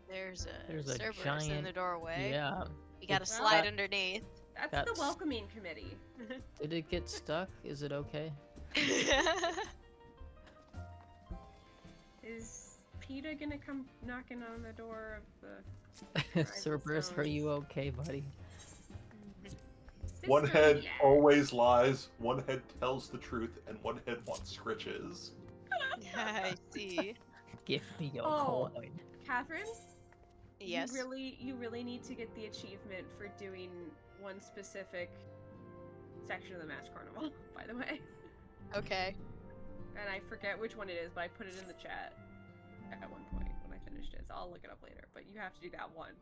There's There's a a Cerberus giant in the doorway. Yeah. You gotta It's slide got- underneath. That's That's- the welcoming committee. Did it get stuck? Is it okay? Is PETA gonna come knocking on the door of the Cerberus, are you okay, buddy? One sister? head Yeah. always lies, one head tells the truth, and one head wants scritches. I see. Give me your Oh. coin. Catherine? Yes. You really need to get the achievement for doing one specific section of the Mass Carnival, by the way. Okay. And I forget which one it is, but I put it in the chat at one point when I finished it, so I'll look it up later. But you have to do that one.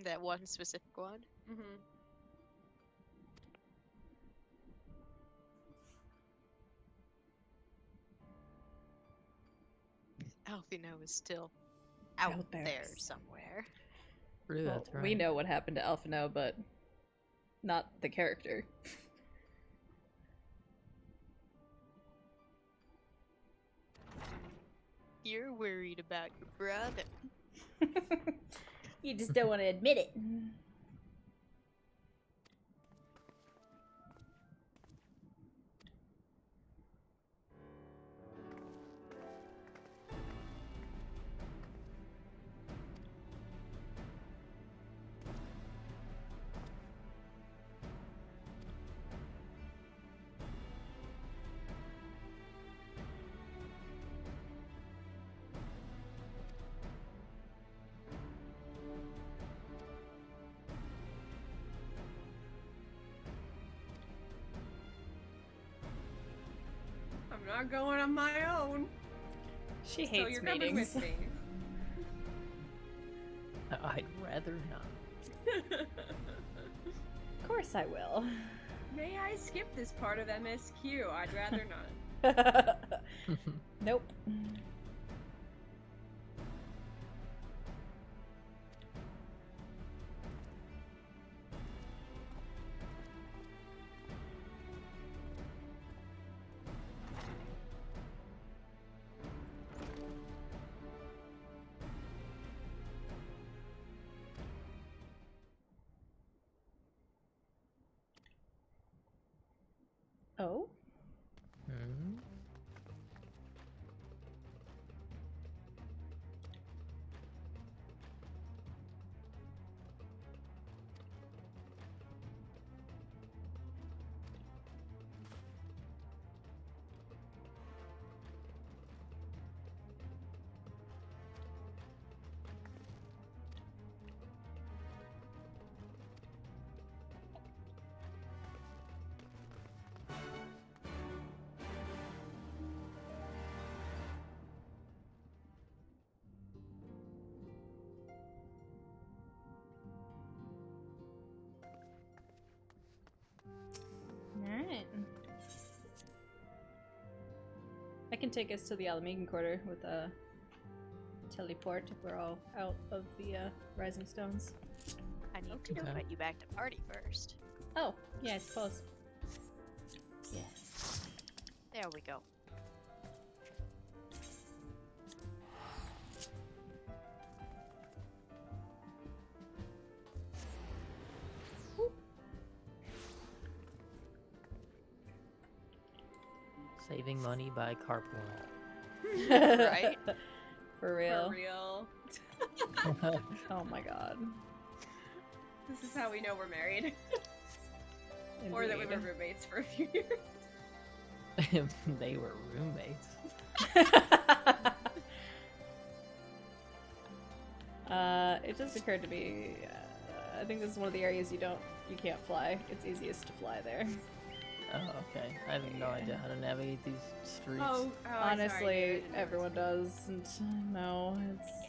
That one specific one. Mm-hmm. Alfino is still out Out there. there somewhere. True, Well, that's right. we know what happened to Alphino, but not the character. You're worried about your brother. You just don't want to admit it. I'm not going on my own. She So hates you're coming meetings. with me. I'd rather not. Of course I will. May I skip this part of MSQ? I'd rather not. Nope. Oh? Hmm? Alright. I can take us to the Alamegan Quarter with a teleport if we're all out of the Rising Stones. I need to Okay. invite you back to party first. Oh, yeah, I suppose. Yeah. There we go. Saving money by carpooling. Right? For real. For real. Oh my god. This is how we know we're married. Or that we were Indeed. roommates for a few years. They were roommates. It just occurred to me. I think this is one of the areas you can't fly. It's easiest to fly there. Oh, okay. I have no idea how to navigate these streets. Honestly, everyone does. And no,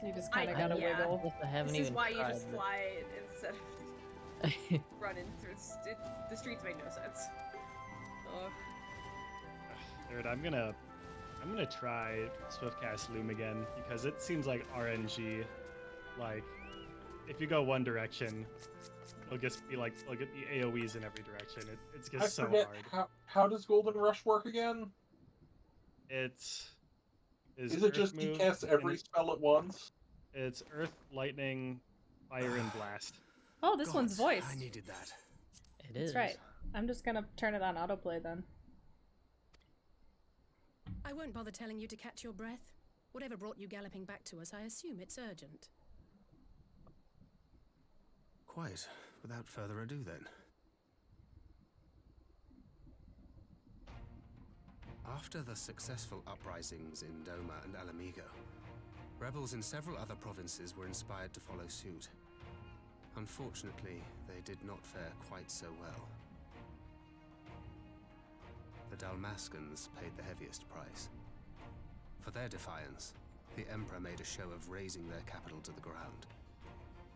you just kind of gotta yeah. wiggle. I haven't This is even why you tried, just but- fly instead of running through the streets. Make no sense. Ugh. Third, I'm gonna try Swiftcast Loom again because it seems like RNG. Like, if you go one direction, it'll just be like it'll get the AOE's in every direction. It's I just so forget hard. how does Golden Rush work again? It's Is it Earth just you move, cast and every it- spell at once? It's Earth, Lightning, Fire, and Blast. Oh, this one's voiced. I needed that. It is. That's right. I'm just gonna turn it on autoplay then. I won't bother telling you to catch your breath. Whatever brought you galloping back to us, I assume it's urgent. Quite. Without further ado, then. After the successful uprisings in Doma and Alamigo, rebels in several other provinces were inspired to follow suit. Unfortunately, they did not fare quite so well. The Dalmascans paid the heaviest price. For their defiance, the Emperor made a show of razing their capital to the ground,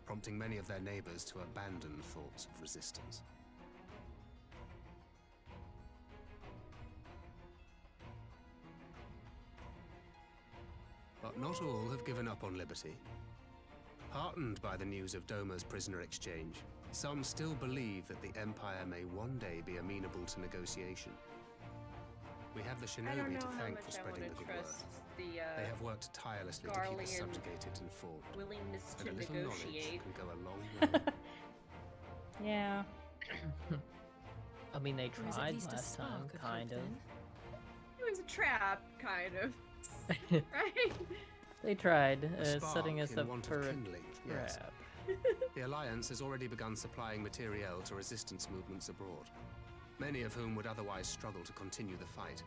prompting many of their neighbors to abandon thoughts of resistance. But not all have given up on liberty. Heartened by the news of Doma's prisoner exchange, some still believe that the Empire may one day be amenable to negotiation. We have the I don't Shinobi know to how thank much for I spreading want the to good word. trust the They have worked tirelessly to keep Garlean us subjugated and informed, willingness and to a little negotiate. knowledge can go a long way. Yeah. I mean, they Or is at tried least a last time, spark of kind hope, of. then? It was a trap, kind of. Right? They tried, A setting spark us in up want for of a kindling, yes. trap. The Alliance has already begun supplying materiel to resistance movements abroad, many of whom would otherwise struggle to continue the fight.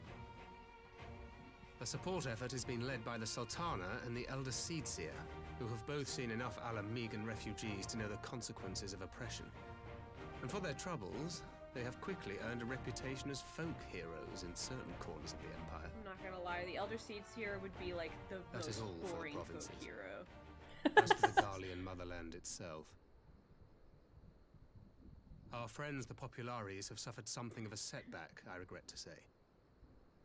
The support effort has been led by the Sultana and the Elder Seedseer, who have both seen enough Alamigan refugees to know the consequences of oppression. And for their troubles, they have quickly earned a reputation as folk heroes in certain corners of the Empire. I'm not gonna lie, the Elder Seeds here would be like the That is most all for the boring folk provinces. hero. As for the Garlean motherland itself. Our friends the Populares have suffered something of a setback, I regret to say.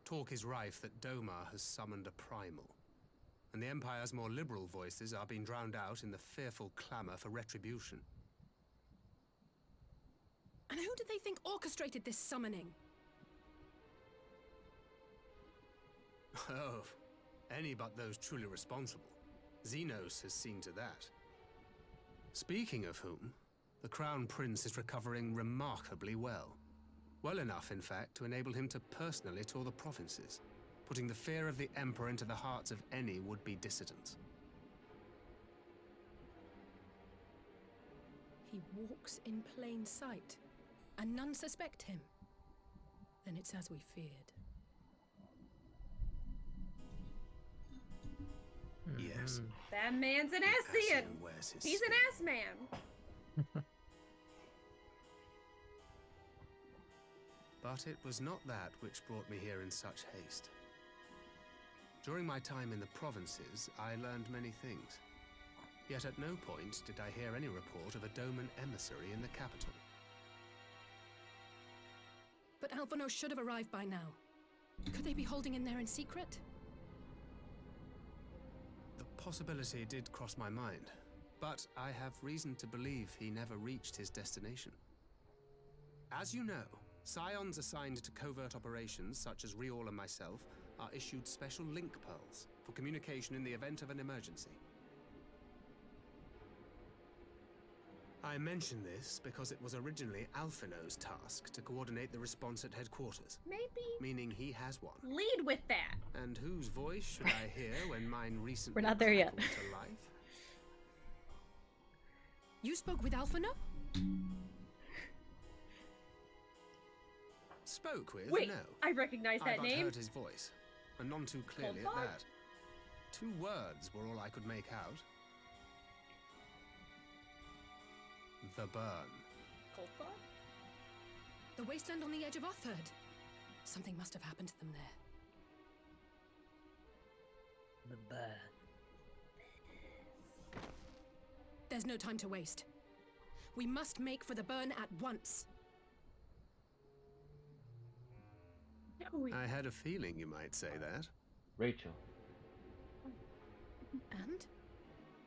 Talk is rife that Doma has summoned a primal, and the Empire's more liberal voices are being drowned out in the fearful clamor for retribution. And who do they think orchestrated this summoning? Oh, any but those truly responsible. Xenos has seen to that. Speaking of whom, the Crown Prince is recovering remarkably well. Well enough, in fact, to enable him to personally tour the provinces, putting the fear of the Emperor into the hearts of any would-be dissidents. He walks in plain sight, and none suspect him. Then it's as we feared. Yes. That man's an Ascian Ascian! wears his He's an spear. ass man! But it was not that which brought me here in such haste. During my time in the provinces, I learned many things. Yet at no point did I hear any report of a Doman emissary in the capital. But Alphonse should have arrived by now. Could they be holding in there in secret? The possibility did cross my mind, but I have reason to believe he never reached his destination. As you know, Scions assigned to covert operations, such as Riol and myself, are issued special link pearls for communication in the event of an emergency. I mention this because it was originally Alphino's task to coordinate the response at headquarters, Maybe meaning he has one. lead with that! And whose voice should I hear when mine recently We're not there yet. crackled to life? You spoke with Alphonse? Spoke with? Wait, No. I recognize I that but name. heard his voice, and none too clearly at Coldplot? that. 2 words were all I could make out. The burn. Coldplot? The wasteland on the edge of Utherd. Something must have happened to them there. The bird. There's no time to waste. We must make for the burn at once. Oh, I had a feeling you might say that. Rachel. And?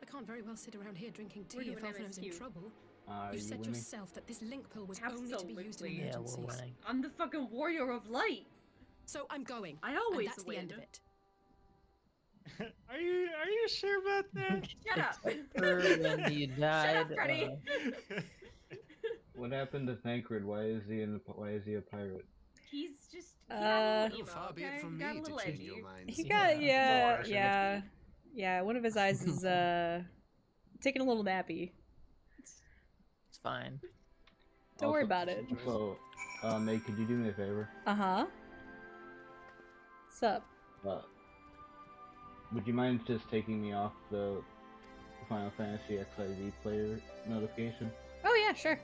I can't very well sit around here drinking We're tea if doing Alphonse is in MSQ. trouble. Are You you said winning? yourself that this link pill was only to be used in Absolutely. Yeah, emergencies. we're winning. I'm the fucking warrior of light! So I'm going. I and always that's the end of win. it. Are you sure about that? Shut up. When you died, Freddy. What happened to Thancred? Why is he a pirate? He's just he got a little Well, emo, far be it okay? from He got a me to little change edgy. your minds. He got Yeah. yeah. One of his eyes is taking a little nappy. it's fine. Don't worry about it. So, Nate, could you do me a favor? Uh-huh. Sup? Would you mind just taking me off the Final Fantasy XIV player notification? Oh yeah, sure.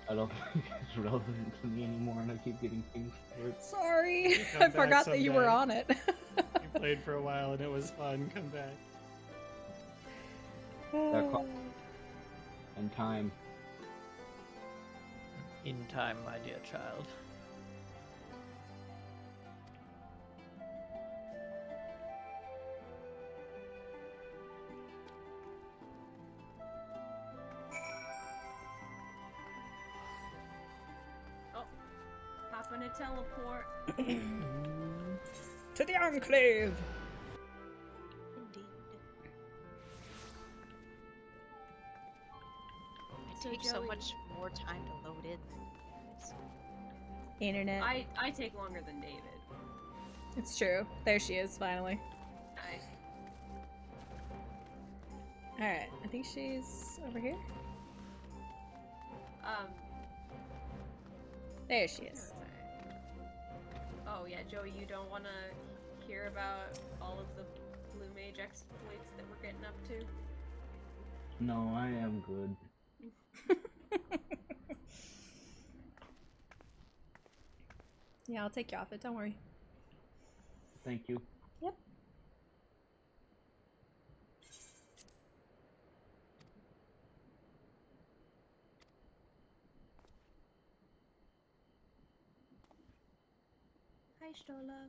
I don't think it's relevant to me anymore, and I keep getting pings for it. Sorry, Come I back forgot that you were someday. on it. You played for a while and it was fun. Come back. And time. In time, my dear child. Oh, hop in a teleport. To the Enclave! Indeed. It So takes so Joey- much more time to load in than you guys. Internet. I take longer than David. It's true. There she is, finally. Nice. Alright, I think she's over here. There she is. Oh yeah, Joey, you don't want to hear about all of the Blue Mage exploits that we're getting up to? No, I am good. Yeah, I'll take you off it, don't worry. Thank you. Yep. Hi, Stola.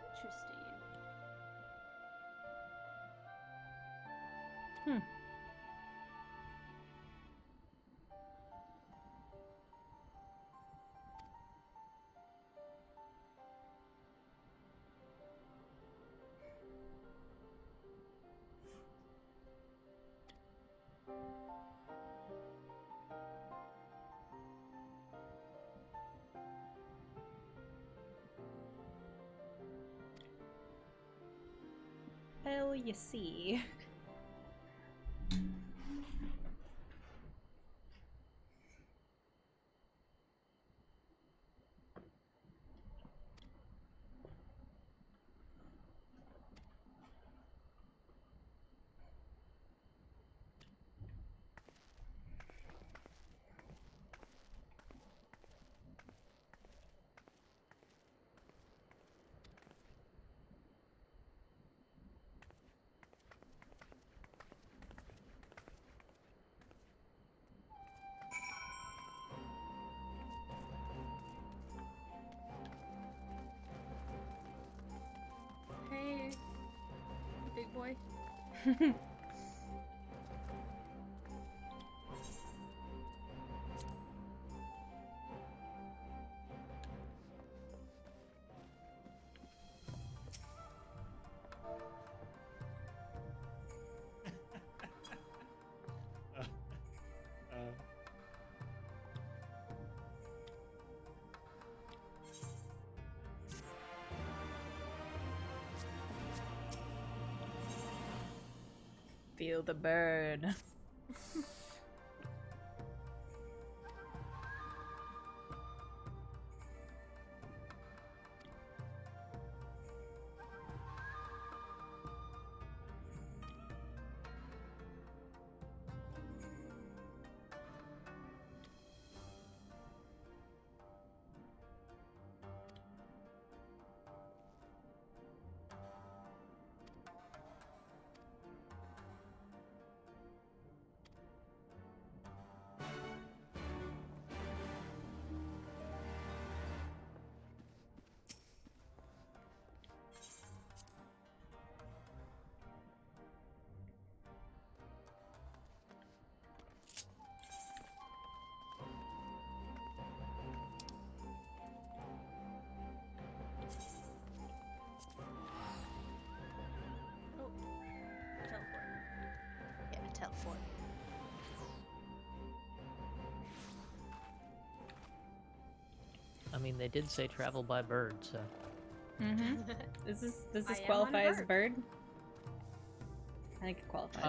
Interesting. Well, you see. Hey, big boy. Feel the burn. Teleport. Yeah, teleport. I mean, they did say travel by bird, so. Mm-hmm. Does this I am on a qualify as a bird. bird? I think it qualifies.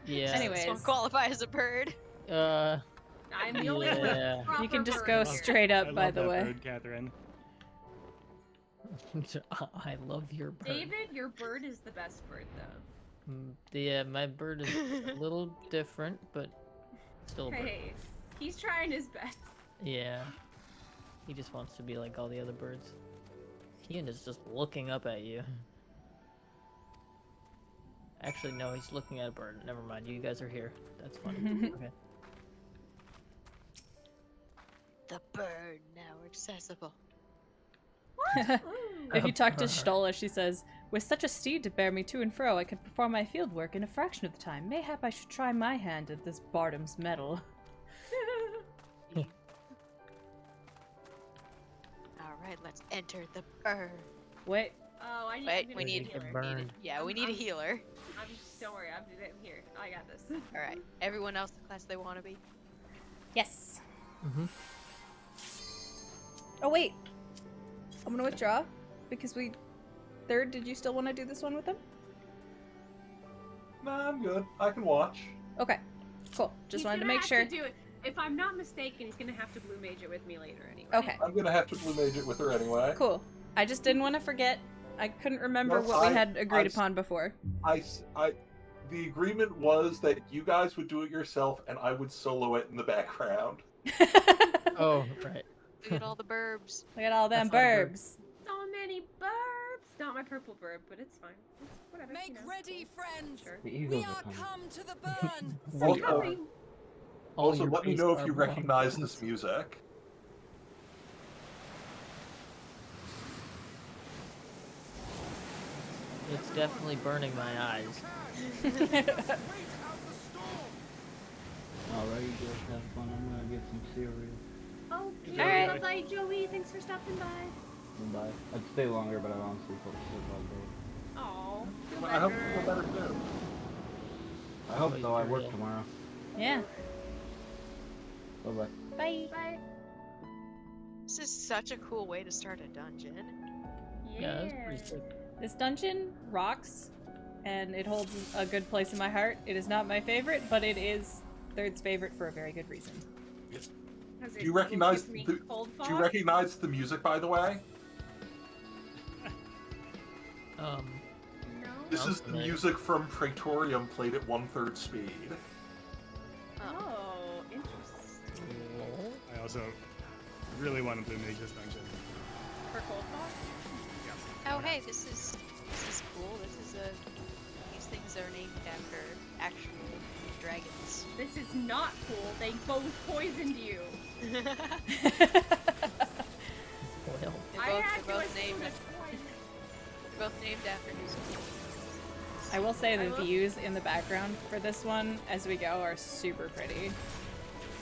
Yeah. Anyway. This Anyways. won't qualify as a bird. I'm the only Yeah. You can just proper go bird here. straight I up, by love the that way. bird, Catherine. I love your bird. David, your bird is the best bird, though. Yeah, my bird is a little different, but still a bird. Hey, he's trying his best. Yeah. He just wants to be like all the other birds. Kian is just looking up at you. Actually, no, he's looking at a bird. Never mind, you guys are here. That's funny. Okay. The bird now accessible. If you talk to Stola, she says, "With such a steed to bear me to and fro, I could perform my field work in a fraction of the time. Mayhap I should try my hand at this Bardam's medal." Alright, let's enter the bird. Wait, Oh, I need. Wait, I'm we gonna need- a healer. Burn. Yeah, we need a healer. Don't worry, I'm here. I got this. Alright, everyone else the class they want to be. yes. Mm-hmm. Oh wait, I'm gonna withdraw because we. Third, did you still want to do this one with them? Nah, I'm good. I can watch. Okay, cool. Just He's wanted to gonna make have sure. do it. If I'm not mistaken, he's gonna have to blue mage it with me later anyway. Okay, I'm gonna have to blue mage it with her anyway. cool. I just didn't want to forget. I couldn't remember No, what we I- had agreed I- upon before. The agreement was that you guys would do it yourself, and I would solo it in the background. Oh, right. Look at all the burbs. Look at all them That's not a bird. burbs. So many burbs. Not my purple burb, but it's fine. It's whatever. Make you know. ready, friends. Sure. The We eagles are are coming. come to the burn. Wait, Also, Coming. all also your let me beasts know if are you wrong. recognize this music. It's definitely burning my eyes. Alright, you guys have fun. I'm gonna get some cereal. Oh, Alright. bye, Joey. Thanks for stopping by. Goodbye. I'd stay longer, but I don't sleep all day. Oh, feel I hope you better. feel better too. I hope Wait, so. I for work real. tomorrow. Yeah. Bye bye. Bye. Bye. This is such a cool way to start a dungeon. Yeah, that's pretty sick. This dungeon rocks, and it holds a good place in my heart. It is not my favorite, but it is Third's favorite for a very good reason. Because Do you recognize gives me the- cold Do you fog? recognize the music, by the way? No. This Sounds is the familiar. music from Praetorium played at 1/3 speed. Oh, interesting. Lol. I also really want to blue mage this dungeon. For cold fog? Oh hey, this is cool. This is these things are named after actual dragons. This is not cool. They both poisoned you. Well, I They're both had to named assume after, it's poison. they're both named after musical. I will say I the will- views in the background for this one as we go are super pretty.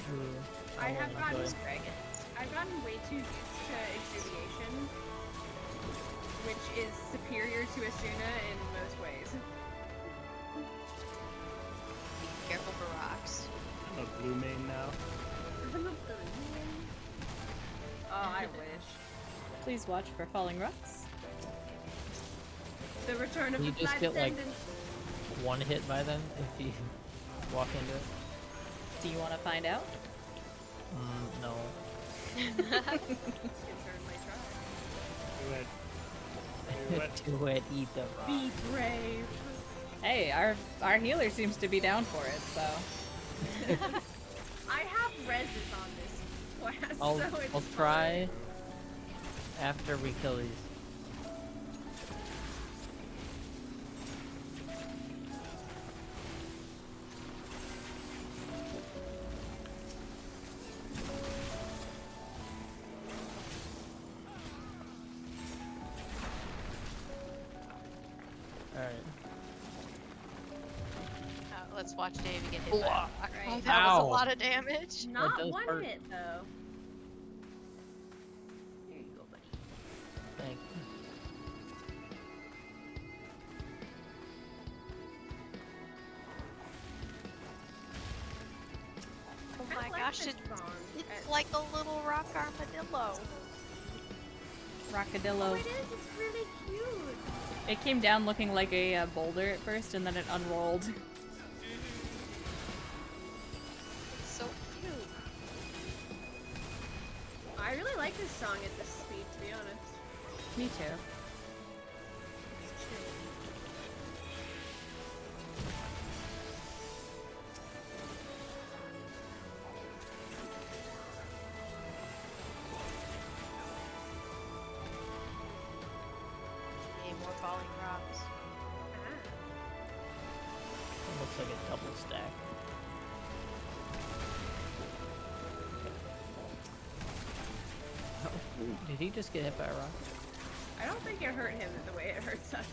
true. I have Oh, gotten enjoy. Dragons. I've gotten way too used to exuviation, which is superior to Asuna in most ways. Be careful for rocks. I'm a blue main now. Oh, I wish. Please watch for falling rocks. The return of You the just flight get, like, attendant. one hit by them if you walk into it? Do you want to find out? No. You can certainly try. Do it. Do it. Do it, eat the rock. Be brave. Hey, our healer seems to be down for it, so. I have reses on this class, I'll so it's fine. try after we kill these. Alright. Let's watch Davey get hit by a rock. Oh, Right. that was a Ow. lot of damage. Not does one hurt. hit though. Here you go, buddy. Thank you. Oh I my like gosh, this it's song. like a little rock armadillo. Rockadillo. Oh, it is. It's really cute. It came down looking like a boulder at first, and then it unrolled. It's so cute. I really like this song at this speed, to be honest. Me too. It's chill. Yay, more falling rocks. It looks like a double stack. Oh, did he just get hit by a rock? I don't think it hurt him the way it hurts us.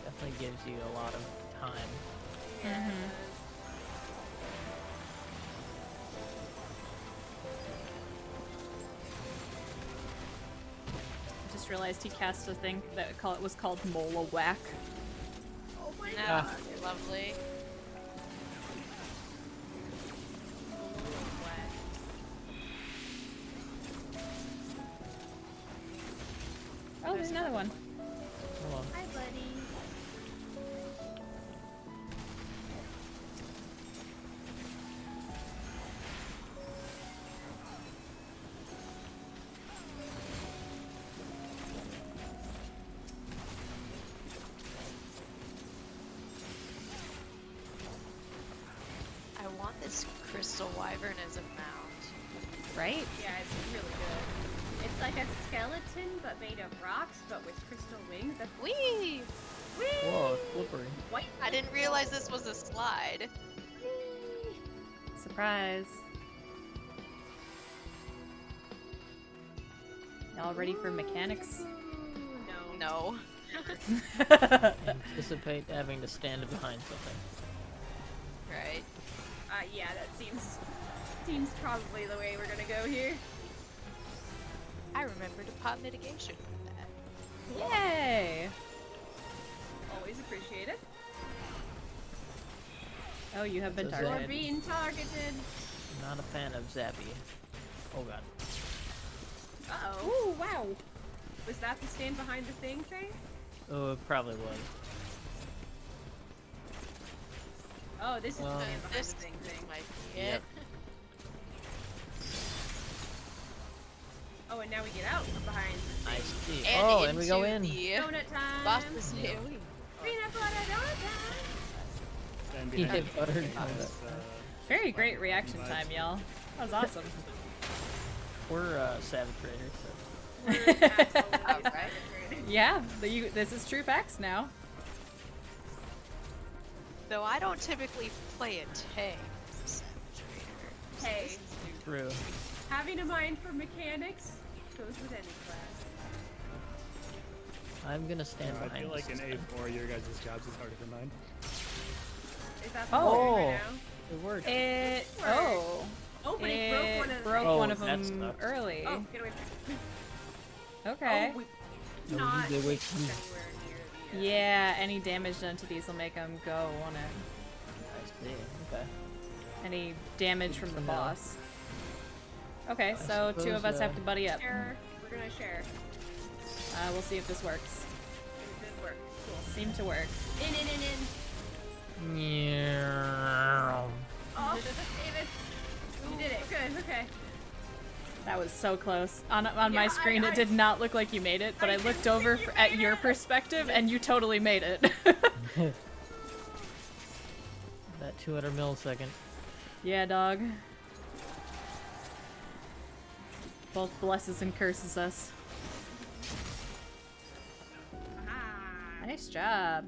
Definitely gives you a lot of time. Yeah. I just realized he cast a thing that was called Mola Whack. Oh my No, god. lovely. Oh, there's another one. Hold on. Hi, buddy. I want this crystal wyvern as a mount. Right? Yeah, it's really good. It's like a skeleton, but made of rocks, but with crystal wings. That's Whee! Whoa, it's slippery. white. I didn't realize this was a slide. Surprise. Y'all ready for mechanics? No. No. Anticipate having to stand behind something. Right. Yeah, that seems probably the way we're gonna go here. I remembered a pot mitigation with that. Yay! Always appreciated. Oh, you have been Does You're targeted. being targeted. Not a fan of Zappy. Oh god. Uh-oh. Ooh, wow. Was that the stand behind the thing thing? Oh, it probably was. Oh, this is the stand behind This the thing thing. might be it. Yep. Oh, and now we get out from behind the I thing. see. And Oh, and we go into in. the Donut time. boss's Yeah. AoE. Peanut butter donut time. Stand He behind did butter the donut. house, Very great reaction time, y'all. That was awesome. We're Savage Raiders, so. We're absolutely Alright. saturated. Yeah, this is true facts now. Though I don't typically play a tank as a Savage Raider. so Hey. this is new. True. Having a mind for mechanics goes with any class. I'm gonna stand I behind feel like this in time. A4 your guys' jobs is harder than mine. Is that the Oh. point right now? It worked. It Oh, but it broke one of the broke Oh, one of that them sucks. early. Oh, get away from me. Okay. Oh, we No, not you did wait. anywhere near the, Yeah, any damage done to these will make them go, won't it? I see. Okay. Any damage from the to know. boss. Okay, I so two of suppose, us have to buddy up. Share. We're gonna share. We'll see if this works. It did work. Cool. Seemed to work. In. Yeah. Oh, David. You did it. Good. Okay. That was so close. On my Yeah, screen, I- it did not look like you made it, but I I didn't looked think over you at made your it. perspective, and you totally made it. That 200 millisecond. Yeah, dog. Both blesses and curses us. Ah. Nice job.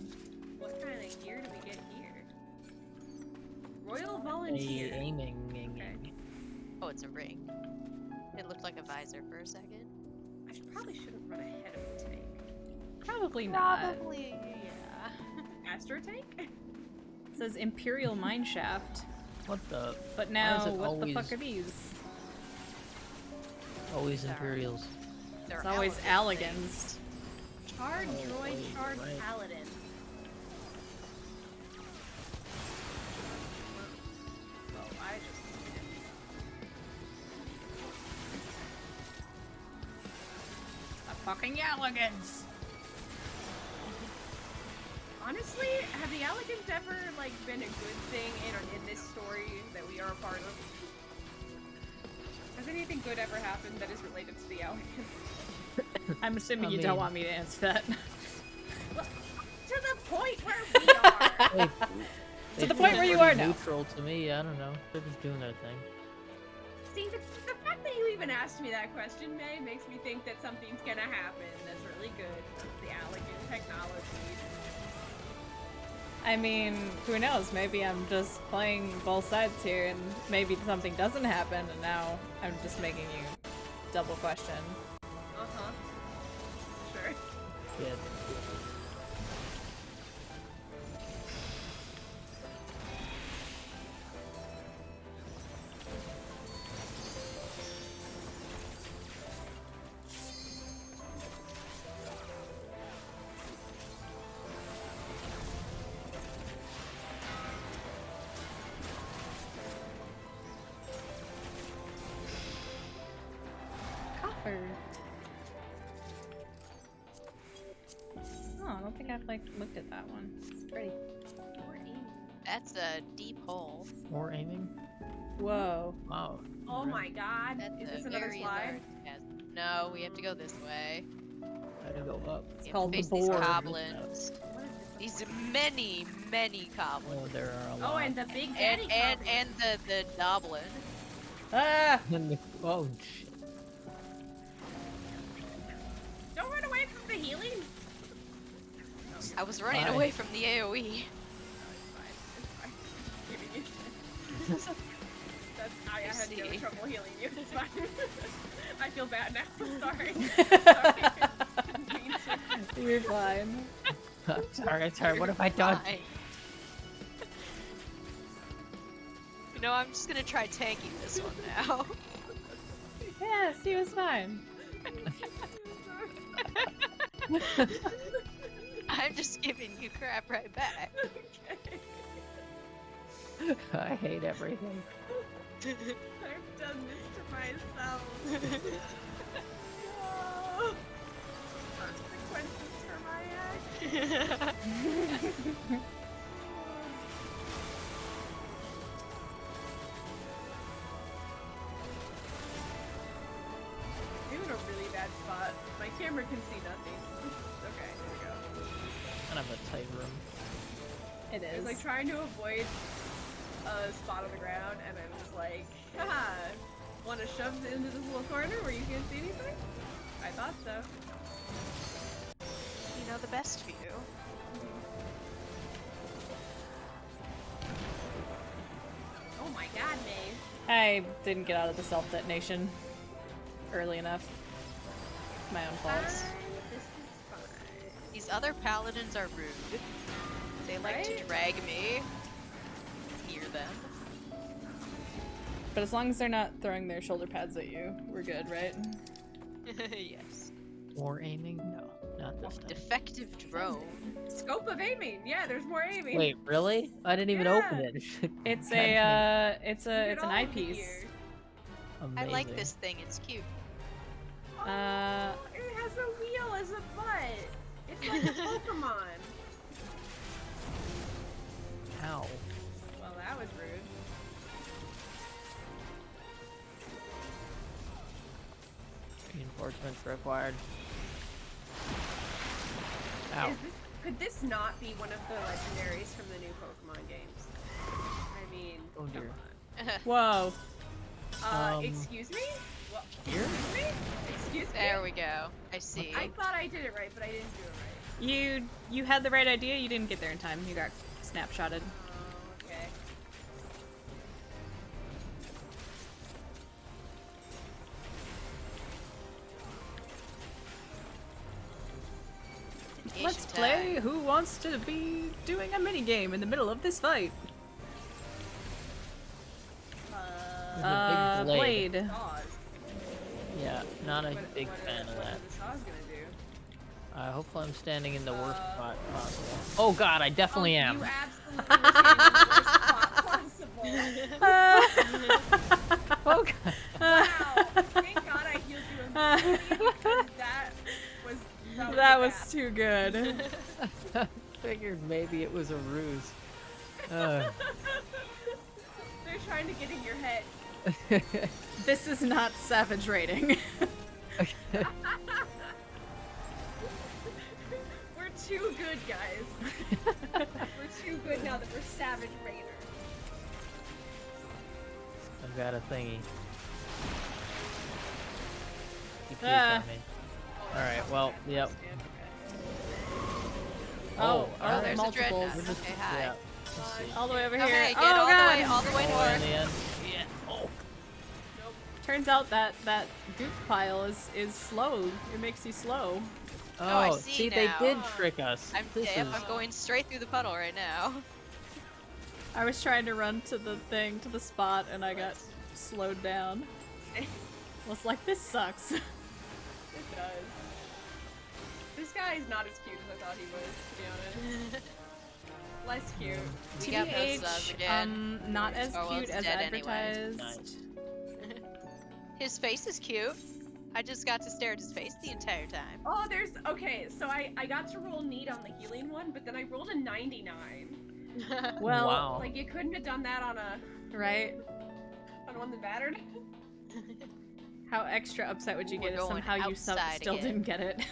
What kind of gear do we get here? Royal Hey, Volunteer. aiming. Okay. Oh, it's a ring. It looked like a visor for a second. Probably shouldn't run ahead of the tank. Probably not. Probably, yeah. Astro tank? It says Imperial Mineshaft. What the? But Why now, is it what the fuck always- are these? Always Sorry. Imperials. They're It's always elegant Alligans. Charred Oh, droid, wait, charred right. paladin. Well, I just... The fucking Alligans! Honestly, have the Alligans ever, like, been a good thing in this story that we are a part of? Has anything good ever happened that is related to the Alligans? I'm assuming I you mean- don't want me to answer that. Well, to the point where we are! They the seem point where you pretty are now. Neutral to me. I don't know. They're just doing their thing. See, the fact that you even asked me that question, May, makes me think that something's gonna happen that's really good with the Alligan technology. I mean, who knows? Maybe I'm just playing both sides here, and maybe something doesn't happen, and now I'm just making you double question. Uh-huh. Sure. Yeah. Copper. Oh, I don't think I've, like, looked at that one. It's pretty. That's a deep hole. More aiming. Whoa. Wow. Oh my god. That's Is a this another very slide? large chasm. No, we have to go this way. Gotta go up. It's We have called to the face these board. goblins. These many, many goblins. Oh, there are a lot. Oh, and the big daddy And the goblin. Ah! Oh shit. Don't run away from the healing! I was running Why? away from the AoE. That's, I had no see. trouble healing you. It's fine. I feel bad now. Sorry. Sorry. Didn't mean to. You're fine. sorry. What have I done? Fine. You know, I'm just gonna try tanking this one now. Yes, he was fine. I'm just giving you crap right back. Okay. I hate everything. I've done this to myself. No. Consequences for my actions. I'm in a really bad spot. My camera can see nothing. Okay, here we go. Kind of a tight room. It I is. was like trying to avoid a spot on the ground, and I was like, haha, want to shove it into this little corner where you can't see anything? I thought so. You know the best for you. Oh my god, Maeve. I didn't get out of the self-detonation early enough. My own fault. This is fine. These other paladins are rude. They like to Right? drag me near them. But as long as they're not throwing their shoulder pads at you, we're good, right? Yes. More aiming? No, not this time. Defective drone. Scope of aiming. Yeah, there's more aiming. Wait, really? I didn't even open it. It's God damn. it's an Get all of the eyepiece. gear. Amazing. I like this thing. It's cute. It has a wheel as a butt. It's like a Pokemon. Ow. Well, that was rude. Reinforcements required. Ow. Could this not be one of the legendaries from the new Pokemon games? I mean, Oh dear. come on. Whoa. Excuse me? What? Here? Excuse me? Excuse me? There we go. I see. I thought I did it right, but I didn't do it right. You had the right idea, you didn't get there in time. You got snapshotted. Oh, okay. Let's Vacation play time. Who Wants to Be Doing a Minigame in the middle of this fight. With a big blade. Blade. Saws. Yeah, not a big What fan of what that. are the saws gonna do? Hopefully I'm standing in the worst spot possible. Oh god, I definitely am. You absolutely were standing in the worst spot possible. Oh god. Wow. Thank God I healed you immediately because That was bad. too good. Figured maybe it was a ruse. They're trying to get in your head. This is not savage rating. We're too good, guys. We're too good now that we're Savage Raiders. I've got a thingy. Keep Ah. coming. Alright, well, yep. Oh, Oh, there's a multiples. dreadnought. We're just, Okay, hi. yeah. Let's see. All the way over Oh, here. hey, get oh all god! the way Oh, north. in the end. Yeah. Oh. Turns out that goop pile is slow. It makes you slow. Oh, I Oh, see they now. did trick us. I'm going straight through the puddle right now. I was trying to run to the spot, and I got slowed down. I was like, this sucks. It does. This guy is not as cute as I thought he was, to be honest. Less cute. We got those subs again. Not as Oh, well, cute it's as dead anyway. advertised. Nice. His face is cute. I just got to stare at his face the entire time. Oh, okay, so I got to roll neat on the healing one, but then I rolled a 99. Well, Wow. Like, you couldn't have done that on right? one that mattered. How extra upset would you We're get if going somehow you outside still again. didn't get it?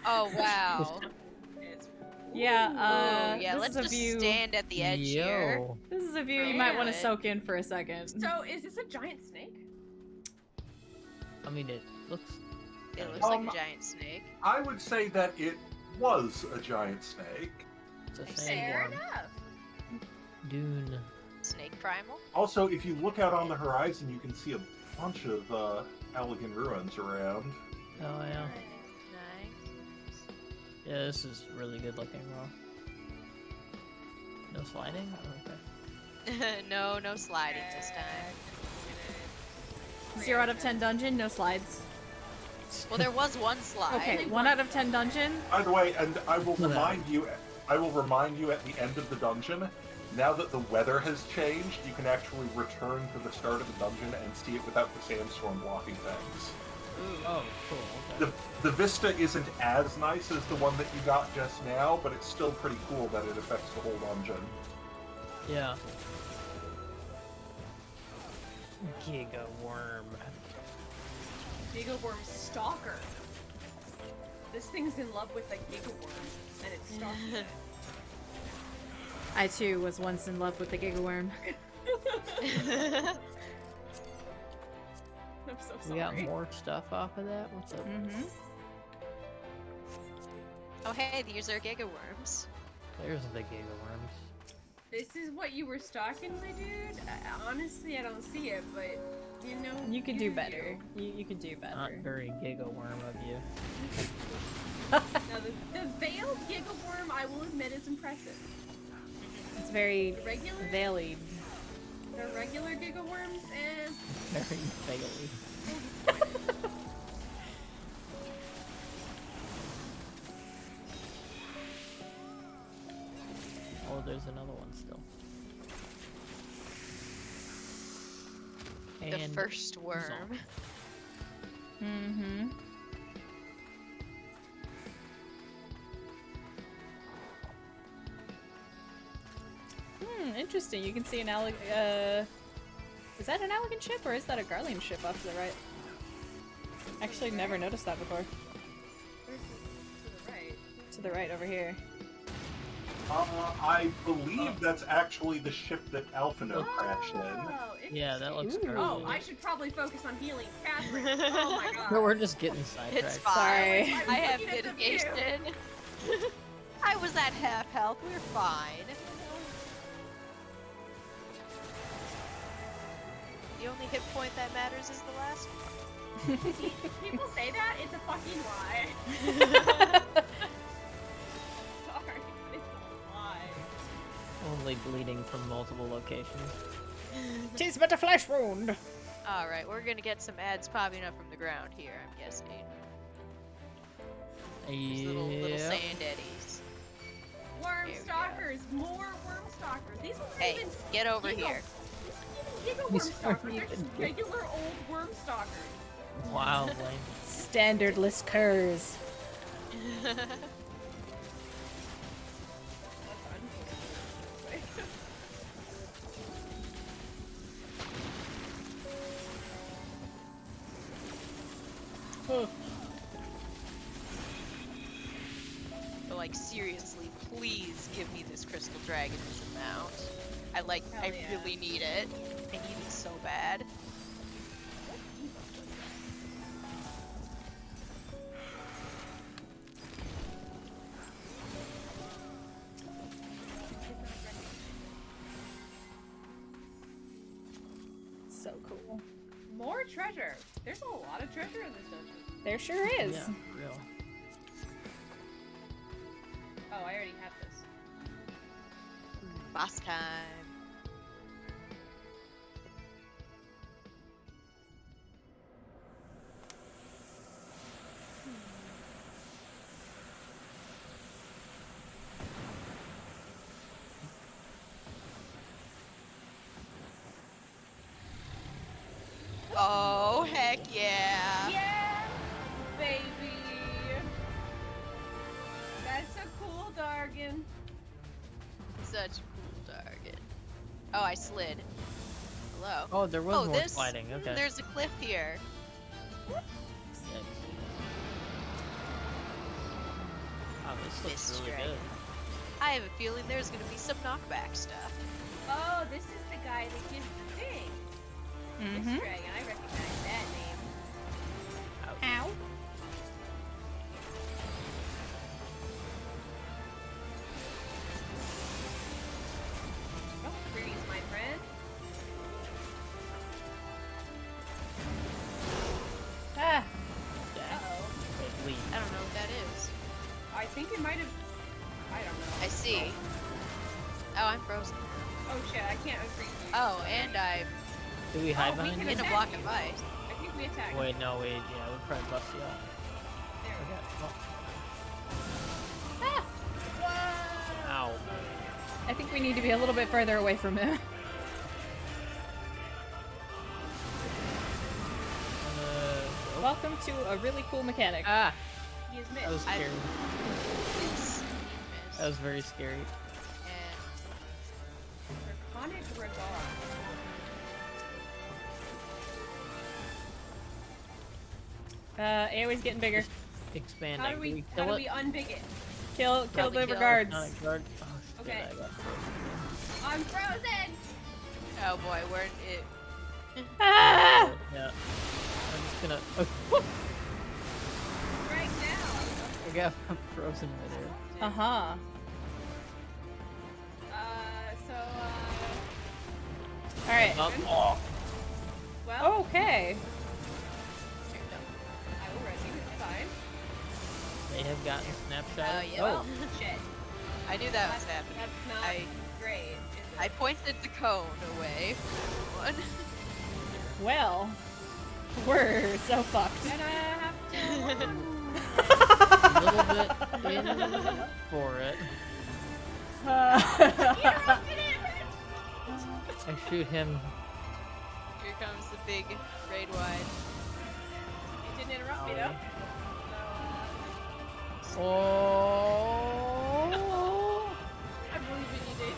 Oh wow. Yeah, Ooh, yeah, this let's is a just view. stand at the edge here. Yo. This is a view you might want to Yeah. soak in for a second. So, is this a giant snake? I mean, it looks. It looks like a giant snake. I would say that it was a giant snake. It's a Fair sandworm. enough. Dune. Snake primal? Also, if you look out on the horizon, you can see a bunch of elegant ruins around. Oh yeah. Nice. Yeah, this is really good looking, bro. No sliding? Oh, okay. No sliding this time. 0 out of 10 dungeon, no slides. Well, there was one slide. Okay, 1 out of 10 dungeon. By the way, and I will remind you at the end of the dungeon, now that the weather has changed, you can actually return to the start of the dungeon and see it without the sandstorm blocking things. Oh, cool. Okay. The vista isn't as nice as the one that you got just now, but it's still pretty cool that it affects the whole dungeon. Yeah. Giga worm. Gigaworm Stalker. This thing's in love with a gigaworm, and it's stalking it. I too was once in love with the gigaworm. I'm so sorry. We got more stuff off of that? What's up? Mm-hmm. Oh hey, these are gigaworms. There's the giga worms. This is what you were stalking, my dude? Honestly, I don't see it, but, you know... You could do you. better. You could do better. Not very giga worm of you. Now, the veiled gigaworm, I will admit, is impressive. It's very The regular... veiled. The regular gigaworms, Very vaguely. Oh, there's another one still. Hey, The and first worm. Mm-hmm. Interesting. You can see an is that an elegant ship or is that a Garlean ship off to the right? Actually, never noticed that before. Where's to the right? To the right, over here. I believe that's actually the ship that Alphino crashed in. Oh, Yeah, that looks interesting. Garlean. Oh, I should probably focus on healing Catherine. Oh my god. No, we're just getting sidetracked. It's fine. Sorry. I have looking at the view. mitigation. I was at half health. We're fine. The only hit point that matters is the last one. See, people say that, it's a fucking lie. Sorry, it's a lie. Only bleeding from multiple locations. Tis but a flesh wound. Alright, we're gonna get some ads popping up from the ground here, I'm guessing. There's little sand eddies. Worm There we go. stalkers, more worm stalkers. These ones are Hey, even get over Giga- here. These aren't even Giga worm These stalkers. aren't They're even just Giga. regular old worm stalkers. Wow, Blaine. Standardless curs. That's unfortunate. But like, seriously, please give me this crystal dragon as a mount. Hell I yeah. really need it. I need it so bad. So cool. More treasure. There's a lot of treasure in this dungeon. There sure is. Yeah, real. Oh, I already have this. Boss time. Oh, heck yeah. Yeah, baby. That's a cool Dargan. Such a cool target. Oh, I slid. Hello. Oh, there was Oh, more this. sliding. Okay. There's a cliff here. Sick. Wow, this looks This really dragon. good. I have a feeling there's gonna be some knockback stuff. Oh, this is the guy that gives the thing. Mm-hmm. This dragon, I recognize that name. Ow. Don't freeze, my friend. Ah. Uh-oh. Wait, leave. I don't know what that is. I think it might have... I don't know. I see. Oh, I'm frozen. Oh shit, I can't unfreeze you. Oh, and I'm Do we hide we behind can you? in a attack block you. of ice. I think we attacked. Wait, no, wait. Yeah, we'd probably bust you out. There we Okay. go. Well, Whoa! ow. I think we need to be a little bit further away from him. Welcome to a really cool mechanic. Ah, He is that was missed. scary. It's That was very scary. and Draconic regard. AoE's getting bigger. Expanding. How do we kill it? unbig it? Kill Probably the kill. regards. Sonic guard. Oh, shit, Okay. I got I'm frozen! oh boy, where it Ah! yeah. I'm just gonna. Right now. I got frozen midair. Uh-huh. Alright. Oh, Well, Okay. I will rescue. It's fine. they have gotten snapshot. Oh, yeah. Well, shit. I knew that was happening. That's not I great, is I it? pointed the cone away from everyone. Well, we're so fucked. And I have to... A little bit in for it. I shoot him Here comes the big raid wide. It didn't interrupt me though. So, Oh. I believe in you, Daisy.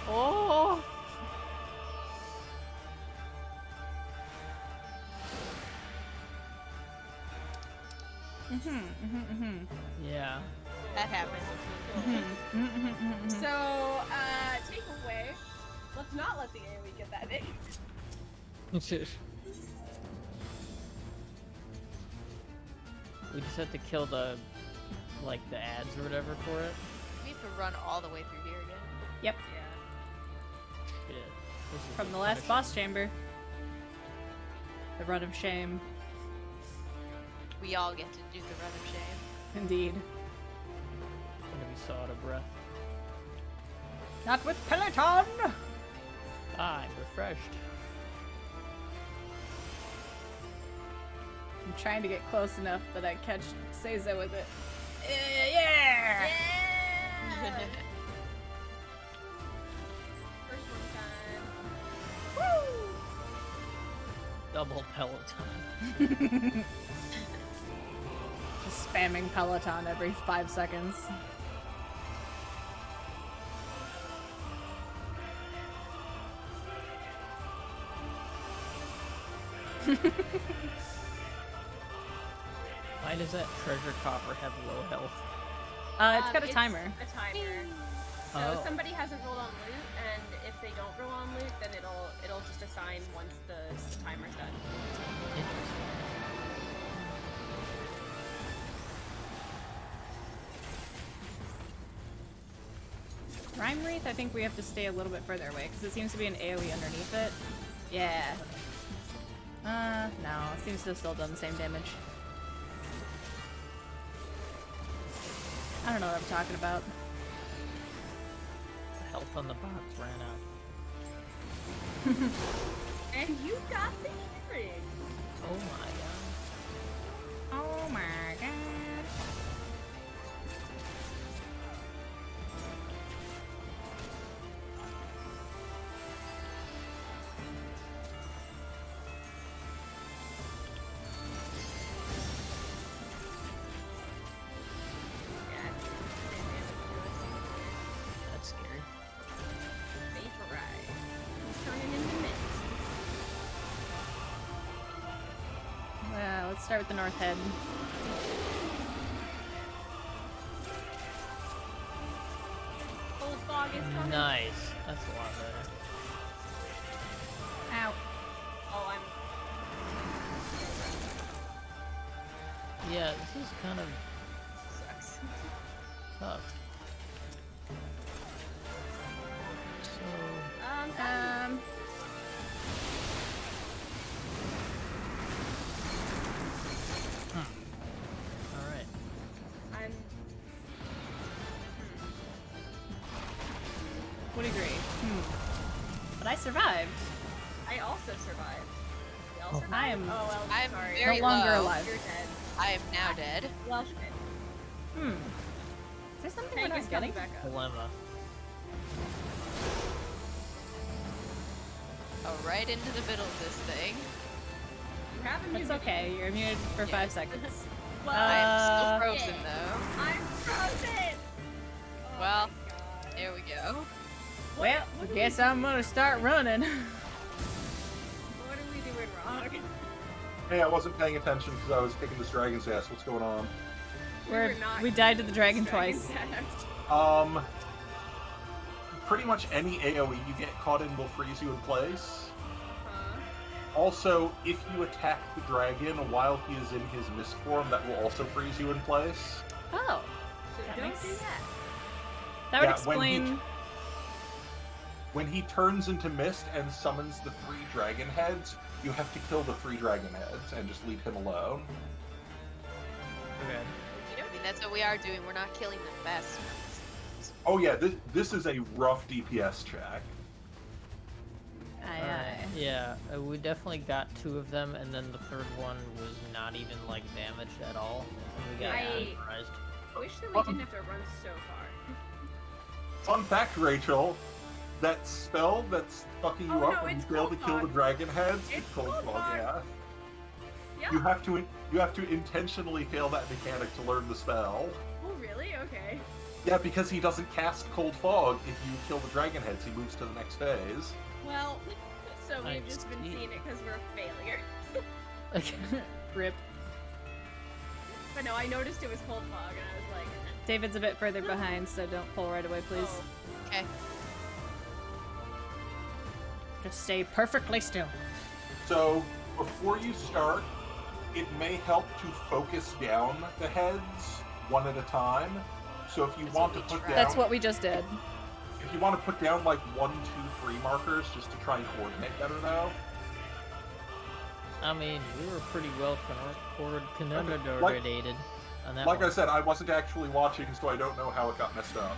Oh. Yeah. That happened. So, takeaway. Let's not let the AoE get that big. We just have to kill the, like, the ads or whatever for it. We have to run all the way through here again. Yep. Shit. This is From the a last punishment. boss chamber. The run of shame. We all get to do the run of shame. Indeed. Gonna be so out of breath. Not with Peloton! I'm refreshed. I'm trying to get close enough that I catch Seiza with it. Yeah! First one time. Double Peloton. Just spamming Peloton every 5 seconds. Why does that treasure coffer have low health? It's got a timer. A timer. So Oh. somebody hasn't rolled on loot, and if they don't roll on loot, then it'll just assign once the timer's done. Interesting. Rhyme Wreath, I think we have to stay a little bit further away, because it seems to be an AoE underneath it. Yeah. No, it seems to have still done the same damage. I don't know what I'm talking about. The health on the box ran out. And you got the earring. Oh my god. Oh my god. That's scary. Vaporize. He's turning into mist. Let's start with the north head. Cold fog is coming. Nice. That's a lot better. Ow. Oh, I'm. Yeah, this is kind of Sucks. tough. So, alright. I'm. Would agree. But I survived. I also survived. We all Oh. survived? I am Oh, well, I'm sorry. very no longer low. alive. You're dead. I am now dead. Well, shit. Is there something we're Tank is not coming getting? back up. Dilemma. Oh, right into the middle of this thing. You have immunity. It's okay, you're muted for 5 seconds. Well, I am still Uh, frozen though. I'm frozen! Oh Well, my God. there we go. Well, I guess I'm gonna start running. What are we doing wrong? Hey, I wasn't paying attention because I was kicking this dragon's ass. What's going on? We died to the dragon twice. Pretty much any AoE you get caught in will freeze you in place. Huh? Also, if you attack the dragon while he is in his mist form, that will also freeze you in place. Oh, So That don't makes- do that. that would Yeah, when he- explain. When he turns into mist and summons the 3 dragon heads, you have to kill the 3 dragon heads and just leave him alone. Okay. I mean, that's what we are doing. We're not killing them fast. Oh yeah, this is a rough DPS check. Aye, Alright, aye. yeah, we definitely got 2 of them, and then the third one was not even, like, damaged at all. And we got I- surprised. I wish that we didn't have to run so far. Fun fact, Rachel, that spell that's fucking you Oh, up no, when you it's fail to Cold kill the Fog. dragon heads? It's Cold Cold Fog, Fog. yeah. Yeah. You have to intentionally fail that mechanic to learn the spell. Oh, really? Okay. Yeah, because he doesn't cast Cold Fog if you kill the dragon heads, he moves to the next phase. Well, so I we've just been see. seeing it because we're failures. Rip. But no, I noticed it was Cold Fog, and I was like, David's a bit further behind, so don't pull right away, please. oh. Okay. Just stay perfectly still. So, before you start, it may help to focus down the heads one at a time. So if you That's want to what we put tried. down... That's what we just did. If you want to put down like 1, 2, 3 markers just to try and coordinate better though. I mean, we were pretty well coordinated on that Like one. I said, I wasn't actually watching, so I don't know how it got messed up.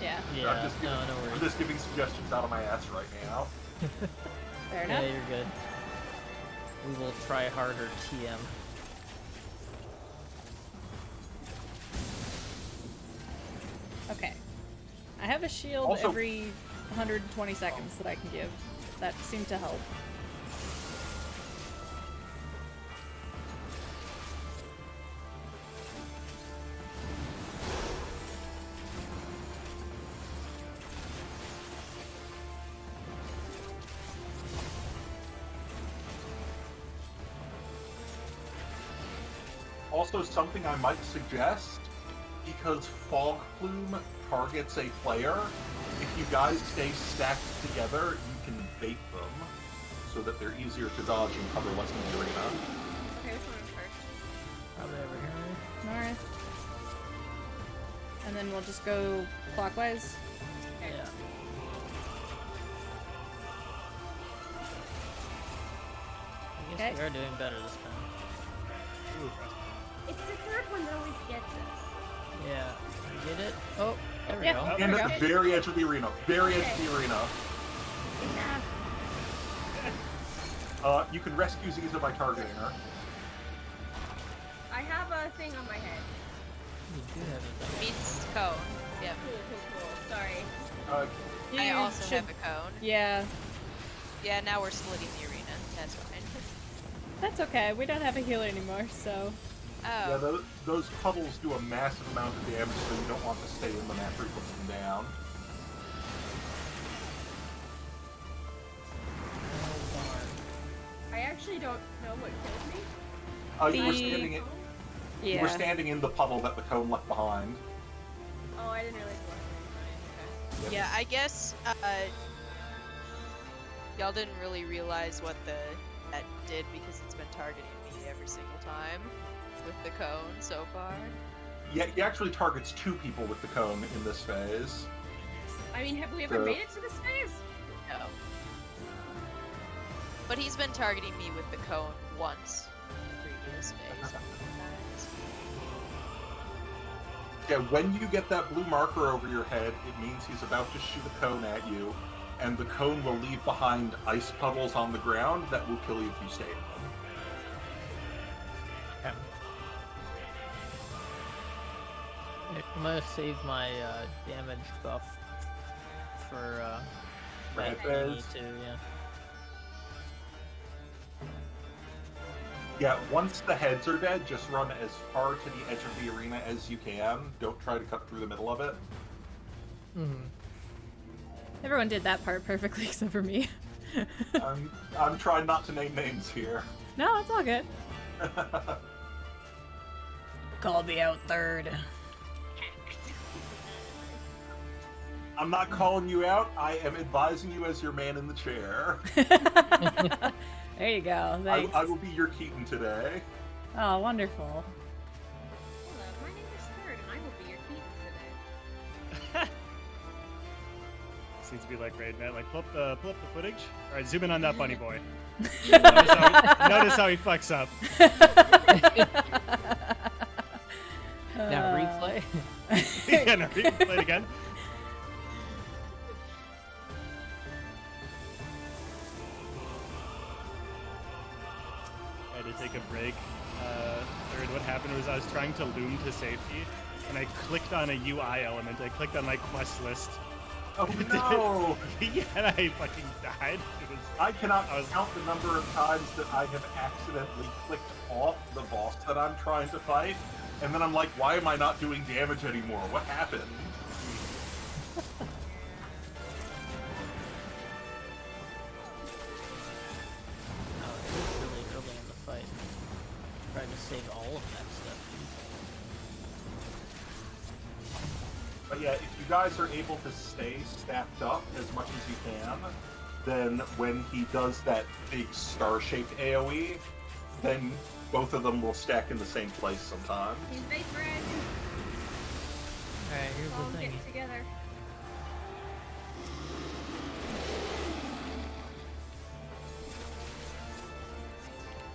Yeah. Yeah, I'm just giving, no I'm worries. just giving suggestions out of my ass right now. Fair Yeah, enough. you're good. We will try harder, TM. Okay. I have a shield Also- every 120 seconds that I can give. That seemed to help. Also, something I might suggest, because Fog Plume targets a player, if you guys stay stacked together, you can bait them, so that they're easier to dodge and cover less in the arena. Okay, which one is first? Probably over here. North. And then we'll just go clockwise. Okay. Yeah. I guess Okay. we are doing better this time. Ooh, It's the third one that always gets us. Yeah. You get it? Oh, there we Yeah. go. Oh, And there at we the very edge of the arena. Very edge of the arena. You can rescue Ziza by targeting her. I have a thing on my head. You do have it though. Meets cone. Yep. Cool. Sorry. I You also should- have a cone. Yeah, Yeah, now we're splitting the arena. That's fine. that's okay. We don't have a healer anymore, so. Oh. Yeah, those puddles do a massive amount of damage, so you don't want to stay in them after you put them down. I actually don't know what killed me. You were The- standing in, Yeah. you were standing in the puddle that the cone left behind. Oh, I didn't realize what. Okay. Yeah, I guess y'all didn't really realize what that did because it's been targeting me every single time with the cone so far. Yeah, he actually targets 2 people with the cone in this phase. I mean, have we ever So- made it to this phase? No. But he's been targeting me with the cone once in the previous phase. Yeah, when you get that blue marker over your head, it means he's about to shoot a cone at you, and the cone will leave behind ice puddles on the ground that will kill you if you stay in them. I'm gonna save my damage buff for Right, that I need phase. to, yeah. Yeah, once the heads are dead, just run as far to the edge of the arena as you can. Don't try to cut through the middle of it. Everyone did that part perfectly except for me. I'm trying not to name names here. No, it's all good. Called me out third. I'm not calling you out. I am advising you as your man in the chair. There you go. Thanks. I will be your Keaton today. Oh, wonderful. Hello, my name is Third, and I will be your Keaton today. Seems to be like Raid Man. Like, pull up the footage. All right, zoom in on that bunny boy. notice how he fucks up. Now replay. Yeah, no, play it again. I had to take a break. Third, what happened was I was trying to loom to safety, and I clicked on a UI element. I clicked on my quest list, Oh no! Yeah, and I fucking died. It was, I cannot count the number of times that I have accidentally clicked off the boss that I'm trying to fight, and then I'm like, why am I not doing damage anymore? What happened? Oh, it was really early in the fight. Trying to save all of that stuff. But yeah, if you guys are able to stay stacked up as much as you can, then when he does that big star-shaped AoE, then both of them will stack in the same place sometimes. He's base red. Alright, here's All the thing. get together.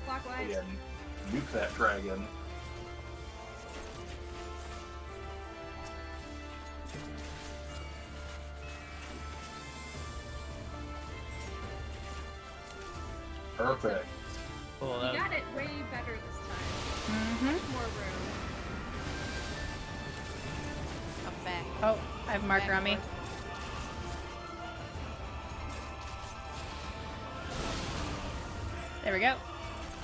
Clockwise. Again, nuke that dragon. Perfect. Cool, You that got it way better this time. Mm-hmm. Much more room. I'm back. Oh, I have a marker on me. There we go.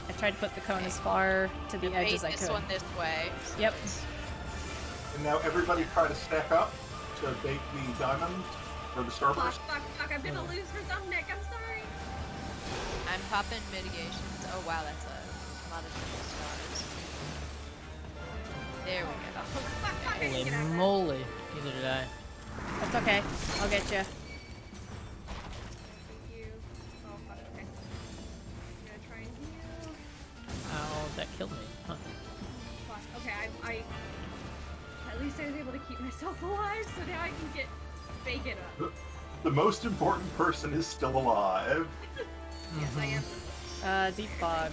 I tried to put the cone as far to the edge as I Bait could. this one this way. Yep. And now everybody try to stack up to bait the diamond or the Fuck, starburst. fuck, fuck. I'm gonna lose for some Nick. I'm sorry. I'm popping mitigations. Oh wow, that's a lot of triple stars. There we go. Fuck, fuck. I didn't holy get out of that. moly. Neither did I. That's okay. I'll get you. Thank you. Oh, fuck, okay. I'm gonna try and heal. Ow, that killed me. Huh. Fuck, okay, I at least I was able to keep myself alive, so now I can get bacon up. The most important person is still alive. Yes, I am. Deep fog.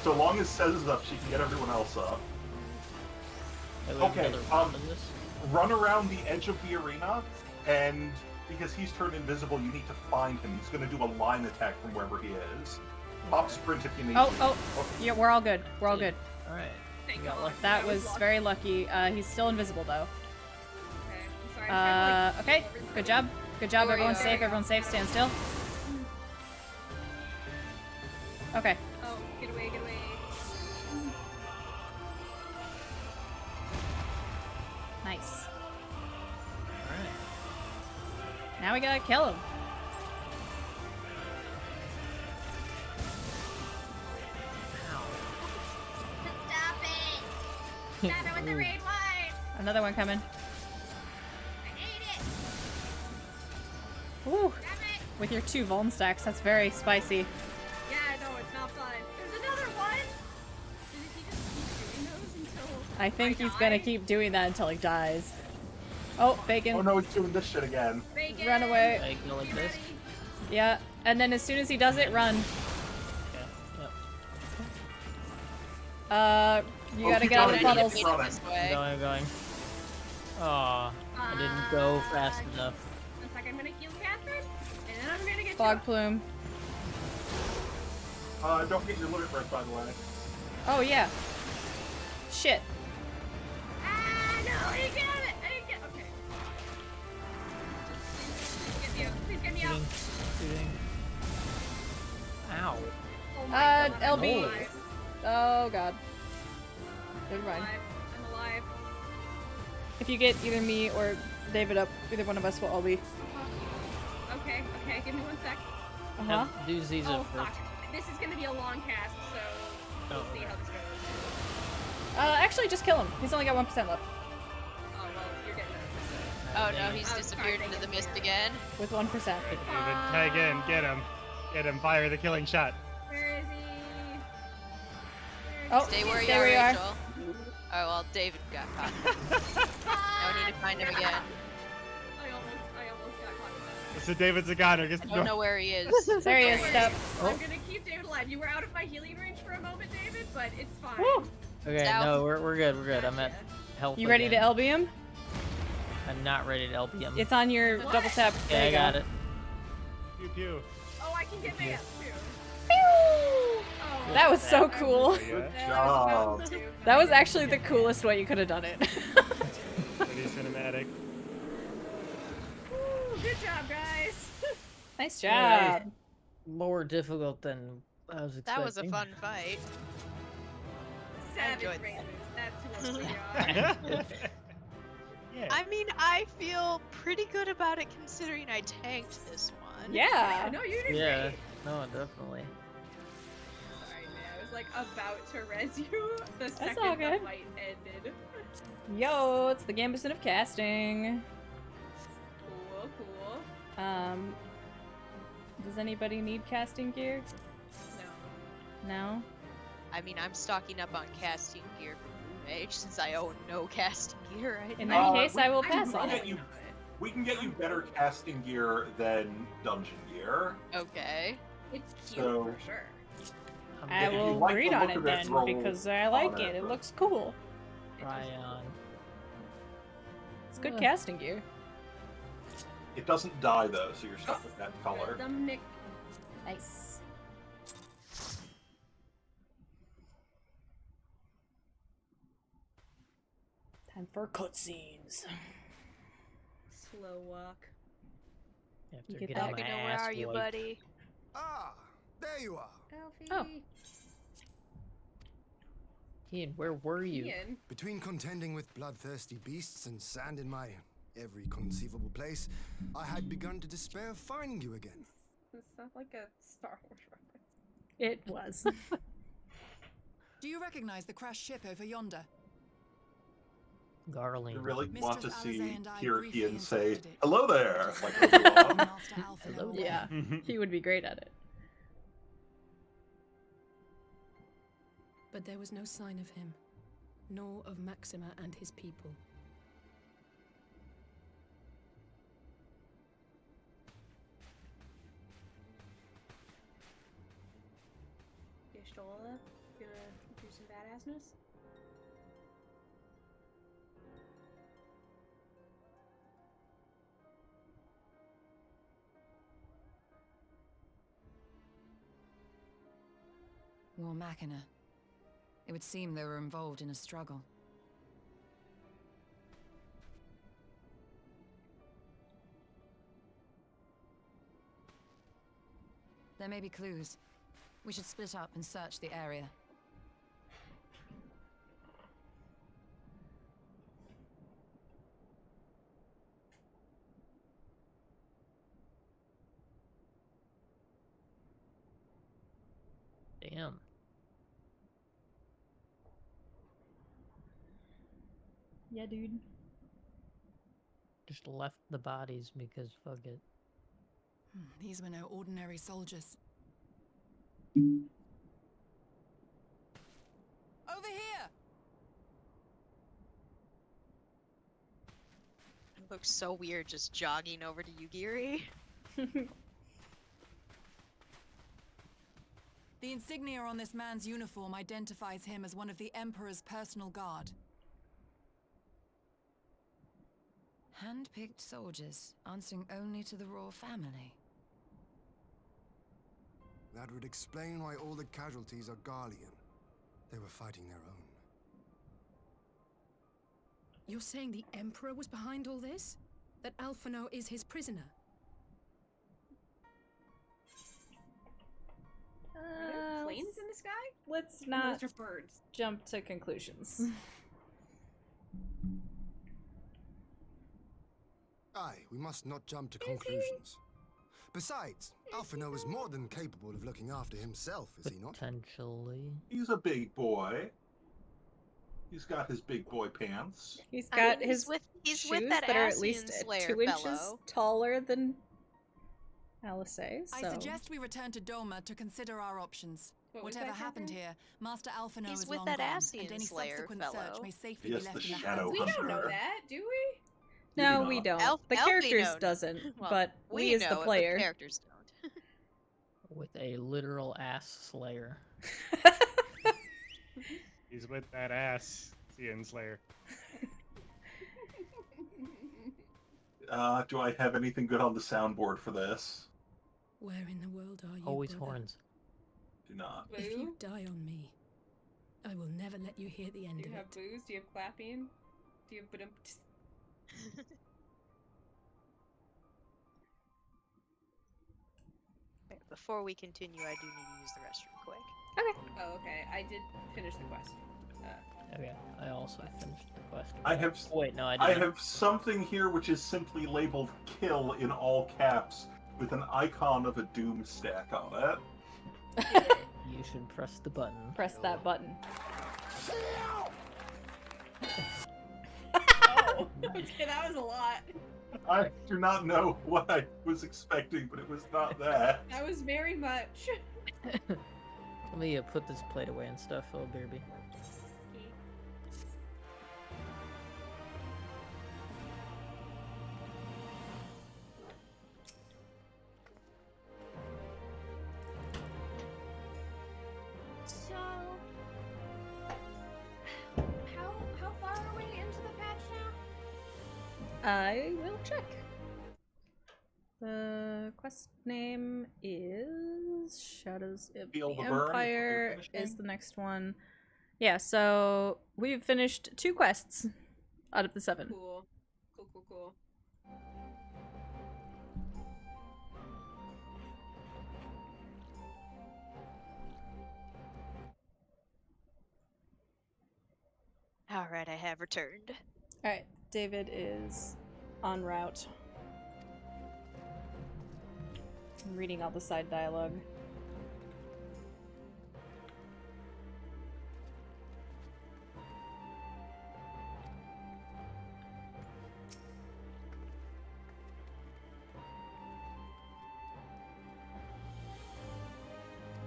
So long as Sez is up, she can get everyone else up. Hey, we have Okay, another round in this. Run around the edge of the arena, and because he's turned invisible, you need to find him. He's going to do a line attack from wherever he is. Pop sprint if you need Oh, to. oh. Yeah, we're all good. We're all good. Alright. Thank You got God. lucky. That was lucky. very lucky. He's still invisible though. Okay, I'm sorry. I'm trying to, Okay. Good job. Good job. There we Everyone's go. safe. Everyone's safe. Stand still. Okay. Oh, get away, get away. Nice. Alright. Now we gotta kill him. Stop it! Stop it with the raid wine! Another one coming. I hate it! Woo. Damn it! With your 2 Vuln stacks, that's very spicy. Yeah, no, it's not fun. There's another one! Does he just keep doing those until I think I he's gonna die? keep doing that until he dies. Oh, bacon. Oh no, he's doing this shit again. Bacon! Run away. I go like Be this. ready. Yeah. And then as soon as he does it, run. Okay. Yep. You Oh, gotta keep get out of running, the I need puddles. to beat Running. it this I'm way. going, I'm going. Aw, I didn't go fast enough. Looks like I'm gonna heal Catherine, and then I'm gonna get Fog you. plume. Don't get your limit break, by the way. Oh yeah. Shit. Ah, no, I didn't get out of it! I didn't get. Okay. Please get me out. Please get me out. Shooting. Shooting. Ow. Oh my God, I'm LB. alive. Oh god. Never I'm mind. alive. I'm alive. If you get either me or David up, either one of us will all be. Okay, okay, give me 1 sec. Uh-huh. Do Ziza Oh, first. fuck. This is gonna be a long cast, so we'll Oh, see okay. how this goes. Actually, just kill him. He's only got 1% left. Oh, well, you're getting that. Oh no, he's Oh, disappeared sorry, into the thank mist you. again. With 1%. David, tag in, get him. Get him, fire the killing shot. Where is he? Oh, Stay where you stay are, where you are. Rachel. Oh well, David got caught. Now we need to find him again. I almost got caught. So David's a goner. Gets I don't know where he is. There he is. Step. I'm gonna keep David alive. You were out of my healing range for a moment, David, but it's fine. Woo. Okay, South. no, we're good, we're good. I'm at health. You ready to again. LB him? I'm not ready to LP him. It's on your What? double tap. Yeah, I got it. Pew pew. Oh, I can get Mega too. Pew! Oh, That was so cool. Yeah, Good I job. was about to. That was actually the coolest way you could have done it. pretty cinematic. Woo. good job, guys. Nice Yeah, job. More difficult than I was expecting. That was a fun fight. Savage enjoyed Raiders. That's what we are. Yeah. I mean, I feel pretty good about it considering I tanked this one. Yeah. No, you did Yeah, great. no, definitely. Sorry, man. I was like about to res you the second all the good. fight ended. Yo, it's the Gambison of casting. Cool, cool. Does anybody need casting gear? No. No? I mean, I'm stocking up on casting gear for Blue Mage since I own no casting gear right In now. that case, I will I'm pass on rolling it. We can get you better casting gear than dungeon gear. Okay. It's cute So- for sure. I If you will like the read on look it of then, roll because I like on it. It but- looks cool. Ryan. It's good Ugh. casting gear. It doesn't die though, so you're stuck with that color. Some Nick. Nice. Time for cutscenes. Slow walk. After You get getting that? my Alfino, where ass are you, wiped. buddy? Ah, there you are. Alfie. Oh. Ian, where were you? Ian. Between contending with bloodthirsty beasts and sand in my every conceivable place, I had begun to despair of finding you again. This sounds like a Star Wars reference. It was. Do you recognize the crashed ship over yonder? Garling. You really want to Mistress see Alize and I hear briefly Ian say, inspected it. "Hello there," like Obi-Wan. Master Alpha Hello away. Yeah, he would be great at it. But there was no sign of him, nor of Maxima and his people. Gishtola, gonna do some badassness? War Machina. It would seem they were involved in a struggle. There may be clues. We should split up and search the area. Damn. Yeah, dude. Just left the bodies because fuck it. These were no ordinary soldiers. Over here! It looks so weird just jogging over to Yugiri. The insignia on this man's uniform identifies him as one of the Emperor's personal guard. Hand-picked soldiers, answering only to the royal family. That would explain why all the casualties are Garlean. They were fighting their own. You're saying the Emperor was behind all this? That Alphino is his prisoner? Are there planes in the sky? Let's Or not those are birds. jump to conclusions. Aye, we must not jump to conclusions. Besides, Alphino is more than capable of looking after himself, is he not? Potentially. He's a big boy. He's got his big boy pants. He's I got mean, his he's shoes with that that are at Ascian least Slayer 2 inches fellow. taller than Alice, so... I suggest we return to Doma to consider our options. What was Whatever that, happened Catherine? here, Master Alphino He's is with long that gone, Ascian and any Slayer subsequent fellow. search may safely Yes, be the left in the Shadow hands We of don't know Hunter. that, do we? No, You we know. don't. The characters Alfie doesn't, Well, but we as know the it, but player. the characters don't. With a literal ass slayer. He's with that ass, Ian Slayer. Do I have anything good on the soundboard for this? Where in the world are you, Always brother? horns. Do not. If Boo? you die on me, I will never let you hear the end Do of you have it. booze? Do you have clapping? Do you have before we continue, I do need to use the restroom quick. Oh, okay. I did finish the quest. Okay, I also finished the quest. I have. Oh, wait, no, I I didn't. have something here which is simply labeled "kill" in all caps with an icon of a doom stack on it. You should press the button. Press that button. Oh, okay, that was a lot. I do not know what I was expecting, but it was not that. That was very much. Let me put this plate away and stuff, oh baby. So, how far are we into the patch now? I will check. The quest name is Shadows of Feel the the burn, Empire is is the next one. Yeah, so we've finished 2 quests out of the 7. Cool. Cool. Alright, I have returned. Alright, David is en route. I'm reading all the side dialogue.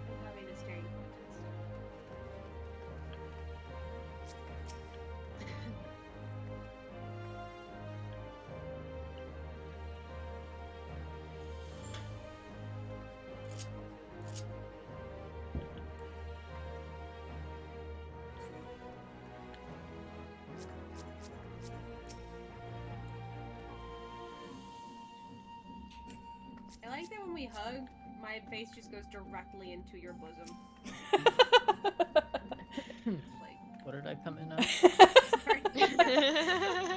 I'm having a staring contest. I like that when we hug, my face just goes directly into your bosom. Like, What did I come in on? sorry.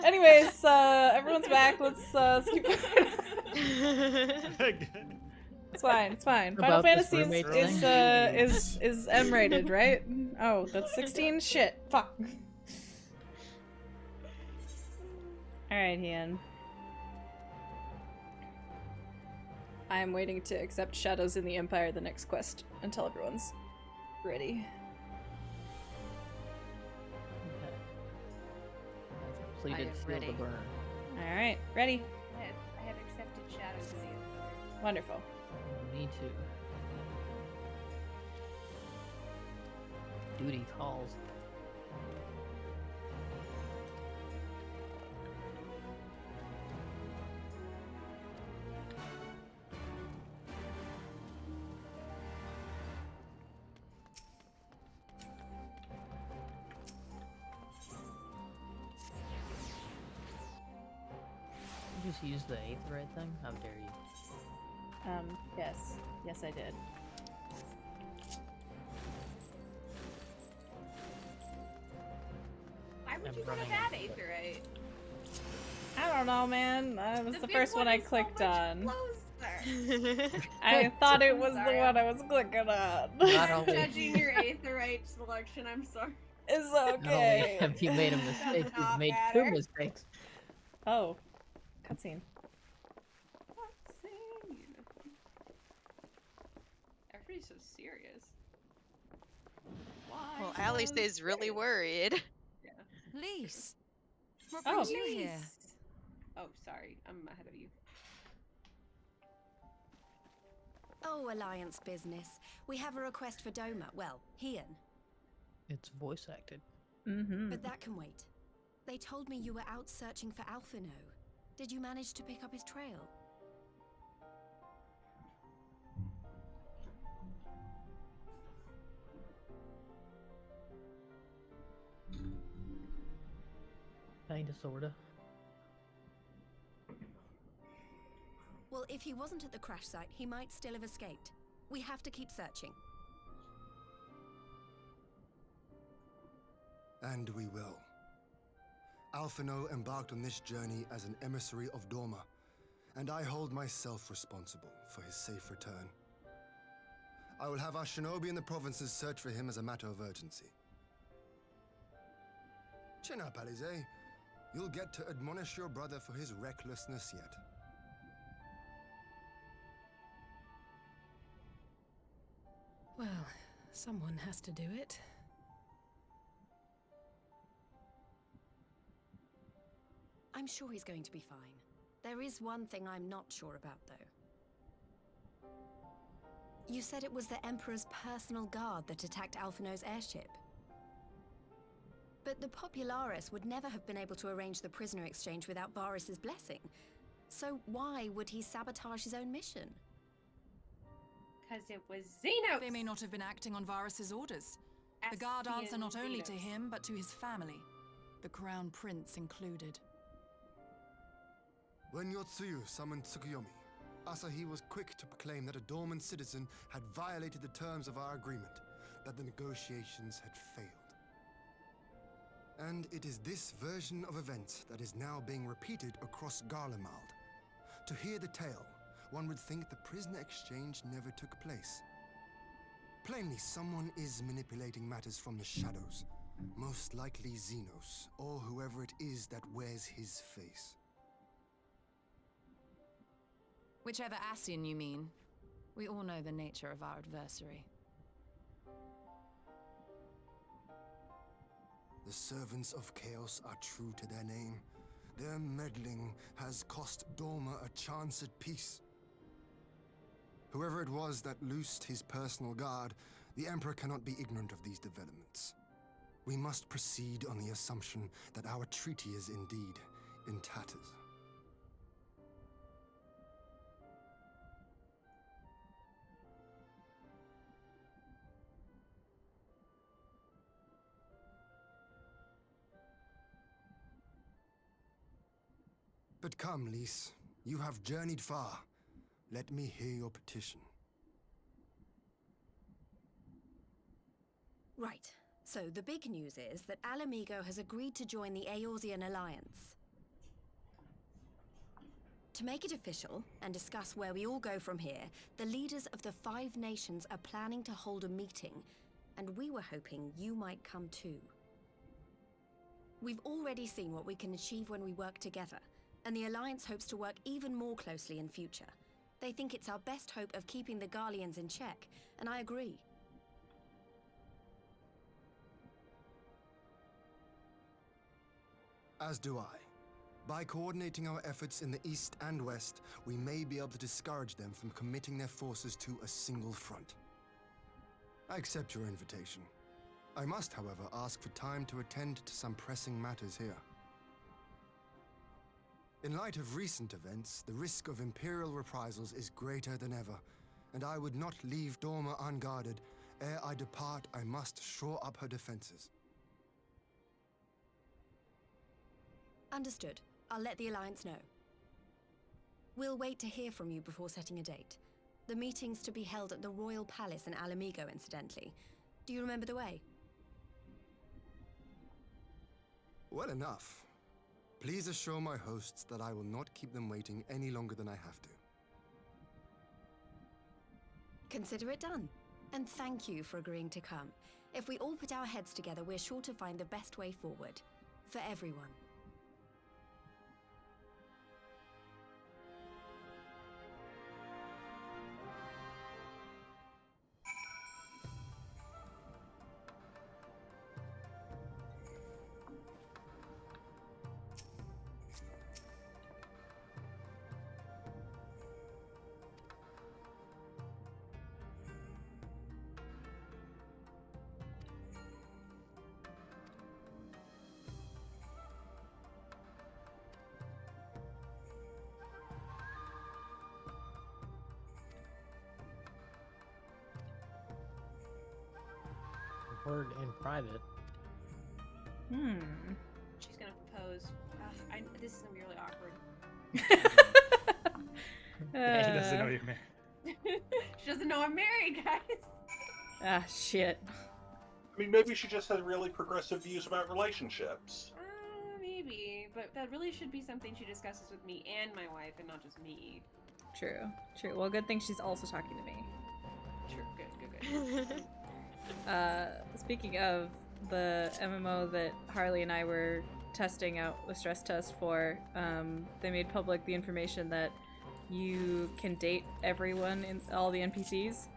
Anyways, everyone's back. Let's keep going. It's fine. It's fine. Final About this Fantasy roommate is M rated, right? Oh, that's 16. Shit. Fuck. All right, Ian. I am waiting to accept Shadows in the Empire, the next quest, until everyone's ready. Okay. I've completed I am Feel ready. the Burn. All right, ready. I have accepted Shadows in the Empire. Wonderful. Me too. Duty calls. You just use the Aetherite thing? How dare you? Yes. Yes, I did. Why would I'm you want to running have out of it. Aetherite? I don't know, man. That was the big first one one I is so clicked much on. closer. I thought it was Sorry, the one I was clicking on. Not I'm only, judging your Aetherite selection, I'm sorry. It's not only okay. have you made a mistake, you've not made matter. 2 mistakes. Oh, cutscene. Everybody's so serious. Why? Well, Alice so is really serious? worried. Lise, what Oh. brings you here? Oh, sorry. I'm ahead of you. Oh, Alliance business. We have a request for Doma. Well, Hian. It's voice acted. Mm-hmm. But that can wait. They told me you were out searching for Alphino. Did you manage to pick up his trail? Kinda, sorta. Well, if he wasn't at the crash site, he might still have escaped. We have to keep searching. And we will. Alphino embarked on this journey as an emissary of Dorma, and I hold myself responsible for his safe return. I will have our shinobi in the provinces search for him as a matter of urgency. Chin up, Alize. You'll get to admonish your brother for his recklessness yet. Well, someone has to do it. I'm sure he's going to be fine. There is one thing I'm not sure about, though. You said it was the Emperor's personal guard that attacked Alphino's airship. But the Popularis would never have been able to arrange the prisoner exchange without Varus's blessing. So why would he sabotage his own mission? Because it was Xenos! They may not have been acting on Varus's orders. The guard answer not only to him, but to his family. The Crown Prince included. When Yotsuyu summoned Tsukuyomi, Asahi was quick to proclaim that a dormant citizen had violated the terms of our agreement, that the negotiations had failed. And it is this version of events that is now being repeated across Garlemald. To hear the tale, one would think the prisoner exchange never took place. Plainly, someone is manipulating matters from the shadows. Most likely Xenos, or whoever it is that wears his face. Whichever Ascian you mean. We all know the nature of our adversary. The servants of chaos are true to their name. Their meddling has cost Dorma a chance at peace. Whoever it was that loosed his personal guard, the Emperor cannot be ignorant of these developments. We must proceed on the assumption that our treaty is indeed in tatters. But come, Lys. You have journeyed far. Let me hear your petition. Right. So the big news is that Alamigo has agreed to join the Eorzean Alliance. To make it official and discuss where we all go from here, the leaders of the 5 nations are planning to hold a meeting, and we were hoping you might come too. We've already seen what we can achieve when we work together, and the Alliance hopes to work even more closely in future. They think it's our best hope of keeping the Garleans in check, and I agree. As do I. By coordinating our efforts in the east and west, we may be able to discourage them from committing their forces to a single front. I accept your invitation. I must, however, ask for time to attend to some pressing matters here. In light of recent events, the risk of Imperial reprisals is greater than ever, and I would not leave Dorma unguarded. Ere I depart, I must shore up her defenses. Understood. I'll let the Alliance know. We'll wait to hear from you before setting a date. The meeting's to be held at the Royal Palace in Alamigo, incidentally. Do you remember the way? Well enough. Please assure my hosts that I will not keep them waiting any longer than I have to. Consider it done. And thank you for agreeing to come. If we all put our heads together, we're sure to find the best way forward. For everyone. Word in private. She's gonna propose. This is gonna be really awkward. He doesn't know you're married. She doesn't know I'm married, guys. Ah, shit. I mean, maybe she just has really progressive views about relationships. Maybe, but that really should be something she discusses with me and my wife, and not just me. True. True. Well, good thing she's also talking to me. True. Good. Speaking of the MMO that Harley and I were testing out the stress test for, they made public the information that you can date everyone in all the NPCs,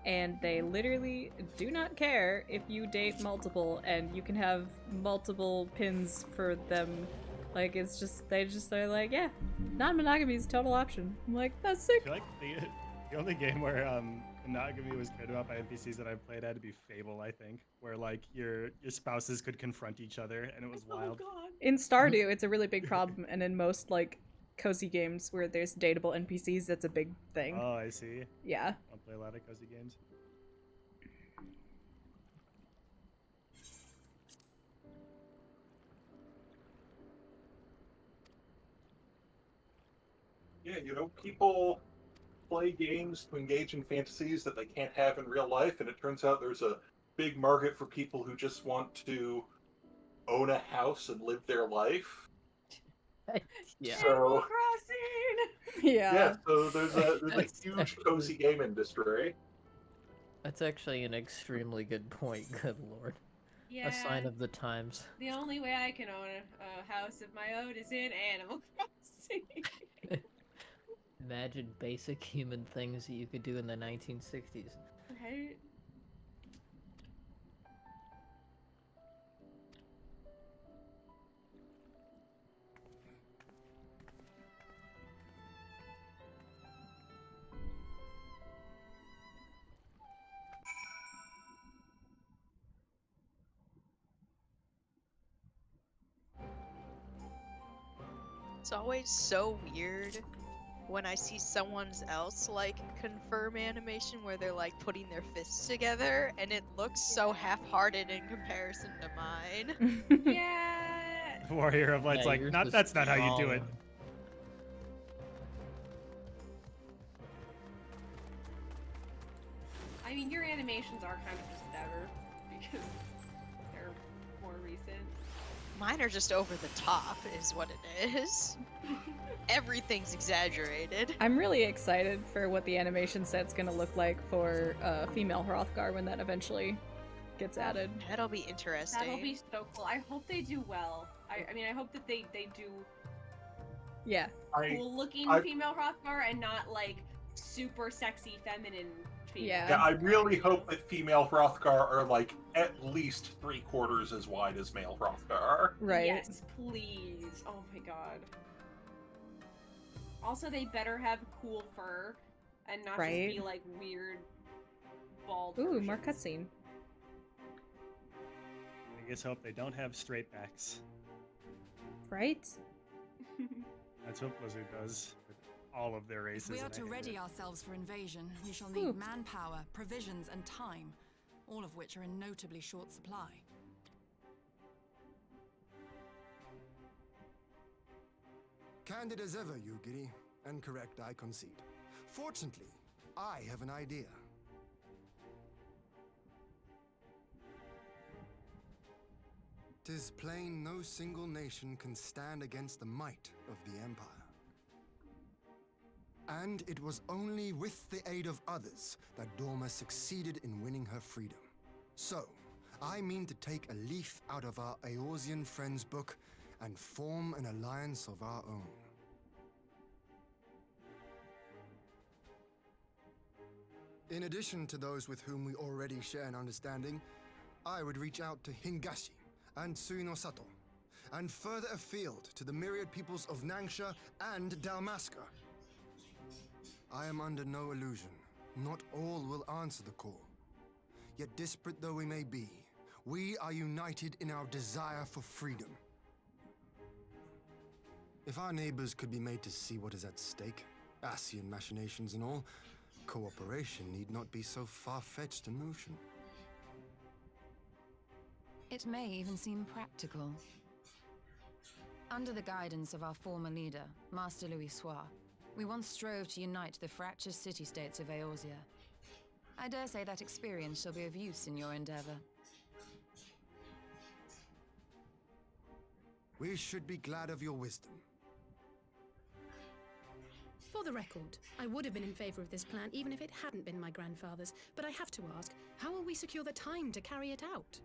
and they literally do not care if you date multiple, and you can have multiple pins for them. Like, it's just, they're like, yeah, non-monogamy is a total option. I'm like, that's sick. I feel like the only game where monogamy was cared about by NPCs that I've played had to be Fable, I think, where like your spouses could confront each other and it was wild. Oh god. In Stardew, it's a really big problem, and in most, like, cozy games where there's dateable NPCs, that's a big thing. Oh, I see. Yeah. I don't play a lot of cozy games. Yeah, people play games to engage in fantasies that they can't have in real life, and it turns out there's a big market for people who just want to own a house and live their life. Yeah. So, Animal Crossing! Yeah. so there's a huge cozy game industry. That's actually an extremely good point, good lord. Yeah. A sign of the times. The only way I can own a house of my own is in Animal Crossing. Imagine basic human things that you could do in the 1960s. Right? It's always so weird when I see someone else like confirm animation where they're like putting their fists together and it looks so half-hearted in comparison to mine. Yeah. Warrior of Light's Yeah, like, yours not was that's not how you do it. strong. I mean, your animations are kind of just better because they're more recent. Mine are just over the top, is what it is. Everything's exaggerated. I'm really excited for what the animation set's gonna look like for female Hrothgar when that eventually gets added. That'll be interesting. That'll be so cool. I hope they do well. I mean, I hope that they do Yeah. cool looking female Hrothgar and not like super sexy feminine female. Yeah. I really hope that female Hrothgar are like at least 3/4 as wide as male Hrothgar. Right. Yes, please. Oh my god. Also, they better have cool fur and not Right. just be like weird bald. Ooh, more versions. cutscene. I just hope they don't have straight backs. Right? That's what Blizzard does with all of their races. If we are and I to hate ready it. ourselves for invasion, we shall need Ooh. manpower, provisions, and time, all of which are in notably short supply. Candid as ever, Yugiri, and correct, I concede. Fortunately, I have an idea. "'Tis plain no single nation can stand against the might of the Empire. And it was only with the aid of others that Dorma succeeded in winning her freedom. So, I mean to take a leaf out of our Eorzean friends' book and form an alliance of our own. In addition to those with whom we already share an understanding, I would reach out to Hingashi and Suinosato, and further afield to the myriad peoples of Nangsha and Dalmasca. I am under no illusion. Not all will answer the call. Yet disparate though we may be, we are united in our desire for freedom. If our neighbors could be made to see what is at stake, Ascian machinations and all, cooperation need not be so far-fetched a notion. It may even seem practical. Under the guidance of our former leader, Master Louis Soir, we once strove to unite the fractious city-states of Eorzea. I dare say that experience shall be of use in your endeavor. We should be glad of your wisdom. For the record, I would have been in favor of this plan even if it hadn't been my grandfather's, but I have to ask, how will we secure the time to carry it out?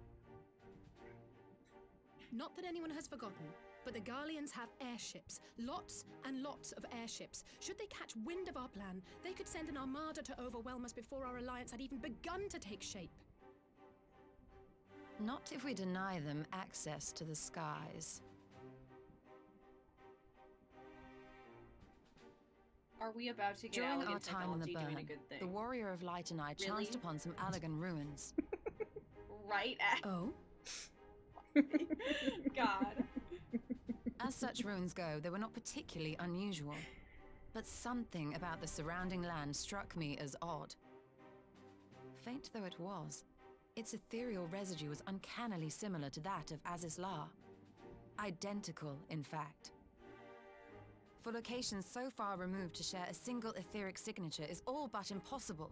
Not that anyone has forgotten, but the Garleans have airships. Lots and lots of airships. Should they catch wind of our plan, they could send an armada to overwhelm us before our alliance had even begun to take shape. Not if we deny them access to the skies. Are we about to get During our elegant time in the technology doing a burn, good thing? the Warrior of Light and I chanced upon some Allegan ruins. Right at Oh? God. As such ruins go, they were not particularly unusual. But something about the surrounding land struck me as odd. Faint though it was, its ethereal residue was uncannily similar to that of Azizlar. Identical, in fact. For locations so far removed to share a single etheric signature is all but impossible.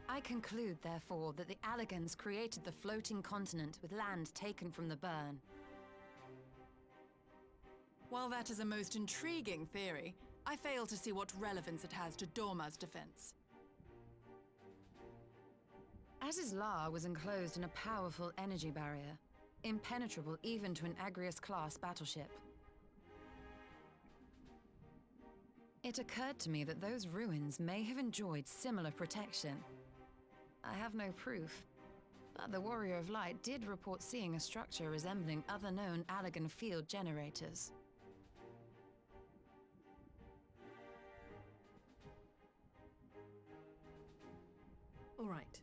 I conclude, therefore, that the Allegans created the floating continent with land taken from the burn. While that is a most intriguing theory, I fail to see what relevance it has to Dorma's defense. Azizlar was enclosed in a powerful energy barrier, impenetrable even to an Agrius-class battleship. It occurred to me that those ruins may have enjoyed similar protection. I have no proof, but the Warrior of Light did report seeing a structure resembling other known Allegan field generators. All right.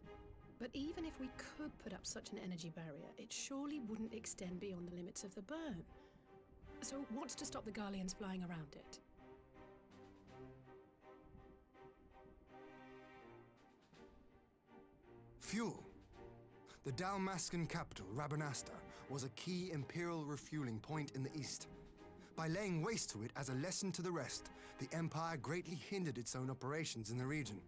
But even if we could put up such an energy barrier, it surely wouldn't extend beyond the limits of the burn. So what's to stop the Garleans flying around it? Fuel. The Dalmascan capital, Rabanasta, was a key Imperial refueling point in the east. By laying waste to it as a lesson to the rest, the Empire greatly hindered its own operations in the region.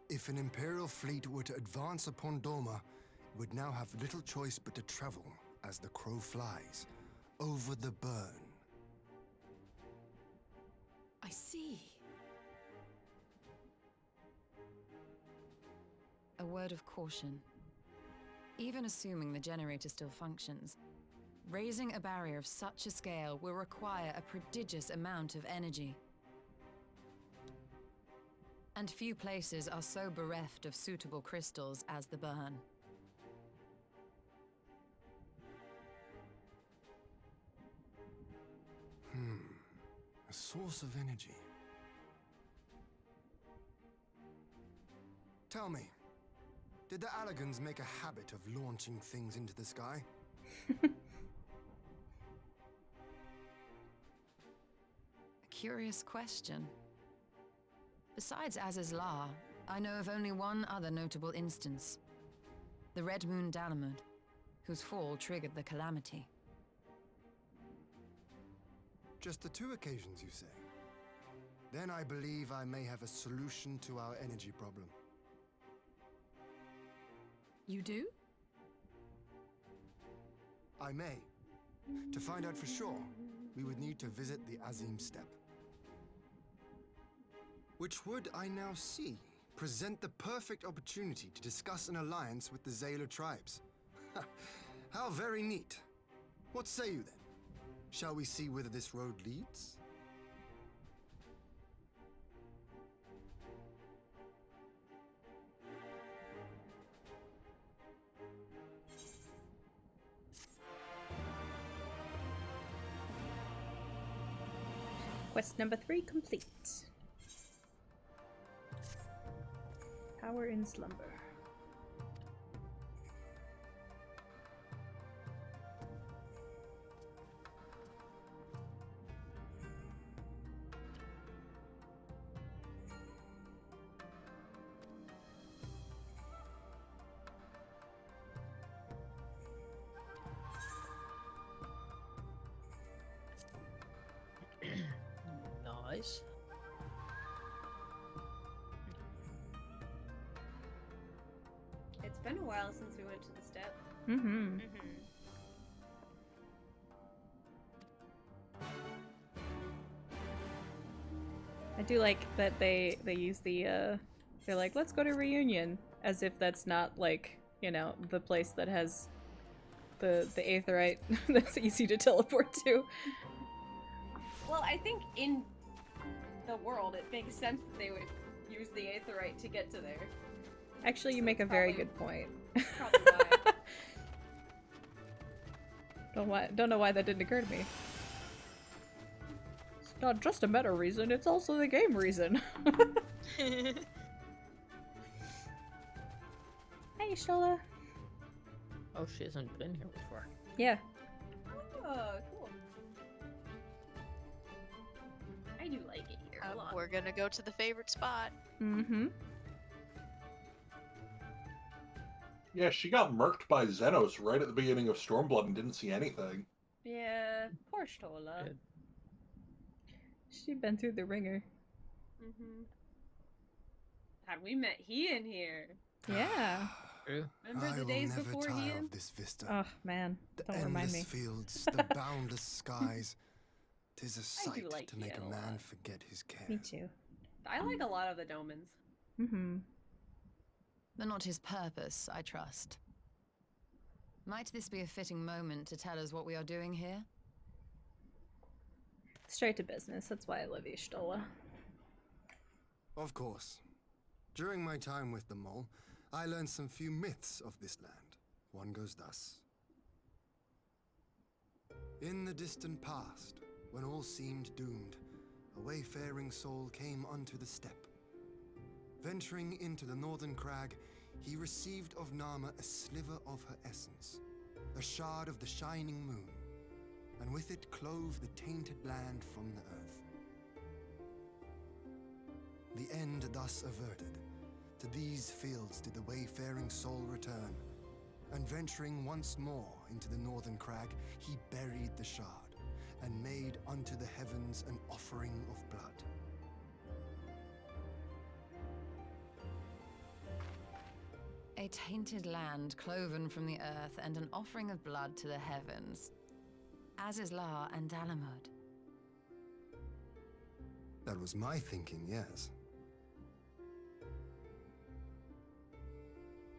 If an Imperial fleet were to advance upon Dorma, it would now have little choice but to travel, as the crow flies, over the burn. I see. A word of caution. Even assuming the generator still functions, raising a barrier of such a scale will require a prodigious amount of energy. And few places are so bereft of suitable crystals as the burn. A source of energy. Tell me, did the Allegans make a habit of launching things into the sky? A curious question. Besides Azizlar, I know of only one other notable instance. The Red Moon Dalamud, whose fall triggered the calamity. Just the 2 occasions, you say? Then I believe I may have a solution to our energy problem. You do? I may. To find out for sure, we would need to visit the Azim Steppe. Which would, I now see, present the perfect opportunity to discuss an alliance with the Zayla tribes. How very neat. What say you then? Shall we see whether this road leads? Quest number 3 complete. Power in slumber. Nice. It's been a while since we went to the steppe. Mm-hmm. do like that they use the they're like, let's go to Reunion, as if that's not like, you know, the place that has the aetheryte that's easy to teleport to. Well, I think in the world it makes sense that they would use the aetheryte to get to there. Actually, you So make a it's very probably- good point. Probably why. Don't know why that didn't occur to me. It's not just a meta reason, it's also the game reason. Hey, Shola. Oh, she hasn't been here before. Yeah. Oh, cool. I do like it here a lot. We're gonna go to the favorite spot. Mm-hmm. Yeah, she got murked by Xenos right at the beginning of Stormblood and didn't see anything. Yeah, poor Stola. She'd been through the ringer. Mm-hmm. Had we met Ian here? Yeah. True. Remember I the will days never before tire Ian? of this vista. Oh, man. The Don't remind endless me. fields, the boundless skies. 'Tis a I do sight like to make Ian a a man lot. forget his care. Me too. I like a lot of the Domans. Mm-hmm. But not his purpose, I trust. Might this be a fitting moment to tell us what we are doing here? Straight to business. That's why I love you, Stola. Of course. During my time with the mole, I learned some few myths of this land. One goes thus. In the distant past, when all seemed doomed, a wayfaring soul came unto the steppe. Venturing into the northern crag, he received of Nama a sliver of her essence, a shard of the shining moon, and with it clove the tainted land from the earth. The end thus averted, to these fields did the wayfaring soul return, and venturing once more into the northern crag, he buried the shard, and made unto the heavens an offering of blood. A tainted land cloven from the earth and an offering of blood to the heavens. Azizlar and Dalamud. That was my thinking, yes.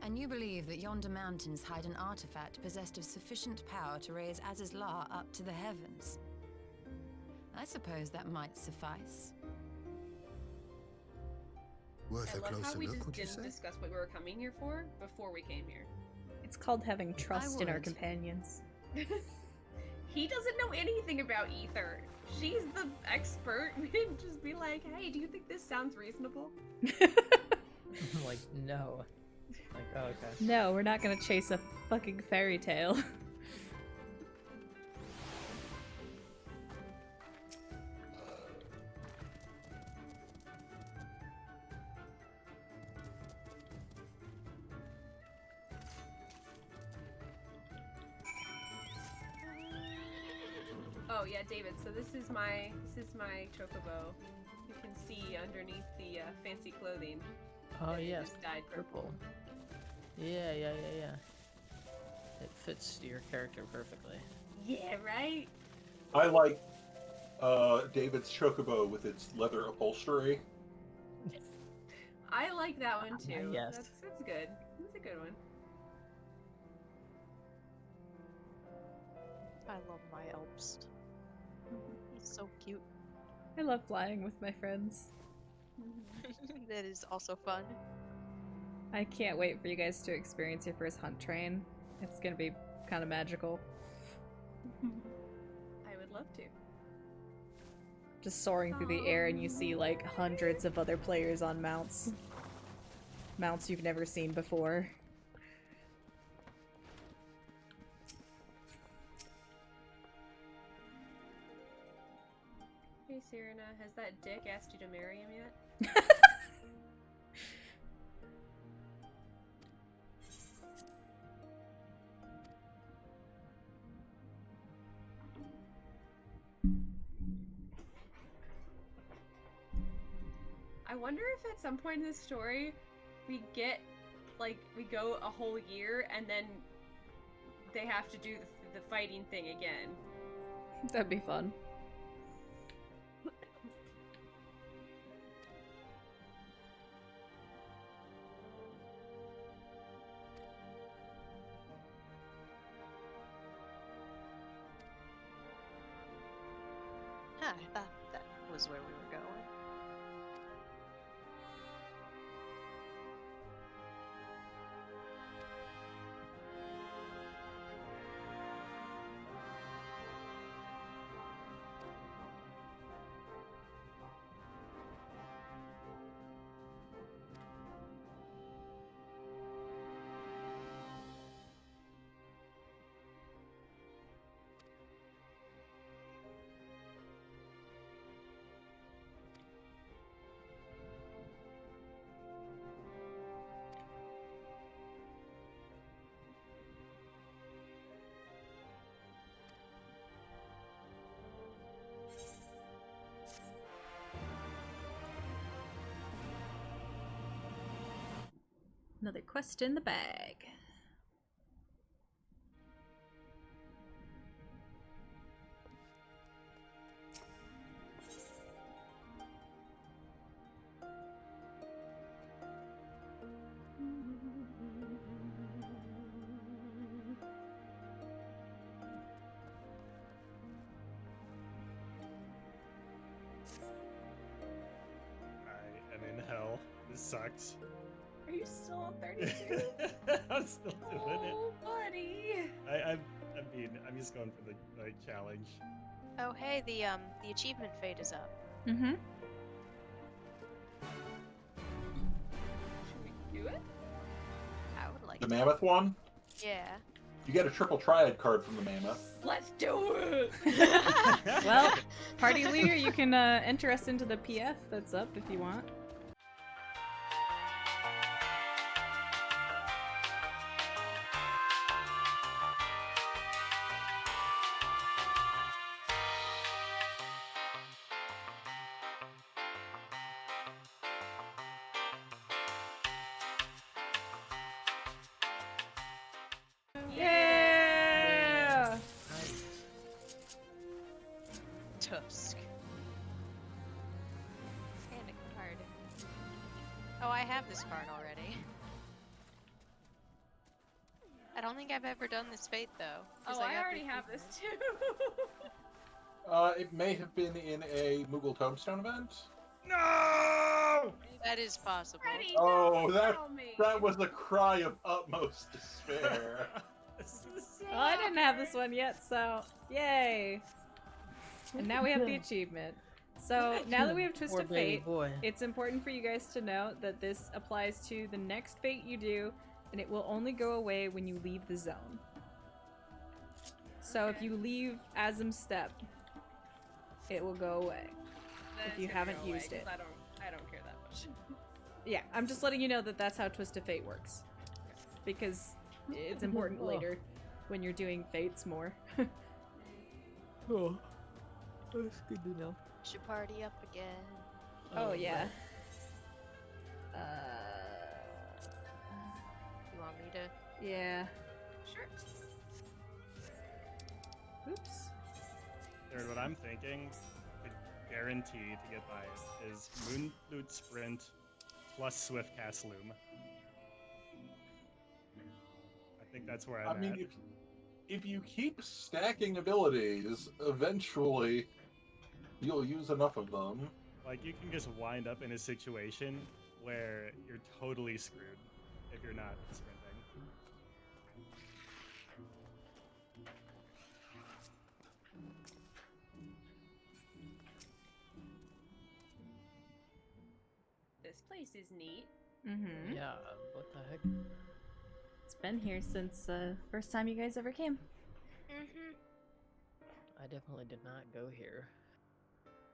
And you believe that yonder mountains hide an artifact possessed of sufficient power to raise Azizlar up to the heavens. I suppose that might suffice. Worth I a love how closer we look, just would you didn't say? discuss what we were coming here for before we came here. It's called having trust in our would. companions. He doesn't know anything about ether. She's the expert. We didn't just be like, hey, do you think this sounds reasonable? Like, no. Like, oh, okay. No, we're not gonna chase a fucking fairy tale. Oh yeah, David. So this is my chocobo. You can see underneath the fancy clothing. Oh, that it yes. just dyed purple. Yeah. It fits your character perfectly. Yeah, right. I like David's chocobo with its leather upholstery. I like that one too. Yes. That's good. That's a good one. I love my Elbst. He's so cute. I love flying with my friends. That is also fun. I can't wait for you guys to experience your first hunt train. It's gonna be kind of magical. I would love to. Just soaring through the air and you see like hundreds of other players on mounts. Mounts you've never seen before. Hey, Serena, has that dick asked you to marry him yet? I wonder if at some point in this story we get, like, we go a whole year and then they have to do the fighting thing again. That'd be fun. I thought that was where we were going. Another quest in the bag. I am in hell. This sucks. Are you still on 32? I'm still doing it. Oh, buddy. I'm just going for the challenge. Oh, hey, the achievement fate is up. Mm-hmm. Should we do it? I would like The to. mammoth one? Yeah. You get a triple triad card from the mammoth. Let's do it! Well, party leader, you can enter us into the PF that's up if you want. Yeah! Tusk. Panic card. Oh, I have this card already. I don't think I've ever done this fate though. 'Cause Oh, I got already the have this too. It may have been in a Moogle Tombstone event. No! That is possible. Freddy, Oh, don't that tell me. was a cry of utmost despair. Well, I didn't have this one yet, so yay! And now we have the achievement. So now that we have Twist Poor of baby Fate, boy. it's important for you guys to know that this applies to the next fate you do, and it will only go away when you leave the zone. So if you leave Azim's Step, it will go away. Then if it's you gonna haven't go away, used it. 'cause I don't care that much. Yeah, I'm just letting you know that that's how Twist of Fate works. Because it's important later when you're doing fates more. Oh, that's good to know. Should party up again. Oh, yeah. You want me to? Yeah. Sure. Oops. Third, what I'm thinking, the guarantee to get by is Moonflute Sprint plus Swift Cast Loom. I think that's where I'm I mean, at. if you keep stacking abilities, eventually you'll use enough of them. Like, you can just wind up in a situation where you're totally screwed if you're not sprinting. This place is neat. Mm-hmm. Yeah, what the heck? It's been here since first time you guys ever came. Mm-hmm. I definitely did not go here.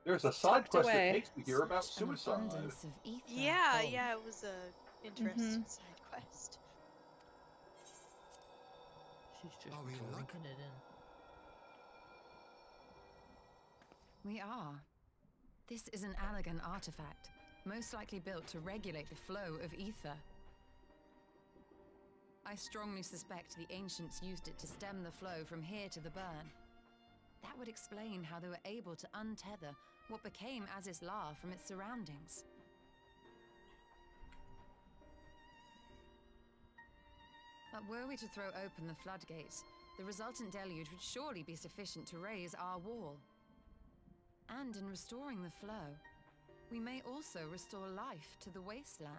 There's a side Tucked quest away. that takes you here about Such an suicide. abundance of ether. Yeah, Oh. yeah, it was a interesting side quest. She's just Are we in luck? drinking it in. We are. This is an Allegan artifact, most likely built to regulate the flow of ether. I strongly suspect the ancients used it to stem the flow from here to the burn. That would explain how they were able to untether what became Azis La from its surroundings. But were we to throw open the floodgates, the resultant deluge would surely be sufficient to raise our wall. And in restoring the flow, we may also restore life to the wasteland.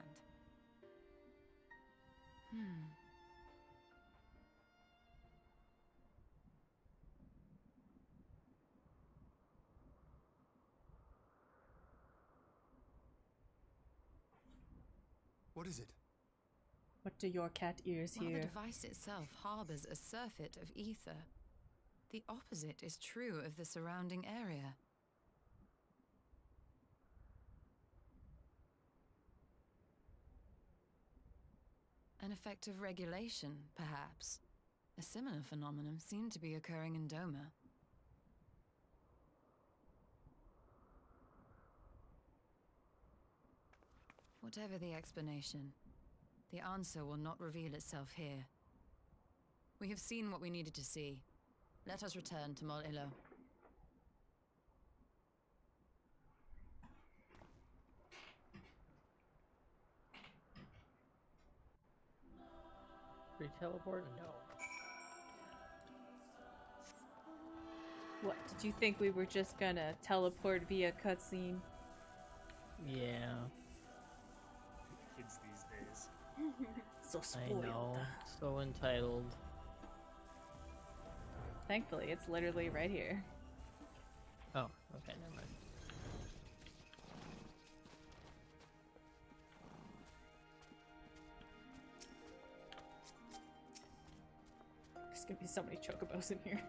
What is it? What do your cat ears While the hear? device itself harbors a surfeit of ether, the opposite is true of the surrounding area. An effect of regulation, perhaps. A similar phenomenon seemed to be occurring in Doma. Whatever the explanation, the answer will not reveal itself here. We have seen what we needed to see. Let us return to Mol Illo. Free teleport? No. What, did you think we were just gonna teleport via cutscene? Yeah. Kids these days. So I spoiled. know. So entitled. Thankfully, it's literally right here. Oh, okay, never mind. There's gonna be so many chocobos in here.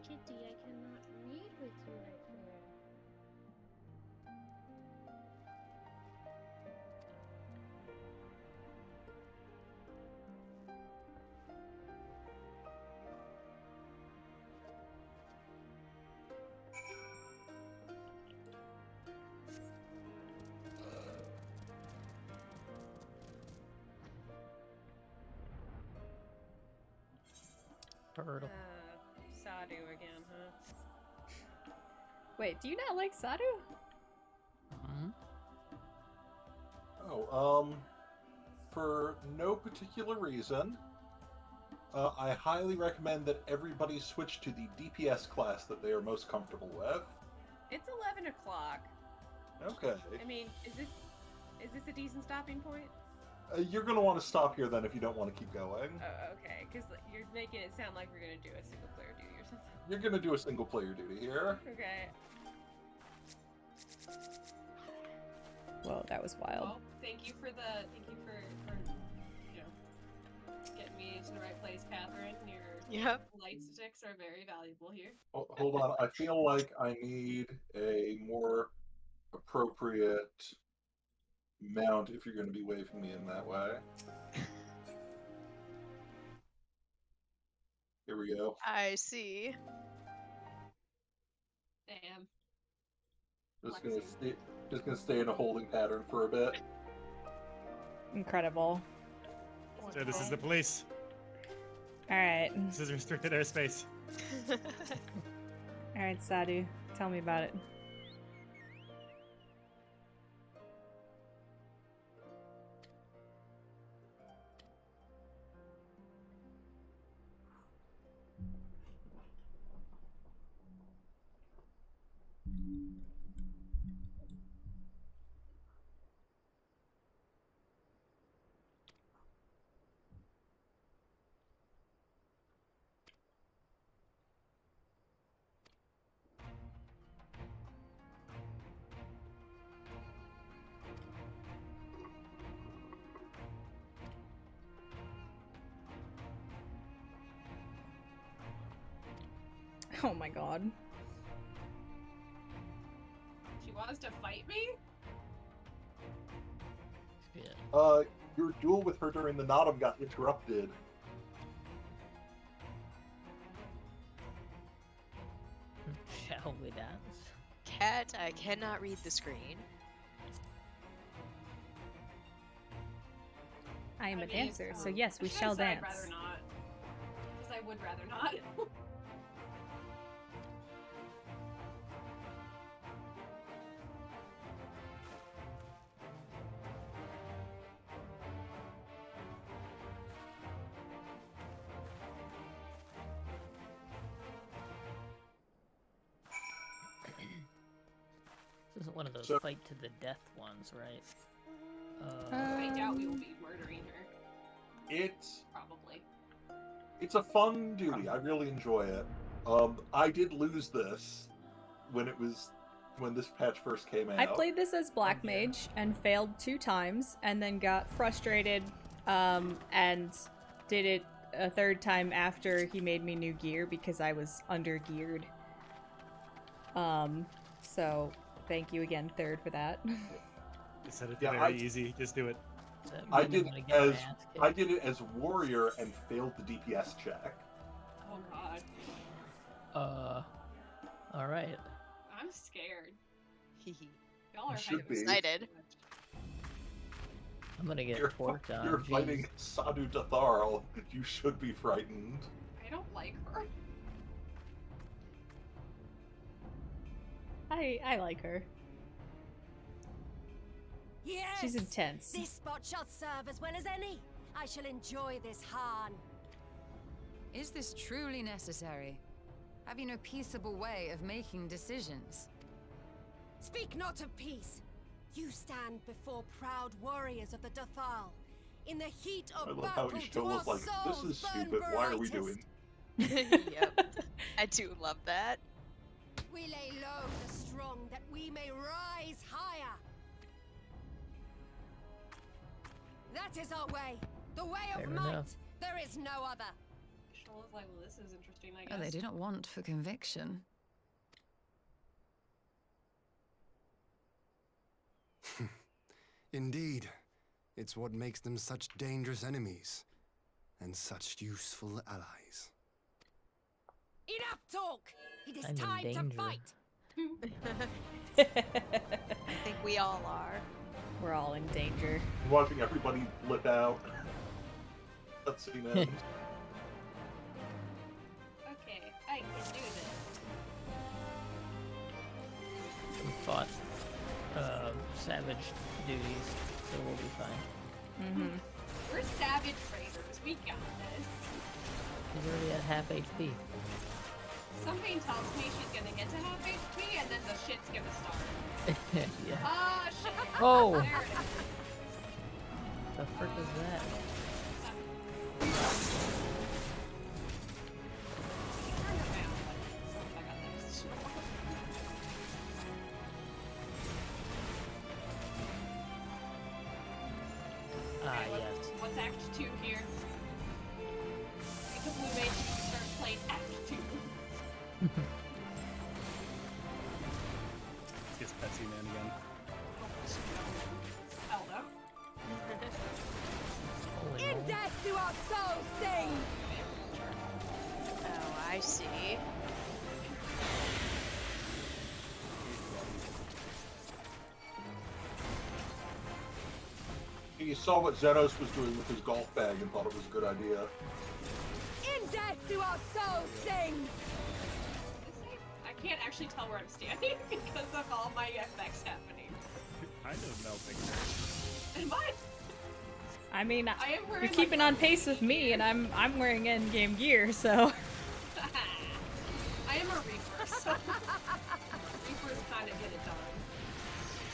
Kitty, I cannot read with you right here. Turtle. Sadu again, huh? Wait, do you not like Sadu? For no particular reason, I highly recommend that everybody switch to the DPS class that they are most comfortable with. It's 11 o'clock. Okay. I mean, is this a decent stopping point? You're going to want to stop here then if you don't want to keep going. Oh, okay, because you're making it sound like we're gonna do a single player duty or something. You're going to do a single player duty here. Okay. Whoa, that was wild. Well, thank you for you know, getting me to the right place, Catherine. Your light sticks are very valuable here. Oh, hold on, I feel like I need a more appropriate mount if you're going to be waving me in that way. Here we go. I see. Damn. Just gonna stay in a holding pattern for a bit. Incredible. So this is the police. Alright. This is restricted airspace. Alright, Sadu. Tell me about it. Oh my god. She wants to fight me? Yeah. Your duel with her during the Nodum got interrupted. Shall we dance? Cat, I cannot read the screen. I am a mean, dancer, so yes, we I shall said dance. I'd rather not. Because I would rather not. This isn't one of those So- fight to the death ones, right? I doubt we will be murdering her. It's Probably. a fun duty. I really enjoy it. I did lose this when this patch first came out. I played this as Black Mage and failed 2 times, and then got frustrated, and did it a 3rd time after he made me new gear because I was under geared. So thank you again, Third, for that. You said it Yeah, very easy. Just do it. I did it as warrior and failed the DPS check. Oh god. All right. I'm scared. Hehe. Y'all are should hyping be. Excited. I'm gonna get You're torqued on. You're Jeez. fighting Sadu Datharl. You should be frightened. I don't like her. I like her. Yes! She's intense. This spot shall serve as well as any. I shall enjoy this Han. Is this truly necessary? Have you no peaceable way of making decisions? Speak not of peace. You stand before proud warriors of the Dathal. In the heat I of love how battle, Ishto do our was like, "This souls is burn stupid. Why are we brightest." doing?" Yep. I do love that. We lay low the strong that we may rise higher. That is our way. The way of Fair might. enough. There is no other. Shola's like, well, this is interesting, I Oh, guess. they do not want for conviction. Indeed. It's what makes them such dangerous enemies. And such useful allies. Enough talk! It is I'm in time to danger. fight! I think we all are. We're all in danger. I'm watching everybody blip out. Let's see, man. Okay, I can do this. We fought savage duties, so we'll be fine. We're savage raiders. We got this. He's already at half HP. Something tells me she's gonna get to half HP and then the shit's gonna start. Yeah. Ah, shit. Oh! There it is. The frick is that? Ah, Okay, yes. what's Act 2 here? Make a blue mage and start playing Act 2. Let's get Petsy Man again. Hell no. In death do our souls sing! Oh, I see. You saw what Xenos was doing with his golf bag and thought it was a good idea. In death do our souls sing! I can't actually tell where I'm standing because of all my FX happening. Kind of melting. Am I? I mean, I am wearing, you're keeping on pace with me, and I'm wearing in-game gear, so. I am a Reaper, so Reapers kind of get it done.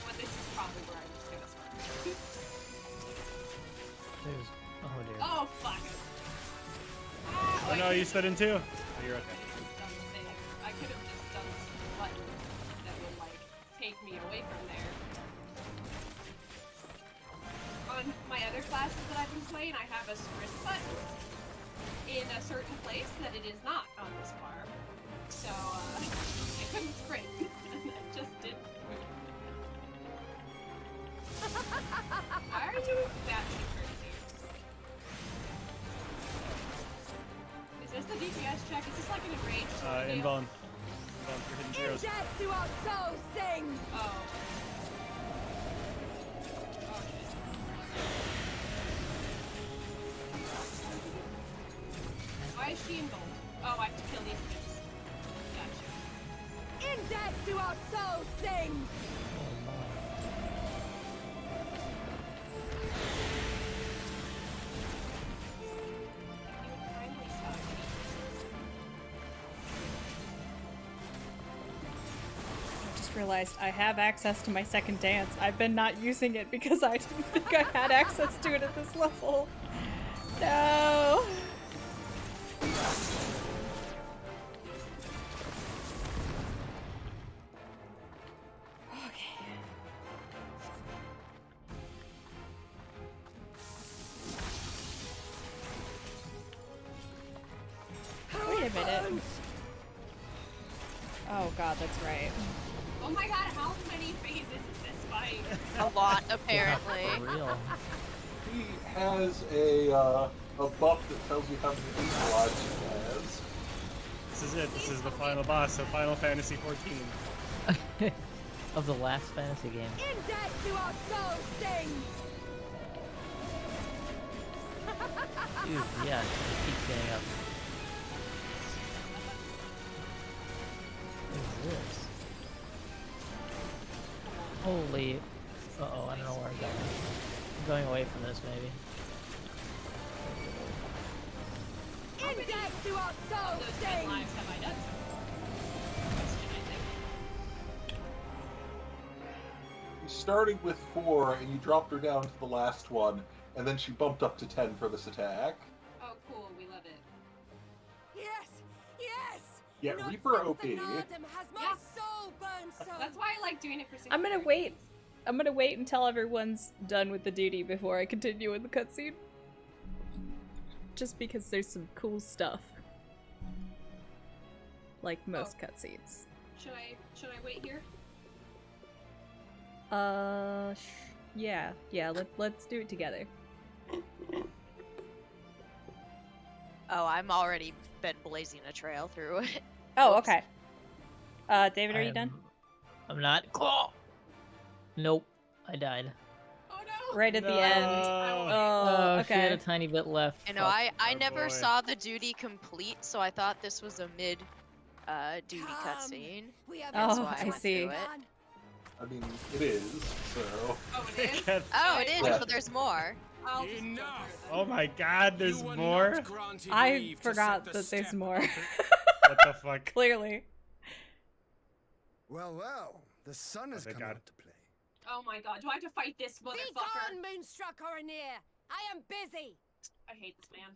But this is probably where I'm just gonna start. There's. Oh dear. Oh fuck! Oh no, you stood in too. Oh, you're okay. I could have just done this button that would like take me away from there. On my other classes that I've been playing, I have a sprint button in a certain place that it is not on this farm. So I couldn't sprint, and it just didn't move. Why are you that crazy? Is this the DPS check? Is this like an enraged sort of deal? Invuln. Invuln for hidden In zeros. death do our souls sing! Oh. Why is she involved? Oh, I have to kill these things. Gotcha. In death do our souls sing! Kindly stop me. Just realized I have access to my second dance. I've been not using it because I didn't think I had access to it at this level. No. Okay. Wait a minute. Oh god, that's right. Oh my god, how many phases is this fight? A lot, apparently. For real. He has a buff that tells you how many lives he has. This is it. This is the final boss of Final Fantasy XIV. Of the last fantasy game. In debt to our soul stings! Dude, yeah, it keeps getting up. What is this? Holy... Uh-oh, I don't know where I'm going. I'm going away from this, maybe. In debt to our soul stings! You started with 4 and you dropped her down to the last one, and then she bumped up to 10 for this attack. Oh, cool. We love it. Yes! Yes! Yeah, Not Reaper since OP. the Nardum has my soul burned so. That's why I like doing it for 6 I'm gonna wait. I'm gonna wait until everyone's done with the duty before I continue with the cutscene. Just because there's some cool stuff. Like most cutscenes. Should I wait here? Yeah, let's do it together. Oh, I'm already been blazing a trail through it. Oh, okay. David, are you done? I'm not. Oh! Nope, I died. Right at the end. Oh, She had a okay. tiny bit left. I know, I never saw the duty complete, so I thought this was a mid duty cutscene. That's Oh, why I went see. through it. I mean, it is, so... Oh, it is? Oh, it is, Yeah. so there's more. I'll Oh my god, there's more? I forgot that there's more. What the fuck? Clearly. Well, well, the sun has come out to play. Oh my god, do I have to fight this Be motherfucker? gone, Moonstruck Oranir! I am busy! I hate this man.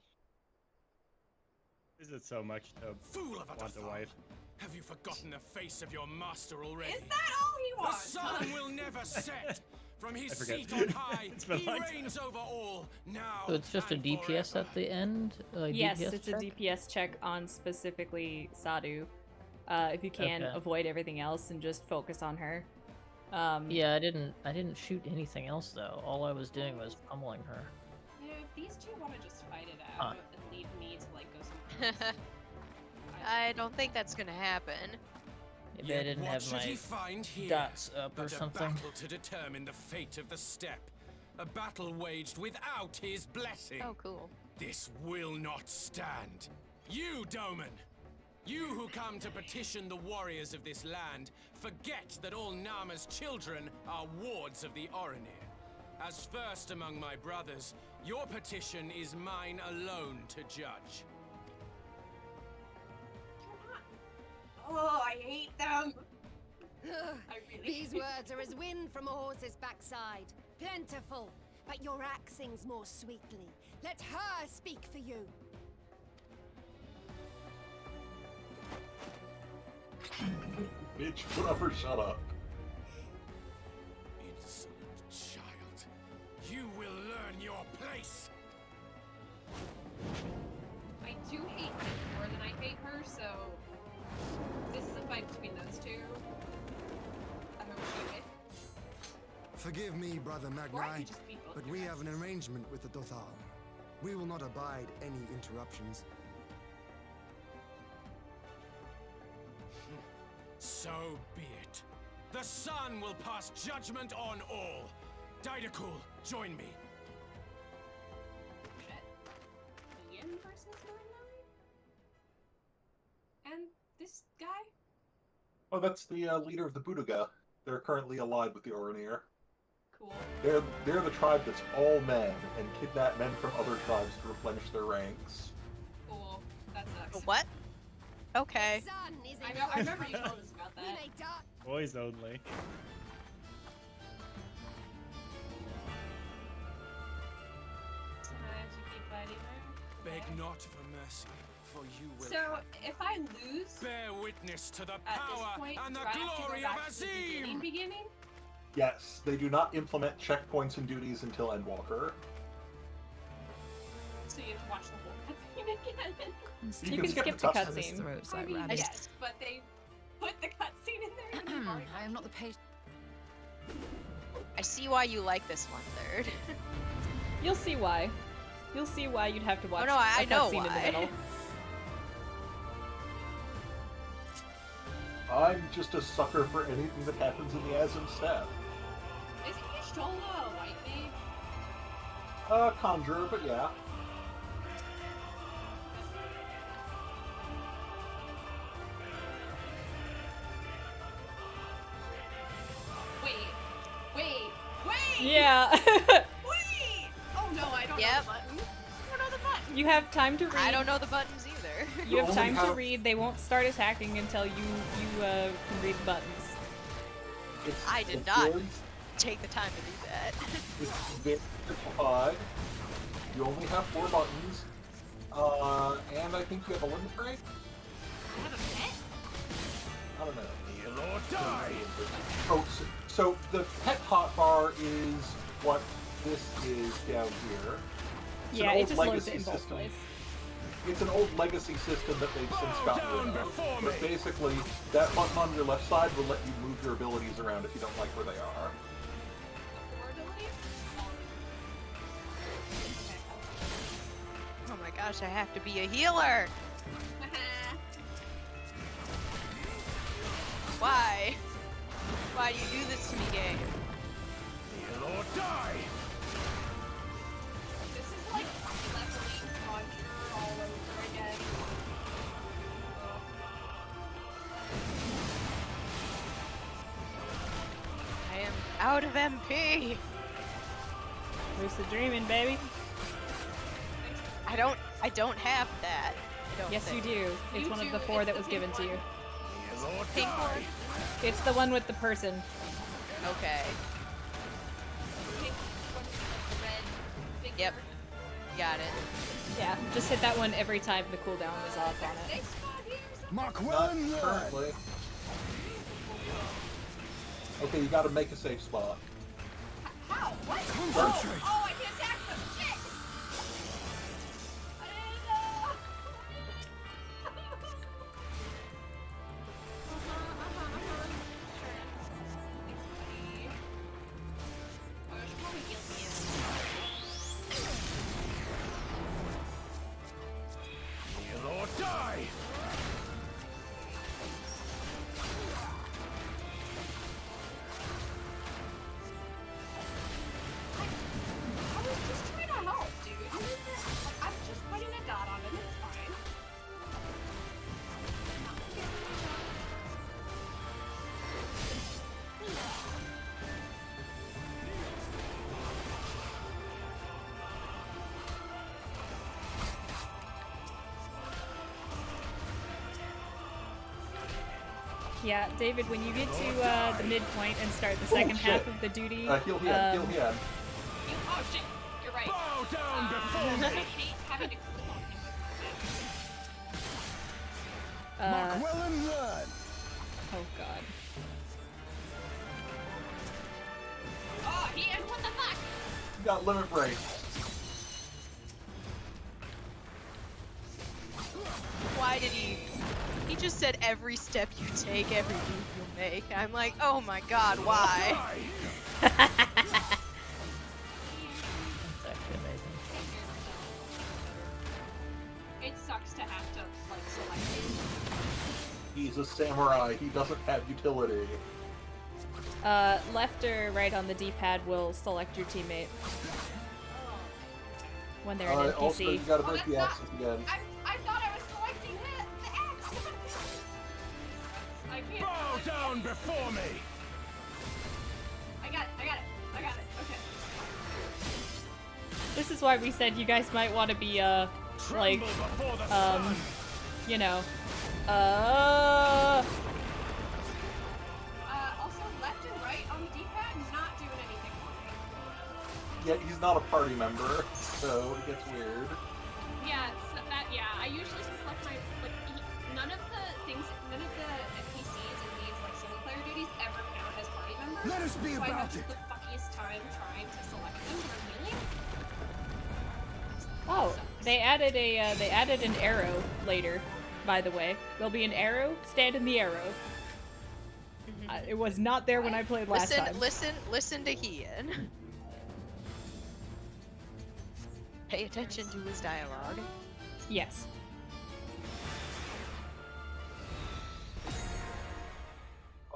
Is it so much to Fool of a want a Dathar. wife? Have you forgotten the face of your master already? Is that all he The wants? sun will never set. From his I forget. seat on high, It's been a he long time. reigns over all, now So it's just a and DPS forever. at the end? Yes, DPS it's check? a DPS check on specifically Sadu. If you can, Okay. avoid everything else and just focus on her. Yeah, I didn't shoot anything else though. All I was doing was pummeling her. You know, if these two want to just fight it Huh. out and leave me to like go somewhere else. I don't think that's gonna happen. Maybe I Yet didn't what have should my he find here dots up or but something. a battle to determine the fate of the steppe. A battle waged without his blessing. Oh, cool. This will not stand. You, Doman! You who come to petition the warriors of this land, forget that all Nama's children are wards of the Oranir. As first among my brothers, your petition is mine alone to judge. Oh, I hate them. Ugh, I really These words are as wind from a horse's backside. Plentiful, but your axe sings more sweetly. Let her speak for you. Bitch, put up or shut up. Insolent child. You will learn your place. I do hate him more than I hate her, so this is a fight between those two. I hope she wins. Forgive me, Brother Or I Magnai, could just beat both but your we have an asses. arrangement with the Dothar. We will not abide any interruptions. So be it. The sun will pass judgment on all. Didakul, join me. Ian versus Magnai? And this guy? Oh, that's the leader of the Budaga. They're currently allied with the Oranir. Cool. They're the tribe that's all men and kidnap men from other tribes to replenish their ranks. Cool. That sucks. What? Okay. I remember you told us about that. Boys only. Beg not for mercy, for you will So, have if I lose bear witness to the at this power point, and the do I have to go glory back of to the Azim! beginning? Yes, they do not implement checkpoints and duties until Endwalker. So you have to watch the whole cutscene again. You can skip the cutscene. Throats I like mean, rabbits. yes, but they put the cutscene in there. And they've already I am not the patient. I see why you like this one, Third. You'll see why. You'll see why you'd have to watch no, I a know cutscene in the why. middle. I'm just a sucker for anything that happens in the Azim step. Isn't Y'shtola a white mage? Conjurer, but yeah. Wait! Yeah. Wait! Oh no, I don't know the buttons. I don't know the buttons. You have time to read. I don't know the buttons either. You have time to read. They won't start attacking until you can read the buttons. I did not take the time to do that. It's very simplified. You only have 4 buttons. And I think you have a limit break? I have a pet? I don't know. Lord die! Oh, so the pet hotbar is what this is down here. It's Yeah, an it old just loads legacy it in both system. ways. It's an old legacy system that they've since gotten rid of. But basically, that button on your left side will let you move your abilities around if you don't like where they are. Oh my gosh, I have to be a healer! Why? Why do you do this to me, game? Lord die! This is like leveling Conjure all over again. I am out of MP! Lucid dreaming, baby. I don't have that. I don't Yes, think. you do. It's one of the 4 that was given to you. Lord Pink die! one? It's the one with the person. Okay. Yep. Got it. Yeah, just hit that one every time the cooldown is off on it. Mark Not currently. Okay, you gotta make a safe spot. How? What? Concentrate. Oh, I can attack them! Shit! I didn't know! Lord die! I was just trying to help, dude. I'm just putting a dot on it, it's fine. Yeah, David, when you get to the midpoint and start the second shit. half of the duty, Heal hand, heal hand. Oh shit, you're right. Bow down before I me! hate having to cool Mark well and learn. oh god. Oh, Ian, what the fuck? You got limit break. Why did he? He just said every step you take, every move you make. I'm like, oh my god, why? That's actually amazing. It sucks to have to, like, select He's a samurai. He doesn't have utility. Left or right on the D-pad will select your teammate when they're an NPC. Also, you gotta break the axis again. I thought I was selecting the axe! I can't. Bow down before me! I got it, okay. This is why we said you guys might want to be, like, Tremble before the sun! you know, Also, left and right on the D-pad is not doing anything for me. Yeah, he's not a party member, so it gets weird. Yeah, so I usually select my, none of the NPCs in these, single player duties ever count as party members. Let us be so about I have it. the fuckiest time trying to select them when I'm healing. Oh, they added an arrow later, by the way. There'll be an arrow, stand in the arrow. It was not there when I played last time. Listen to Ian. Pay attention to his dialogue. Yes.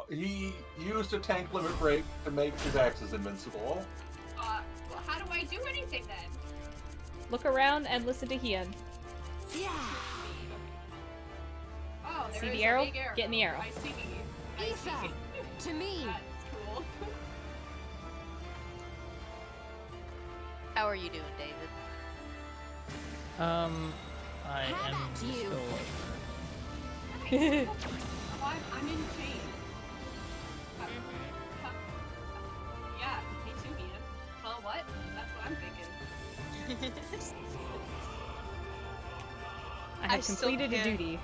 He used a tank limit break to make his axes invincible. Well, how do I do anything then? Look around and listen to Ian. Yeah. Oh, there See is the a arrow? big arrow. Get in the arrow. I see. Ether, to me. That's cool. How are you doing, David? I am you? still I'm in chains. Yeah, me too, Ian. Huh, what? That's what I'm thinking. I have completed a duty.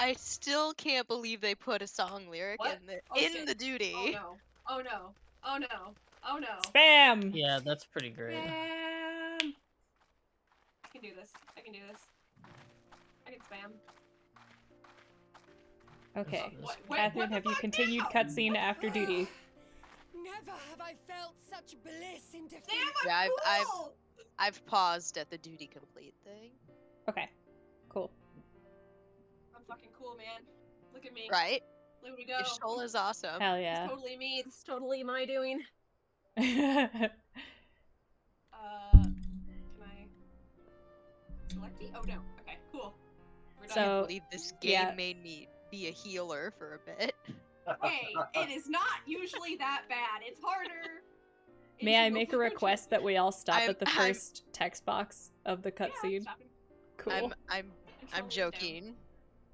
I still can't believe they put a song lyric What? in the duty. Oh no. Oh no. Oh no. Oh no. Spam! Yeah, that's pretty great. Spam! I can do this. I can do this. I can spam. Okay. Wait, Catherine, have you continued cutscene after duty? Never have I felt such bliss in defeat. Yeah, I've paused at the duty complete thing. Okay. Cool. I'm fucking cool, man. Look at me. Right? Look at me go. Your shoal is awesome. Hell yeah. It's totally me. It's totally my doing. Yeah. Can I select it? Oh no. Okay, cool. We're done. I can't believe this game made me be a healer for a bit. Hey, it is not usually that bad. It's harder. May I make a request that we all stop at the first text box of the cutscene? Cool. I'm joking.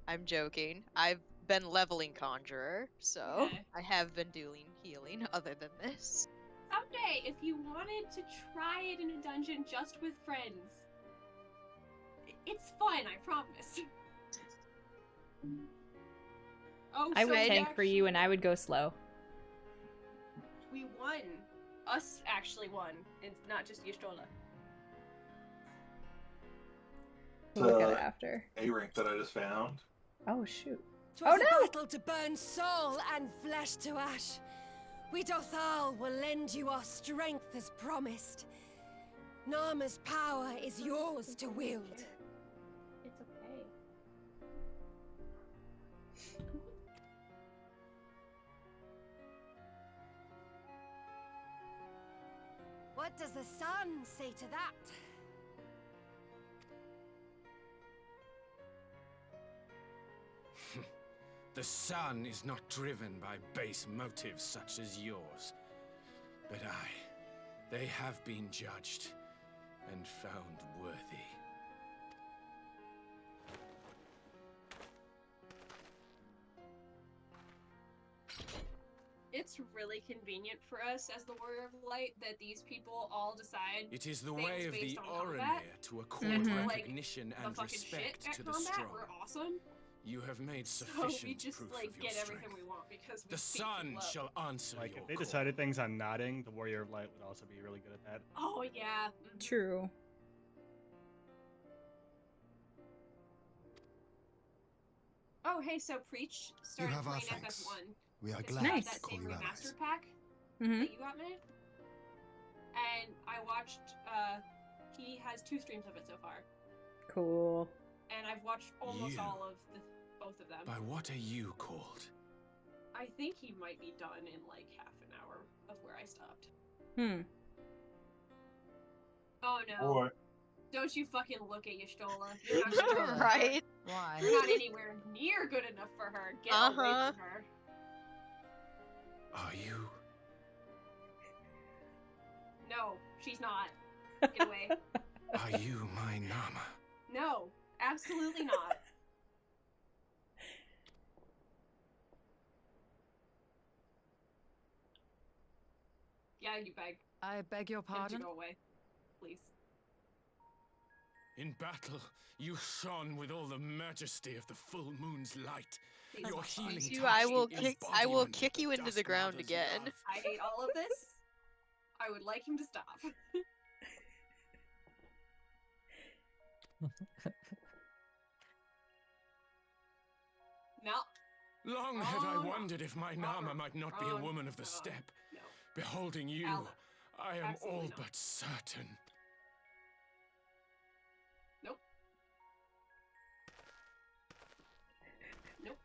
I'm joking. I've been leveling Conjurer, so I have been doing healing other than this. Someday, if you wanted to try it in a dungeon just with friends, it's fun, I promise. Oh, I would so tank for you and I would go slow. We won. Us actually won. It's not just Yashtola. We'll look at it after. A rank that I just found. Oh shoot. 'Twas a battle to burn soul and flesh to ash. We Dothal will lend you our strength as promised. Narma's power is yours to wield. It's okay. What does the sun say to that? The sun is not driven by base motives such as yours. But they have been judged and found worthy. It's really convenient for us as the Warrior of Light that these people all decide It is the things way of based the on combat. Oranir to accord And recognition the and fucking shit respect at to the combat, strong. we're awesome. You have made So sufficient we just proof like of your get strength. everything we want because we The sun people up. shall answer Like, your if they call. decided things on nodding, the Warrior of Light would also be really good at that. Oh yeah. True. Oh hey, so Preach started have our playing thanks. FF1. We are It's glad got to that call same you allies. remastered pack Mhm. that you got, man. And I watched. He has 2 streams of it so far, Cool. and I've watched almost You. all of both of them. By what are you called? I think he might be done in like half an hour of where I stopped. Hmm. Oh no! Boy. Don't you fucking look at Yashtola. You're not good enough for her. Right? Why? You're not anywhere near good enough for her. Get away from her. Are you? No, she's not. Get away. Are you my Nama? No, Absolutely not. Yeah, you beg I beg your him to pardon? go away, please. In battle, you shone with all the majesty of the full moon's light. Please Your stop. healing You, touch, I will the kick embodiment of you into the Dusk ground Mother's again. love. I hate all of this. I would like him to stop. No. Long had I wondered if my Nama might not be a woman of the steppe. No. Beholding you, Alan, I am absolutely all not. but certain. Nope. Nope.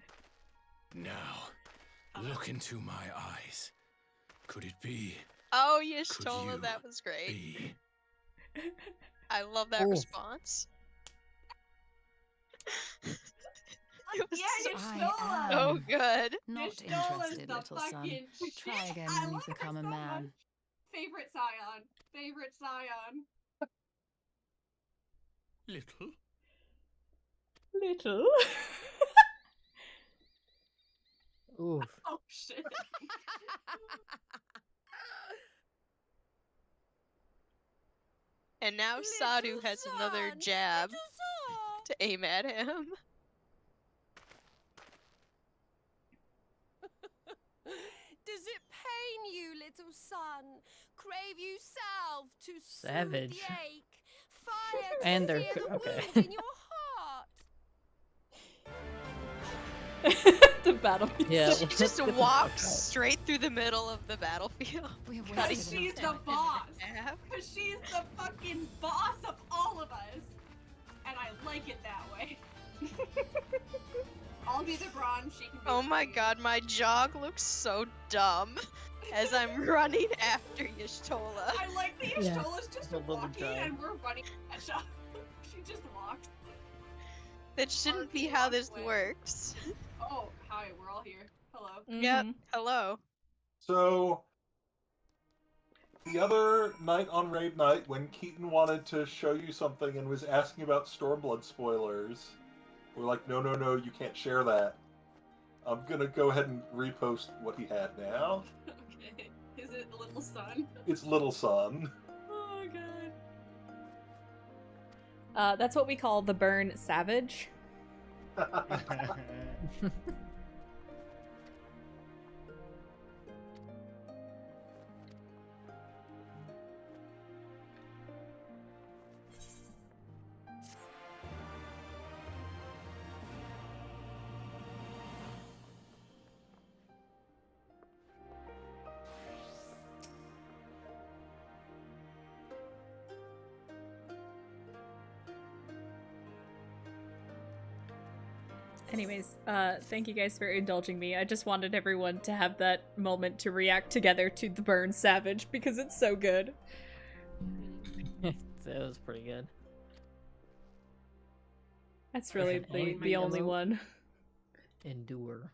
Now, look into my eyes. Could it be? Oh, Could Y'shtola, you that was great. be? I love that Ooh. response. It was Yeah, so, I so am good. not Y'shtola's interested, the little son. fucking Try shit. again I when you love her become a so man. much. Favorite Scion. Favorite Scion. Little? Little. Oof. Oh shit. And now Sadhu has another jab to aim at him. Does it pain you, little son? Crave you salve to Savage. soothe the ache? Fire to And they're sear the okay. wound in your heart? The battlefield. Yeah. She just walks straight through the middle of the battlefield. We have cutting wasted She's enough the time. boss. half. Because she's the fucking boss of all of us. And I like it that way. I'll be the bronze, she can be Oh the my green. god, my jog looks so dumb as I'm running after Y'shtola. I like that Yeah, Y'shtola's just the little walking jog. and we're running at her. She just walks. That shouldn't be Archie how walks this away. works. Oh, hi, we're all here. Hello. Yep, Mhm. hello. So, the other night on Raid Night, when Keaton wanted to show you something and was asking about Stormblood spoilers, we're like, no, no, no, you can't share that. I'm gonna go ahead and repost what he had now. Okay. Is it Little Sun? It's Little Son. Oh god. That's what we call the burn savage. Anyways, thank you guys for indulging me. I just wanted everyone to have that moment to react together to the burn savage because it's so good. That was pretty good. That's really Perfect. the only one. Endure.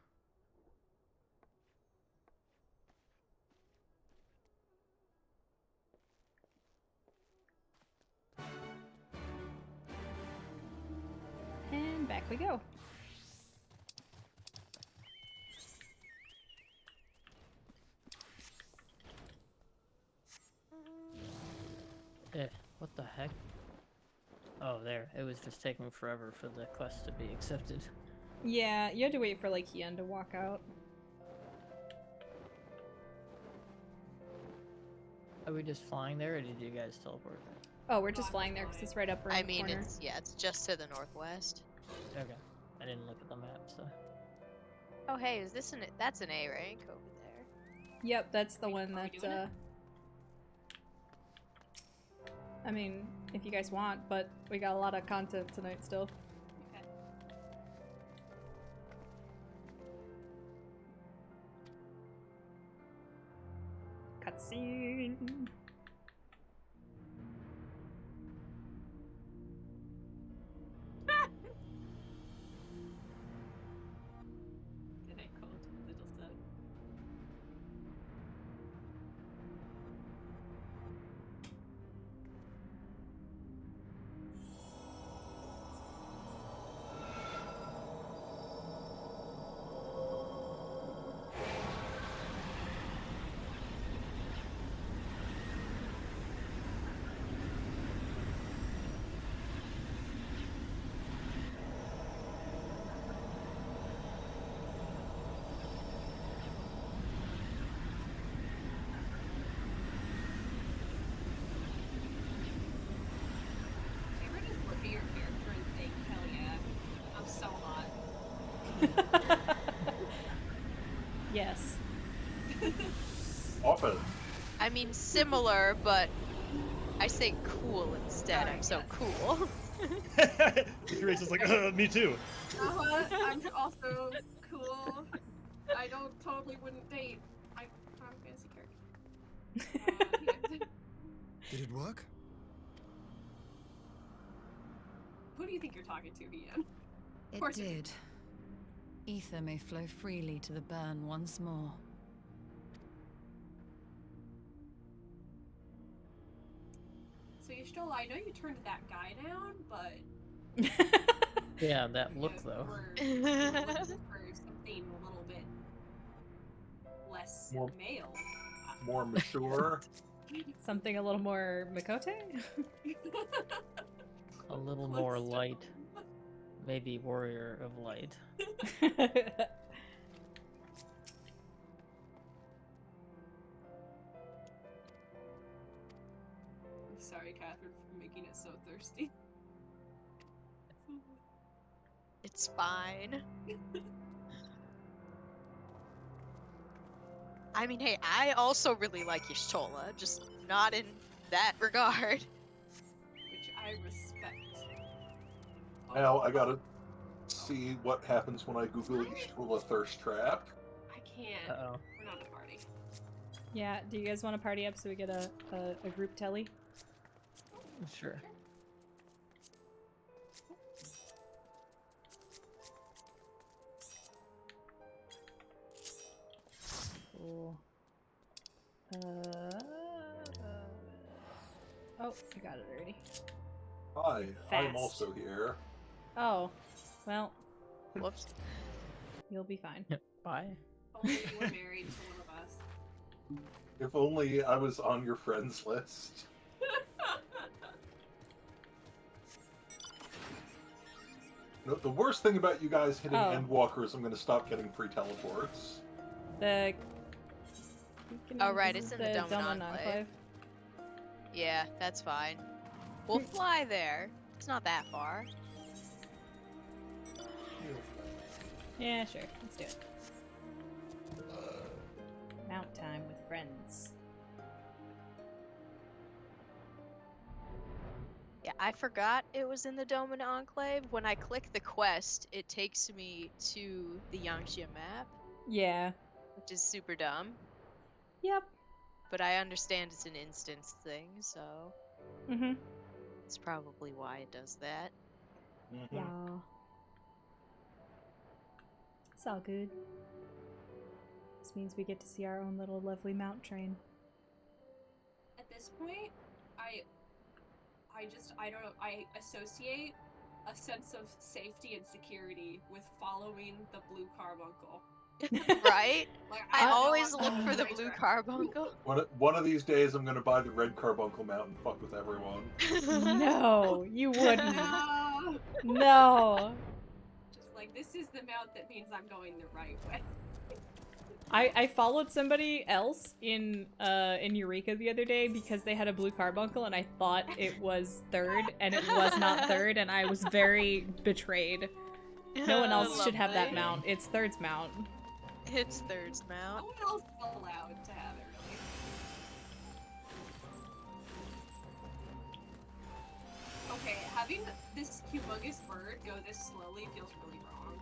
And back we go. What the heck? Oh, there. It was just taking forever for the quest to be accepted. Yeah, you had to wait for like Hien to walk out. Are we just flying there, or did you guys teleport? Oh, we're just flying there because it's right up around I the mean, corner. it's just to the northwest. Okay. I didn't look at the map, so. Oh hey, is this that's an A rank over there? Yep, that's the one are we that, doing it? I mean, if you guys want, but we got a lot of content tonight still. Okay. Cutscene. Did I call it Little Sun? mean similar, but I say cool instead. I'm so cool. Rachel's like, me too. I'm also cool. I totally wouldn't date my Final Fantasy character. Did it work? Who do you think you're talking to, Ian? It course it did. Ether may flow freely to the burn once more. So Y'shtola, I know you turned that guy down, but Yeah, that look though. we're looking for something a little bit less male. More mature. Something a little more Mikote? A little more light. Maybe warrior of light. I'm sorry, Catherine, for making it so thirsty. It's fine. I mean, hey, I also really like Y'shtola, just not in that regard. Which I respect. Now I gotta see what happens when I Google Y'shtola thirst trap. I can't. Uh-oh. We're not a party. Yeah, do you guys want to party up so we get a group telly? Sure. Cool. Oh, I got it already. Hi, I'm Fast. also here. Oh, well, Whoops. you'll be fine. Bye. Only you were married to one of us. If only I was on your friends list. No, the worst thing about you guys hitting Oh. Endwalker is I'm going to stop getting free teleports. The. Oh, right, this it's is in the Doman Doman Enclave. Yeah, that's fine. We'll fly there. It's not that far. Yeah, sure. Let's do it. Mount time with friends. Yeah, I forgot it was in the Doman Enclave. When I click the quest, it takes me to the Yangxia map, Yeah. which is super dumb. Yep. But I understand it's an instance thing, so Mm-hmm. it's probably why it does that. Yeah. It's all good. This means we get to see our own little lovely mount train. At this point, I don't know, I associate a sense of safety and security with following the blue carbuncle. Right? Like, I know always I'm look on for the right blue track. carbuncle. One of these days I'm going to buy the red carbuncle mount and fuck with everyone. No, you wouldn't. No! No. Just like, this is the mount that means I'm going the right way. I followed somebody else in Eureka the other day because they had a blue carbuncle and I thought it was third and it was not third and I was very betrayed. No one else should have that Lovely. mount. It's third's mount. It's third's No mount. one else is allowed to have it, really. Okay, having this humongous bird go this slowly feels really wrong.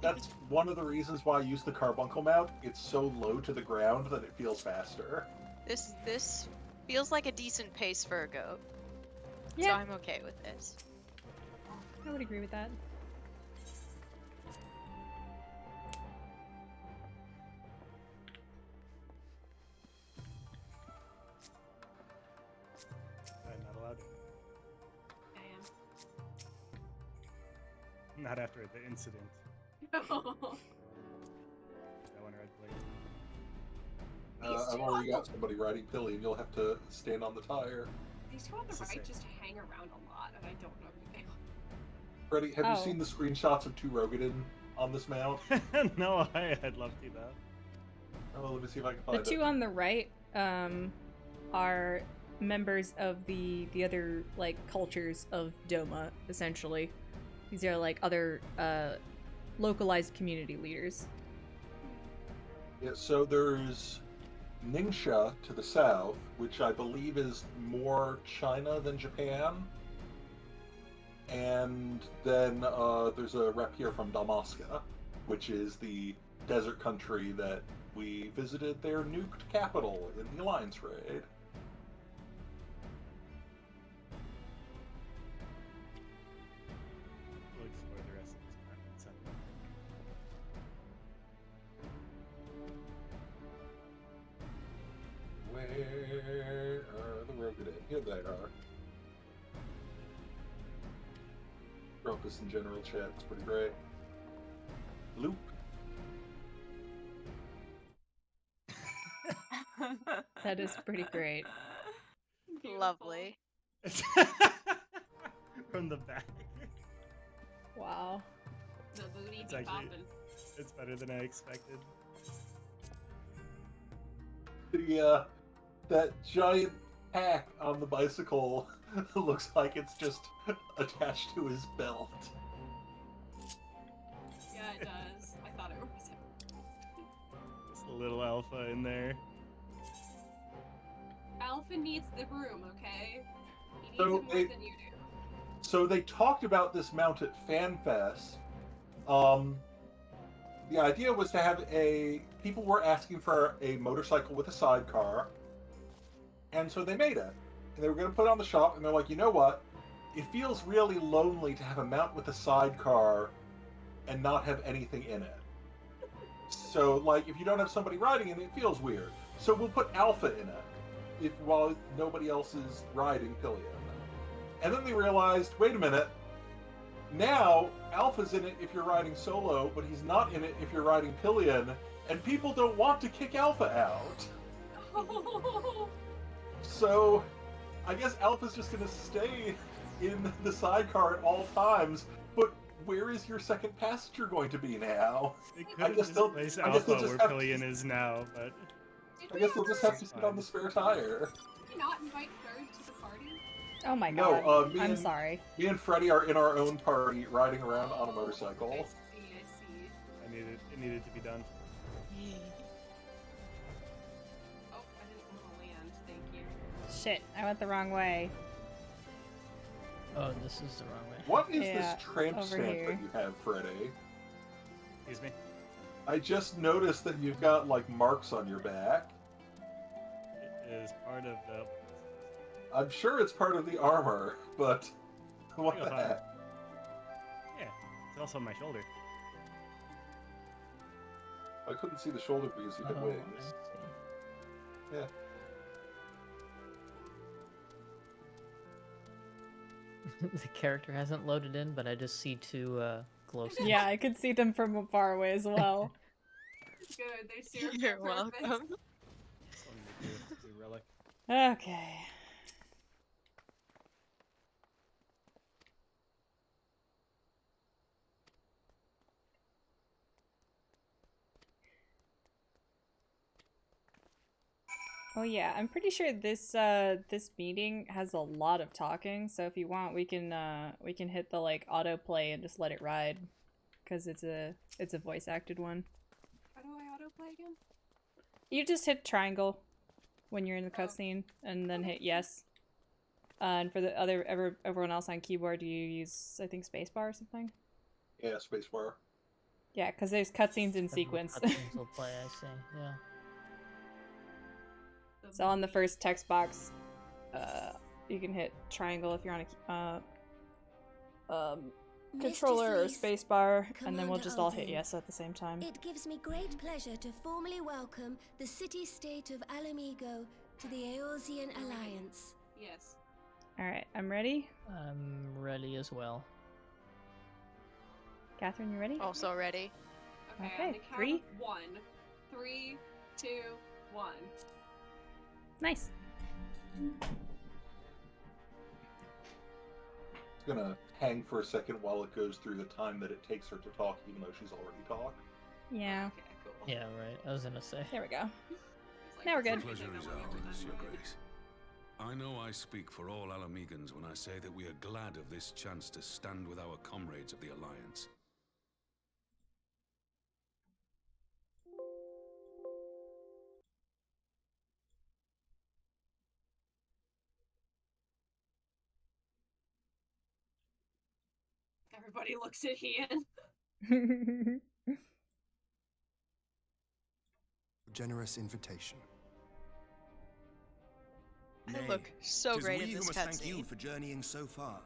That's one of the reasons why I use the carbuncle mount. It's so low to the ground that it feels faster. This feels like a decent pace for a goat. So Yeah. I'm okay with this. I would agree with that. I'm not allowed. I Not after the incident. am. That one red plate. I've already got somebody riding Pilly, and you'll have to stand on the tire. These two on the It's the right same. just hang around a lot, and I don't know who they are. Freddie, have Oh. you seen the screenshots of 2 Rogadin on this mount? No, I'd love to though. Oh, let me see if I can The find two it. on the right are members of the other like cultures of Doma, essentially. These are like other localized community leaders. Yeah, so there's Ningxia to the south, which I believe is more China than Japan. And then there's a rep here from Dalmasca, which is the desert country that we visited their nuked capital in the Alliance raid. We'll explore the rest of this map in a second. Where are the Rogadin? Here they are. Rumpus in general chat, it's pretty great. Loop. That is pretty great. Lovely. From the back. Wow. The booty It's be actually, poppin'. it's better than I expected. That giant pack on the bicycle looks like it's just attached to his belt. Yeah, it does. I thought it was. Just a little alpha in there. Alpha needs the room, okay? He needs So it more they- than you do. So they talked about this mount at FanFest. The idea was to have people were asking for a motorcycle with a sidecar, and so they made it. And they were going to put it on the shop, and they're like, you know what? It feels really lonely to have a mount with a sidecar and not have anything in it. So, like, if you don't have somebody riding in it, it feels weird. So we'll put Alpha in it, while nobody else is riding Pillion. And then they realized, wait a minute, now Alpha's in it if you're riding solo, but he's not in it if you're riding Pillion, and people don't want to kick Alpha out. So, I guess Alpha's just going to stay in the sidecar at all times, but where is your second passenger going to be now? They could have just placed Alpha where Pillion is now, but... I guess they'll just have to sit on the spare tire. Did you not invite Third to the party? Oh my No, god. me I'm and- sorry. Me and Freddy are in our own party, riding around on a motorcycle. I see. It needed to be done. Oh, I didn't want to land. Thank you. Shit, I went the wrong way. Oh, this is the wrong way. What is Yeah, this tramp over stamp here. that you have, Freddy? Excuse me? I just noticed that you've got, like, marks on your back. It is part of the... I'm sure it's part of the armor, but what You'll the find it. heck? Yeah, it's also on my shoulder. I couldn't see the shoulder because you had Oh, wings. Yeah. The character hasn't loaded in, but I just see two glow sticks. Yeah, I could see them from far away as well. Good, they serve You're their purpose. welcome. Something to do with the relic. Okay. Oh yeah, I'm pretty sure this this meeting has a lot of talking, so if you want we can hit the like autoplay and just let it ride. Cause it's a voice acted one. How do I autoplay again? You just hit triangle when you're in the cutscene and then hit yes. And for the everyone else on keyboard you use I think spacebar or something? Yeah, spacebar. Yeah, because there's cutscenes in sequence. Cutscenes will play, I see. Yeah. So on the first text box, you can hit triangle if you're on a controller or Mr. Cease, spacebar, and then we'll Commander just all hit Aldrin, yes at the same time. It gives me great pleasure to formally welcome the city-state of Alamigo to the Eorzean Alliance. Yes. Alright, I'm ready. I'm ready as well. Catherine, you ready? Also ready. Okay, Okay, on the count 3. of 1. 3, 2, 1. Nice. It's gonna hang for a second while it goes through the time that it takes her to talk, even though she's already talked. Yeah. Okay, cool. Yeah, right. I was gonna say. There we go. It's like, Now we're it's good. like, Pleasure I is don't know what ours, you're Your done with. Grace. I know I speak for all Alamegans when I say that we are glad of this chance to stand with our comrades of the Alliance. Everybody looks at Ian. Generous invitation. I look so 'Tis great we in who this must thank you cutscene. for journeying so far.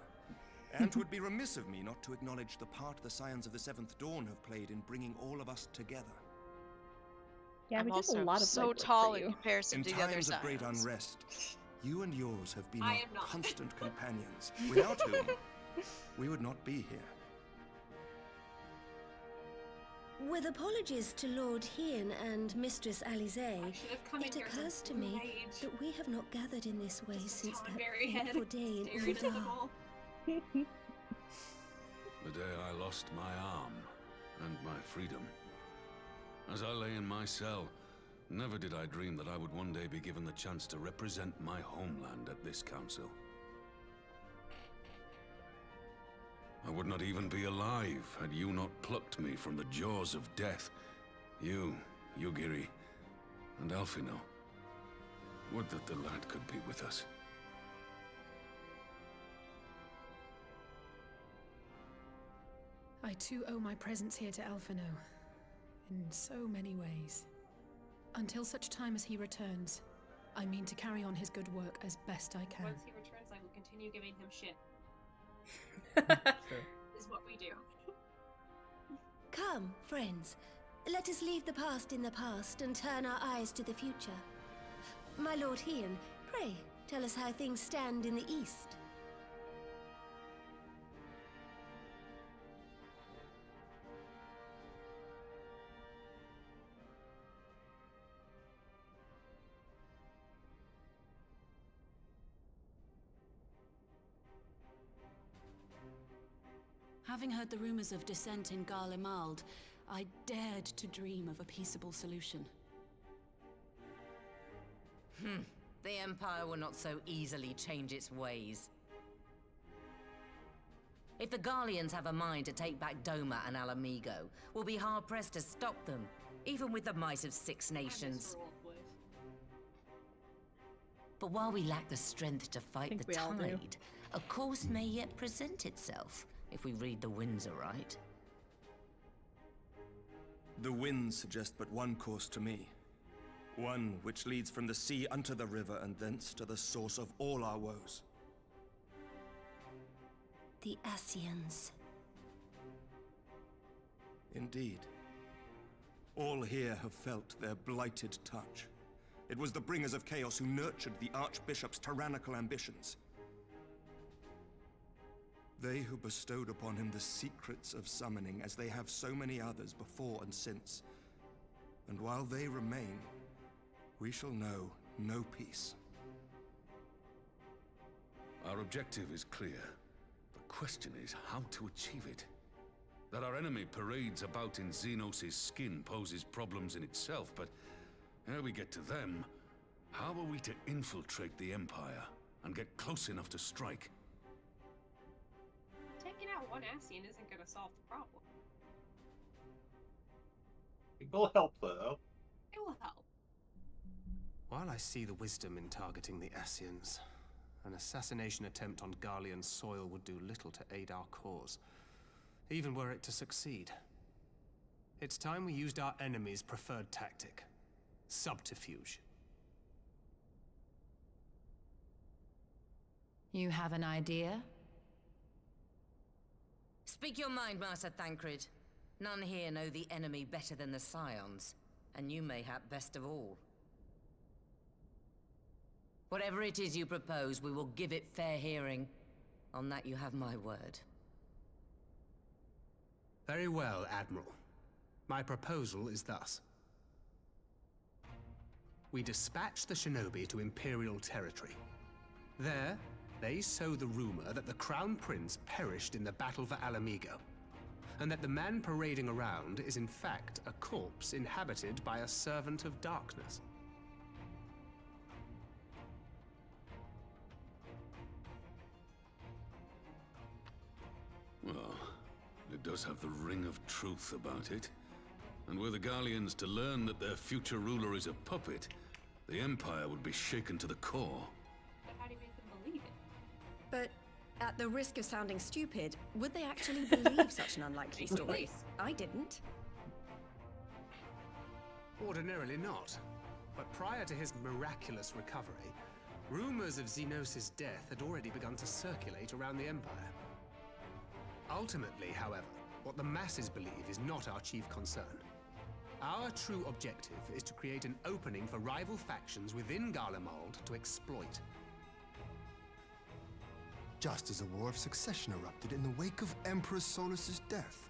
And 'twould be remiss of me not to acknowledge the part the Scions of the Seventh Dawn have played in bringing all of us together. Yeah, I'm we did a also lot of so legwork for tall in you. comparison In to the other times of great Scions. unrest, you and yours have been I our am not. constant companions, without whom we would not be here. With apologies to Lord Hien and Mistress Alize, it occurs to me that we have not gathered in this way since that fateful day in Ul'dah. The day I lost my arm and my freedom. As I lay in my cell, never did I dream that I would one day be given the chance to represent my homeland at this council. I would not even be alive had you not plucked me from the jaws of death. You, Yugiri, and Alphino. Would that the lad could be with us. I too owe my presence here to Alphino, in so many ways. Until such time as he returns, I mean to carry on his good work as best I can. Once he returns, I will continue giving him shit. Is what we do. Come, friends. Let us leave the past in the past and turn our eyes to the future. My Lord Hien, pray, tell us how things stand in the east. Having heard the rumors of dissent in Garlemald, I dared to dream of a peaceable solution. The Empire will not so easily change its ways. If the Garleans have a mind to take back Doma and Alamigo, we'll be hard-pressed to stop them, even with the might of 6 nations. But while we lack the strength to fight the we all do. tide, a course may yet present itself, if we read the winds aright. The winds suggest but one course to me. One which leads from the sea unto the river and thence to the source of all our woes. The Ascians. Indeed. All here have felt their blighted touch. It was the bringers of chaos who nurtured the Archbishop's tyrannical ambitions. They who bestowed upon him the secrets of summoning, as they have so many others before and since. And while they remain, we shall know no peace. Our objective is clear. The question is how to achieve it. That our enemy parades about in Xenos' skin poses problems in itself, but ere we get to them, how are we to infiltrate the Empire and get close enough to strike? Taking out one Ascian isn't going to solve the problem. It will help, though. It will help. While I see the wisdom in targeting the Ascians, an assassination attempt on Garlean soil would do little to aid our cause, even were it to succeed. It's time we used our enemy's preferred tactic: subterfuge. You have an idea? Speak your mind, Master Thancred. None here know the enemy better than the Scions, and you mayhap best of all. Whatever it is you propose, we will give it fair hearing. On that you have my word. Very well, Admiral. My proposal is thus. We dispatch the shinobi to Imperial territory. There, they sow the rumor that the Crown Prince perished in the battle for Alamigo, and that the man parading around is in fact a corpse inhabited by a servant of darkness. Well, it does have the ring of truth about it. And were the Garleans to learn that their future ruler is a puppet, the Empire would be shaken to the core. But how do you make them believe it? But At the risk of sounding stupid, would they actually believe such an unlikely story? I didn't. Ordinarily not. But prior to his miraculous recovery, rumors of Xenos' death had already begun to circulate around the Empire. Ultimately, however, what the masses believe is not our chief concern. Our true objective is to create an opening for rival factions within Garlemald to exploit. Just as a war of succession erupted in the wake of Emperor Solus's death.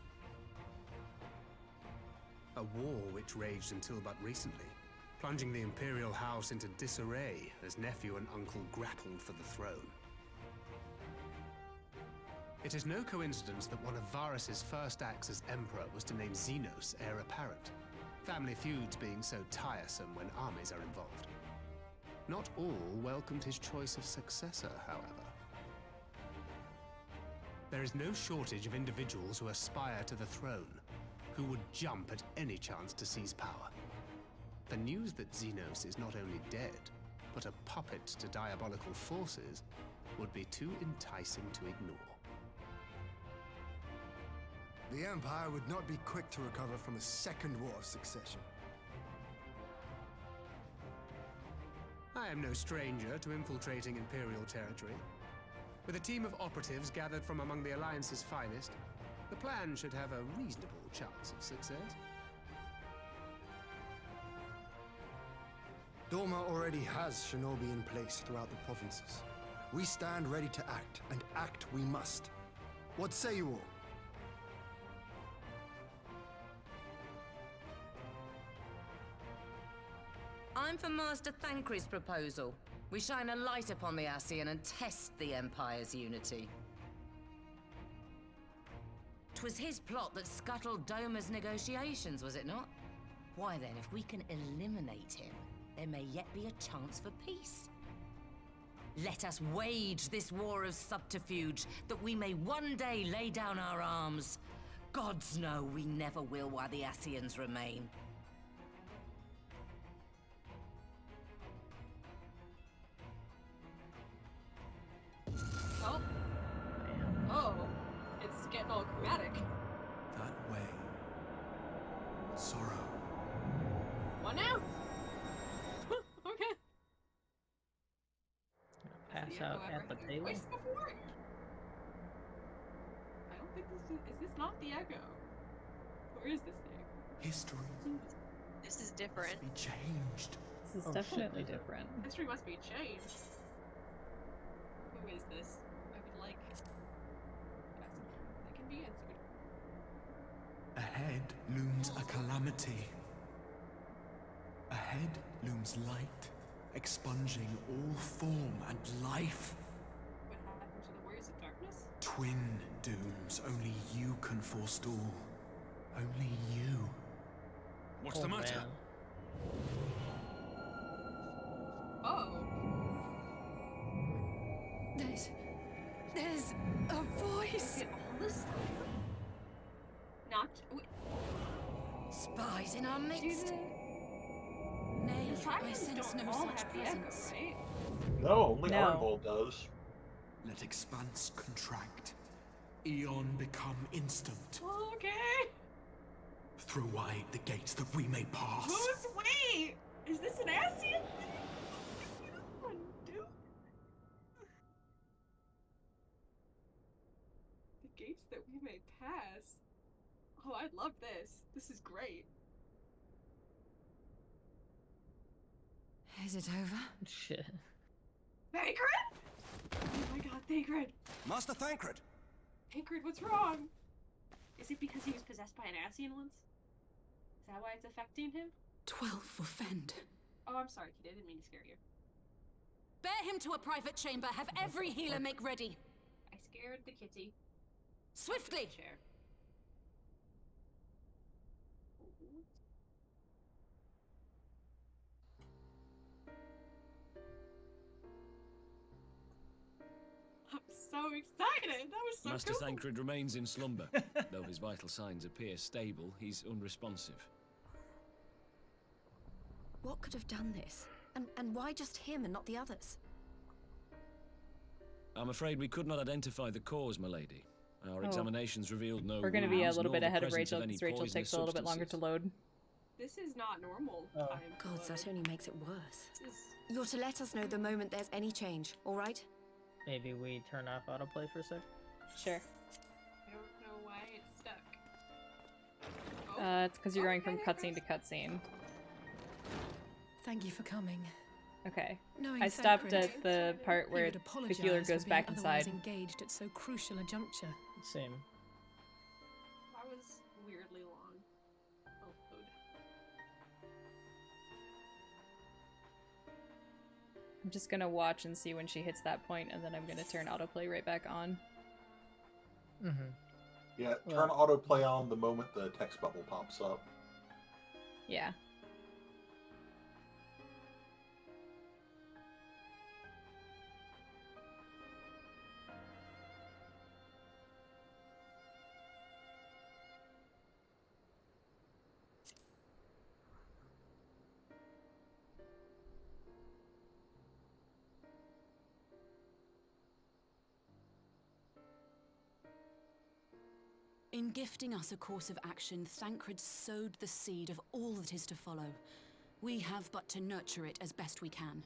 A war which raged until but recently, plunging the Imperial House into disarray as nephew and uncle grappled for the throne. It is no coincidence that one of Varus's first acts as Emperor was to name Xenos heir apparent, family feuds being so tiresome when armies are involved. Not all welcomed his choice of successor, however. There is no shortage of individuals who aspire to the throne, who would jump at any chance to seize power. The news that Xenos is not only dead, but a puppet to diabolical forces would be too enticing to ignore. The Empire would not be quick to recover from a second war of succession. I am no stranger to infiltrating Imperial territory. With a team of operatives gathered from among the Alliance's finest, the plan should have a reasonable chance of success. Doma already has Shinobi in place throughout the provinces. We stand ready to act, and act we must. What say you all? I'm for Master Thancred's proposal. We shine a light upon the Ascian and test the Empire's unity. 'Twas his plot that scuttled Doma's negotiations, was it not? Why then, if we can eliminate him, there may yet be a chance for peace. Let us wage this war of subterfuge, that we may one day lay down our arms. Gods know we never will while the Ascians remain. Oh. Oh. It's getting all chromatic. That way. Sorrow. What now? Okay. Pass out at the table. Voice before? I don't think is this not the echo? Or is this the echo? History. This is different. Be changed. This is definitely different. History must be changed. Who is this? I would like that can be answered. Ahead looms a calamity. Ahead looms light, expunging all form and life. What happened to the Warriors of Darkness? Twin dooms only you can forestall. Only you. What's the matter? Man. Oh. There's a voice. All this stuff. Not. Spies in our midst. Nay, The I Sirens sense don't no all such have the echo, presence. right? No, only No. Arnvold does. Let expanse contract. Eon become instant. Okay. Throw wide the gates that we may pass. Who's we? Is this an Ascian? Come on, dude. The gates that we may pass. Oh, I love this. This is great. Is it over? Shit. Thancred? Oh my god, Thancred. Master Thancred! Thancred, what's wrong? Is it because he was possessed by an Ascian once? Is that why it's affecting him? 12 for Fend. Oh, I'm sorry, kid. I didn't mean to scare you. Bear him to a private chamber. Have every healer make ready. I scared the kitty. Swiftly! Chair. I'm so excited! That was so Master cool! Thancred remains in slumber. Though his vital signs appear stable, he's unresponsive. What could have done this? And why just him and not the others? I'm afraid we could not identify the cause, my lady. Our Oh. examinations revealed no We're gonna be a wounds, little nor bit the ahead of presence Rachel any because Rachel poisonous takes a little bit longer to substances. load. This is not normal Oh. time. God, that only makes it worse. This is... You're to let us know the moment there's any change, all right? Maybe we turn off autoplay for a sec. Sure. I don't know why it's stuck. It's because you're going from cutscene to cutscene. Thank you for coming. Okay. Knowing I stopped Thancred, at the part he where would the apologise healer for goes being back otherwise inside. engaged at so crucial a juncture. Same. That was weirdly long. Oh, load. I'm just gonna watch and see when she hits that point, and then I'm gonna turn autoplay right back on. Mm-hmm. Yeah, turn autoplay on the moment the text bubble pops up. Yeah. In gifting us a course of action, Thancred sowed the seed of all that is to follow. We have but to nurture it as best we can.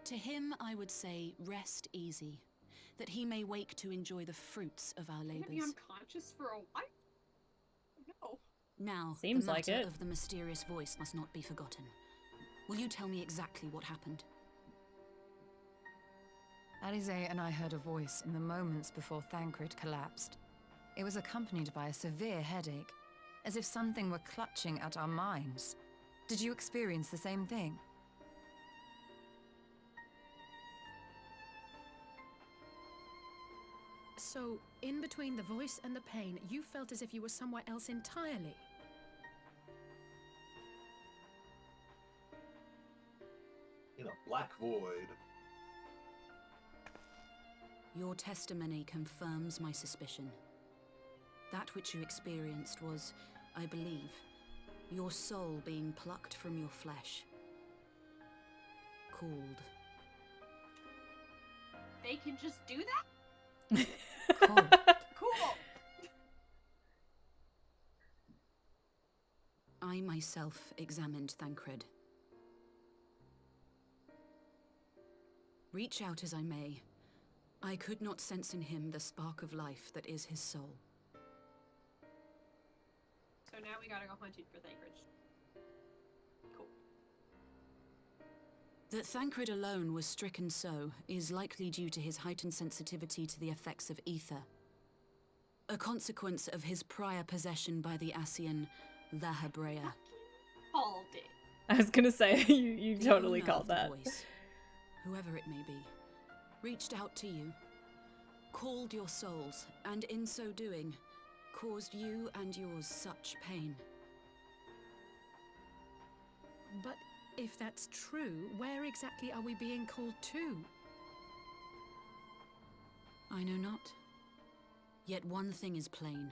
To him, I would say, rest easy, that he may wake to enjoy the fruits of our I'm gonna be labours. unconscious for a while. No. Now, Seems the like matter it. of the mysterious voice must not be forgotten. Will you tell me exactly what happened? Alize and I heard a voice in the moments before Thancred collapsed. It was accompanied by a severe headache, as if something were clutching at our minds. Did you experience the same thing? So, in between the voice and the pain, you felt as if you were somewhere else entirely. In a black void. Your testimony confirms my suspicion. That which you experienced was, I believe, your soul being plucked from your flesh. Called. They can just do that? Cool. I myself examined Thancred. Reach out as I may, I could not sense in him the spark of life that is his soul. So now we gotta go hunting for Thancred. Cool. That Thancred alone was stricken so is likely due to his heightened sensitivity to the effects of ether. A consequence of his prior possession by the Ascian Lahabrea. Called it. I was gonna say, you The totally owner called of the that. voice, whoever it may be, reached out to you, called your souls, and in so doing, caused you and yours such pain. But if that's true, where exactly are we being called to? I know not. Yet one thing is plain.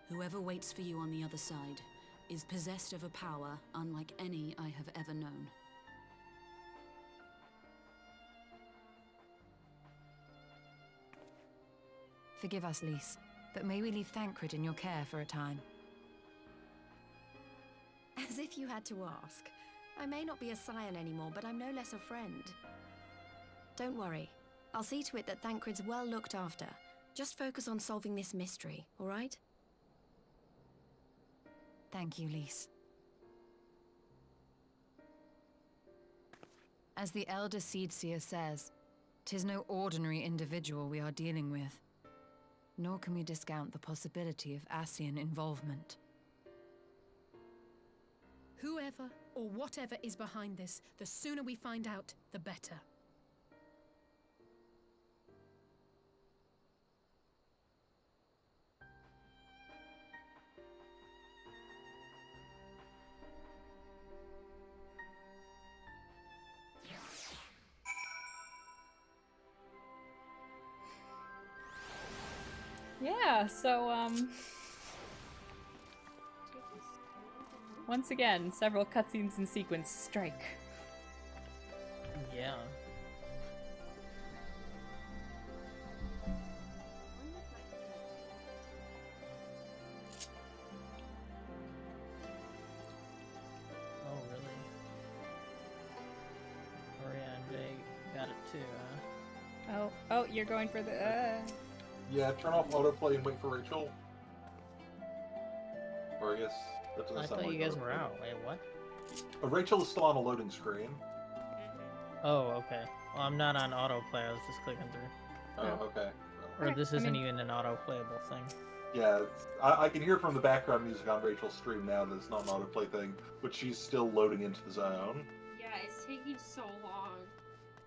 Whoever waits for you on the other side is possessed of a power unlike any I have ever known. Forgive us, Lys, but may we leave Thancred in your care for a time? As if you had to ask. I may not be a scion anymore, but I'm no less a friend. Don't worry. I'll see to it that Thancred's well looked after. Just focus on solving this mystery, all right? Thank you, Lys. As the Elder Seedseer says, 'tis no ordinary individual we are dealing with. Nor can we discount the possibility of Ascian involvement. Whoever or whatever is behind this, the sooner we find out, the better. Yeah, so, once again, several cutscenes in sequence strike. Yeah. Oh, you're going for the. Yeah, turn off autoplay and wait for Rachel. Or I guess that doesn't I sound thought like you guys autoplay. were out. Wait, what? Rachel is still on a loading screen. Oh, okay. Well, I'm not on autoplay. I was just clicking through. Oh, okay. Or Okay, this I isn't mean- even an autoplayable thing. Yeah, I can hear from the background music on Rachel's stream now that it's not an autoplay thing, but she's still loading into the zone. Yeah, it's taking so long.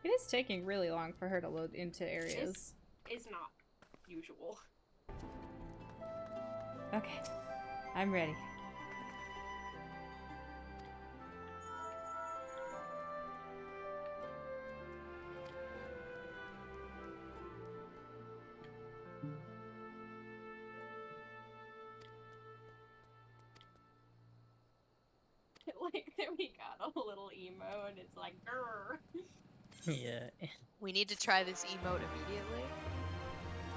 It is taking really long for her to load into areas. It's not usual. Okay, I'm ready. Like, then we got a little emo, and it's like, grrr. Yeah. We need to try this emote immediately.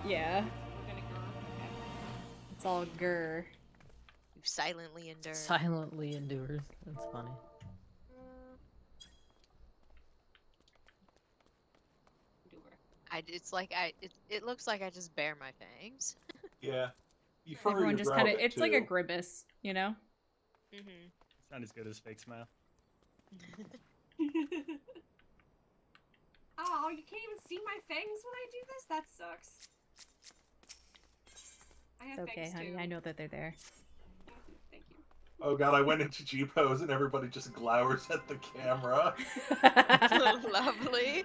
Yeah, I'm gonna grrr. it's all grr. We've silently endured. Silently endures. That's funny. It's like it looks like I just bare my fangs. Yeah. You furrow Everyone your just brow kind a of, bit, it's like a too. grimace, you know? Mm-hmm. It's not as good as fake smile. Oh, you can't even see my fangs when I do this? That sucks. I have It's okay, fangs honey. too. I know that they're there. Thank you. Oh god, I went into G-pose and everybody just glowers at the camera. Lovely.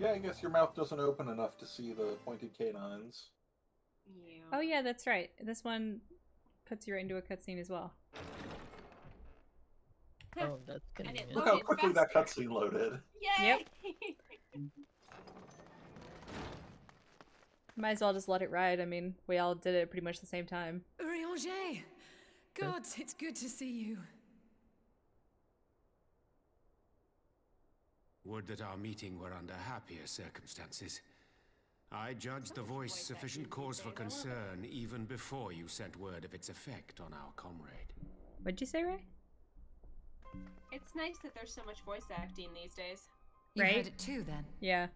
Yeah, I guess your mouth doesn't open enough to see the pointed canines. Yeah. Oh yeah, that's right. This one puts you right into a cutscene as well. Oh, that's convenient. Look how quickly that cutscene loaded. Yay! Yep. Might as well just let it ride. I mean, we all did it at pretty much the same time. Urianger! God, it's good to see you. Would that our meeting were under happier circumstances. I judged the voice sufficient cause for concern even before you sent word of its effect on our comrade. What'd you say, Ray? It's nice that there's so much voice acting these days. You Right? heard it too, then? Yeah.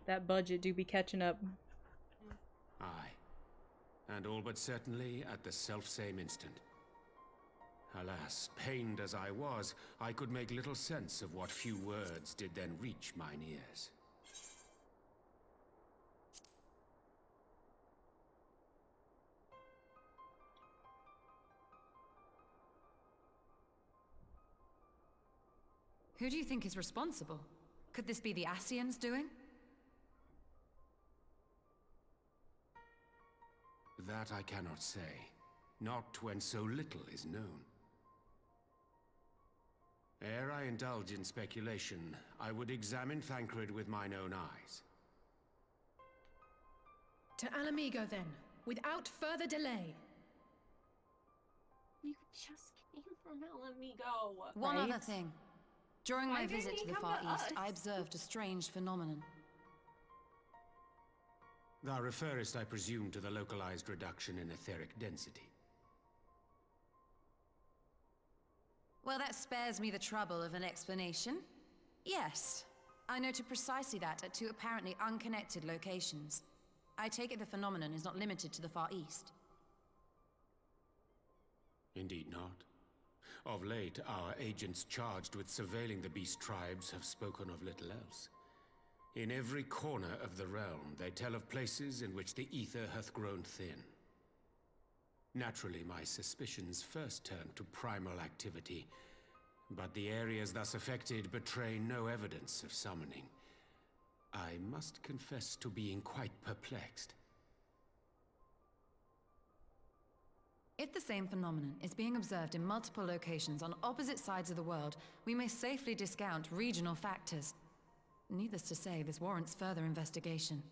That budget do be catching up. Aye. And all but certainly at the selfsame instant. Alas, pained as I was, I could make little sense of what few words did then reach mine ears. Who do you think is responsible? Could this be the Ascians doing? That I cannot say. Not when so little is known. Ere I indulge in speculation, I would examine Thancred with mine own eyes. To Alamigo, then, without further delay. You just came from Alamigo. One other thing. During Why my didn't visit he to the come Far to East, I us? observed a strange phenomenon. Thou referrest, I presume, to the localized reduction in etheric density. Well, that spares me the trouble of an explanation. Yes, I noted precisely that at two apparently unconnected locations. I take it the phenomenon is not limited to the Far East. Indeed not. Of late, our agents charged with surveilling the beast tribes have spoken of little else. In every corner of the realm, they tell of places in which the ether hath grown thin. Naturally, my suspicions first turned to primal activity, but the areas thus affected betray no evidence of summoning. I must confess to being quite perplexed. If the same phenomenon is being observed in multiple locations on opposite sides of the world, we may safely discount regional factors. Needless to say, this warrants further investigation.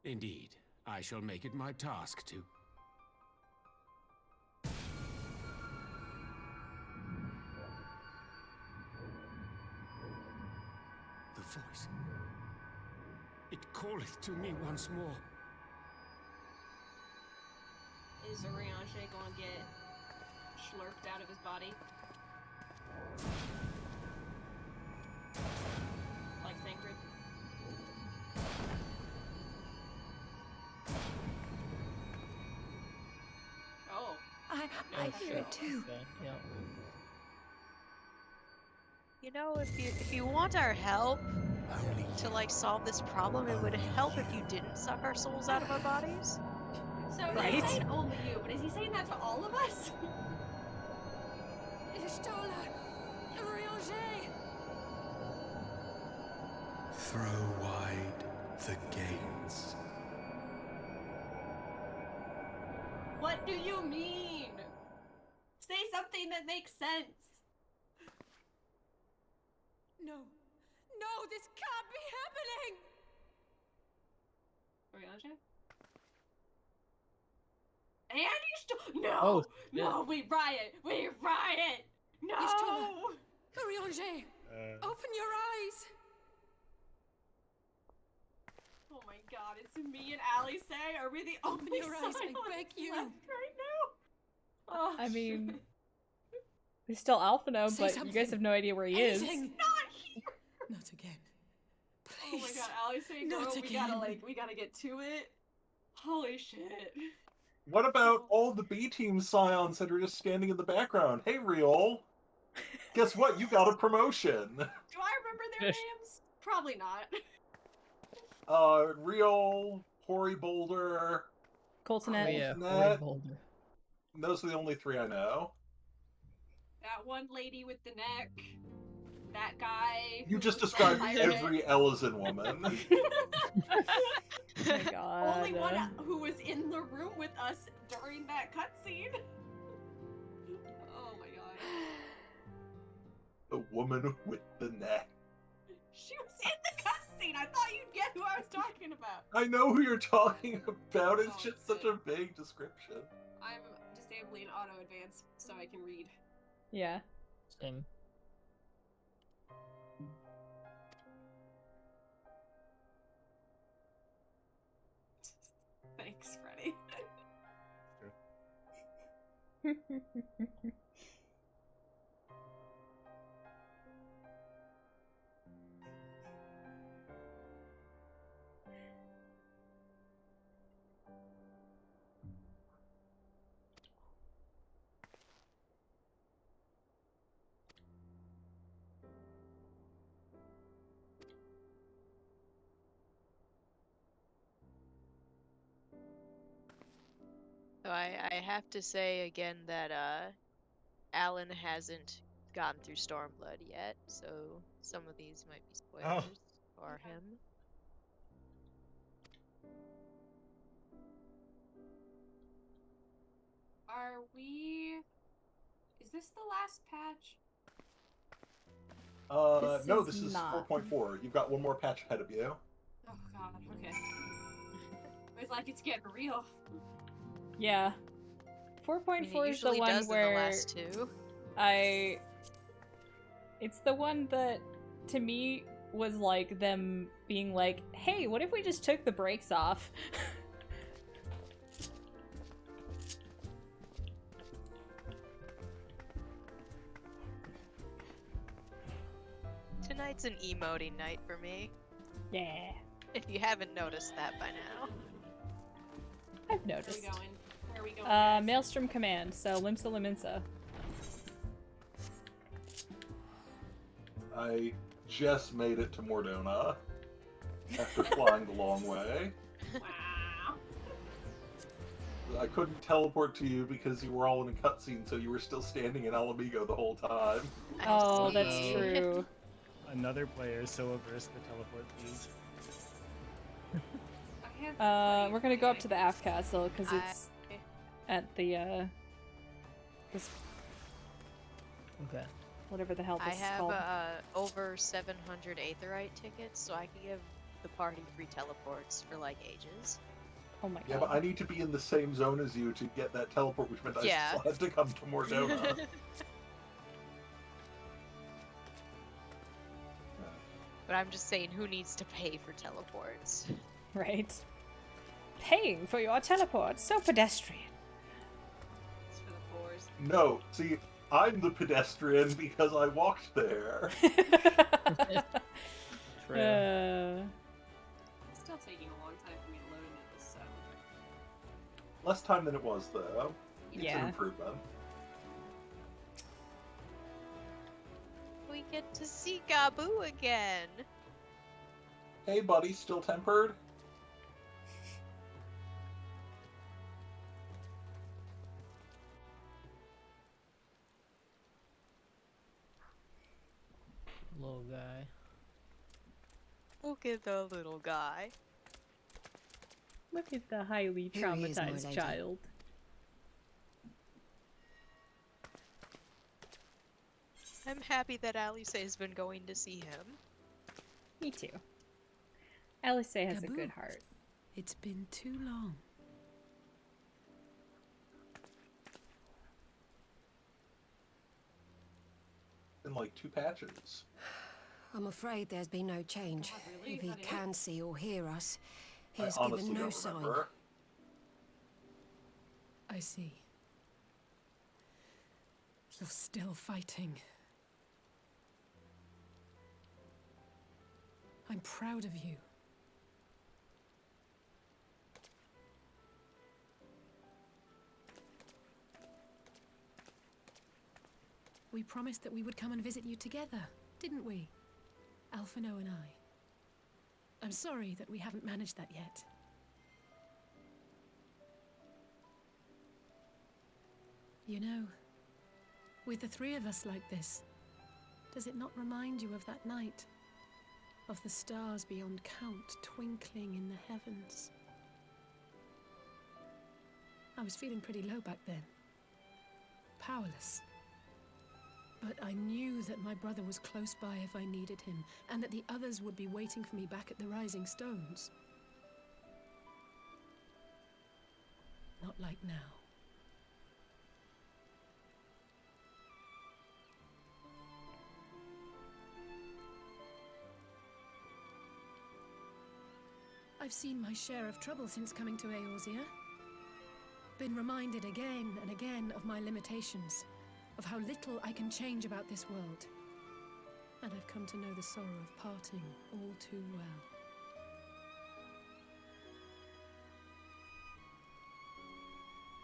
Indeed, I shall make it my task to. voice. It calleth to me once more. Is Oriange gonna get slurped out of his body? Like Thancred? Oh. I hear it too. Okay, yeah. You know, if you want our help to like solve this problem, it would help if you didn't suck our souls out of our bodies. So Right? he's saying only you, but is he saying that to all of us? Ishtola! Oriange! Throw wide the gates. What do you mean? Say something that makes sense. No. No, this can't be happening! Oriange? And you still no, Oh, no, we riot, no. Ishtola! Oriange! Open your eyes! Oh my god, it's me and Allie say. Are we the only your eyes, I silence beg you. left right now? Oh, I mean, he's still Alphino, Say but you guys something. have no idea where he Anything. is. Not here. Not again. Oh my Please. god, Allie's saying, girl, Not we gotta get to it. Holy shit. What about all the B team scions that are just standing in the background? Hey, Riol. Guess what? You got a promotion. Do I remember their names? Probably not. Riol, Hori Boulder, Coltonet. Yeah, Coltonet. Boulder. Those are the only three I know. That one lady with the neck. That guy. You who just was described like every Elysian woman. Oh my god. Only one who was in the room with us during that cutscene. Oh my god. The woman with the neck. She was in the cutscene. I thought you'd get who I was talking about. I know who you're talking about. It's Oh, just such a vague description. I'm disabling auto advance so I can read. Yeah. Same. Thanks, Freddy. So I have to say again that Alan hasn't gotten through Stormblood yet, so some of these might be spoilers for him. Are we... Is this the last patch? No, this is 4.4. You've got one more patch ahead of you. Oh god, okay. It's like it's getting real. Yeah. 4.4 is the usually one does in the where last two. It's the one that, to me, was like them being like, hey, what if we just took the brakes off? Tonight's an emoting night for me. Yeah. If you haven't noticed that by now. I've noticed. Where are we going? Where are we going? Maelstrom Command, so Limsa Liminsa. I just made it to Mordona after flying the long way. Wow. I couldn't teleport to you because you were all in a cutscene, so you were still standing in Alamigo the whole time. Oh, that's true. Another player is so averse to teleport fees. We're gonna go up to the Aft Castle because it's at the this Okay. whatever the hell I this is have called. over 700 Aetherite tickets, so I can give the party free teleports for like ages. Oh my god. Yeah, but I need to be in the same zone as you to get that teleport, which meant I Yeah. still had to come to Mordona. But I'm just saying, who needs to pay for teleports? Right. Paying for your teleport, so pedestrian. It's for the fours. No, see, I'm the pedestrian because I walked there. It's still taking a long time for me to load into this sound. Less time than it was, though. It's Yeah. an improvement. We get to see Gabu again. Hey, buddy, still tempered? Little guy. Look at the little guy. Look at the highly Here he is, my traumatized lady. child. I'm happy that Alice has been going to see him. Me too. Alice has a Gabu. good heart. It's been too long. In like 2 patches. I'm afraid there's been no change. God, really? If he Is that it? can see or hear us, I he's honestly given no don't sign. remember. I see. You're still fighting. I'm proud of you. We promised that we would come and visit you together, didn't we? Alphino and I. I'm sorry that we haven't managed that yet. You know, with the three of us like this, does it not remind you of that night? Of the stars beyond count twinkling in the heavens? I was feeling pretty low back then. Powerless. But I knew that my brother was close by if I needed him, and that the others would be waiting for me back at the Rising Stones. Not like now. I've seen my share of trouble since coming to Eorzea. Been reminded again and again of my limitations, of how little I can change about this world. And I've come to know the sorrow of parting all too well.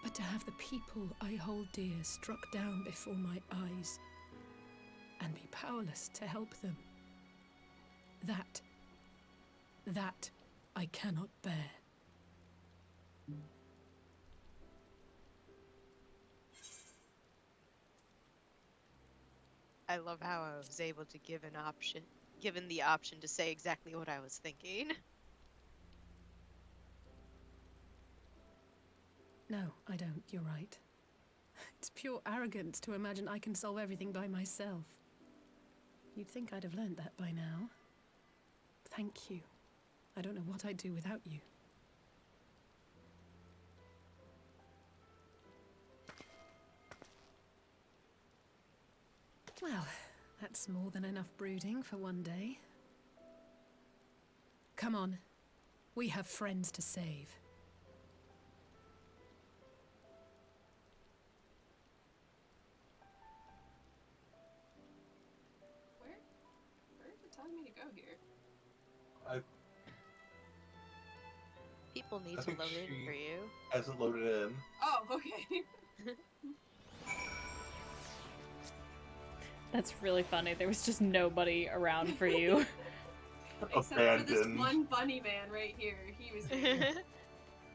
But to have the people I hold dear struck down before my eyes, and be powerless to help them, that I cannot bear. I love how I was able to given the option to say exactly what I was thinking. No, I don't. You're right. It's pure arrogance to imagine I can solve everything by myself. You'd think I'd have learned that by now. Thank you. I don't know what I'd do without you. Well, that's more than enough brooding for one day. Come on. We have friends to save. Where is it telling me to go here? People need I to think load in she for you. hasn't loaded in. Oh, okay. That's really funny. There was just nobody around for you. Except for this one bunny man right here. He was here.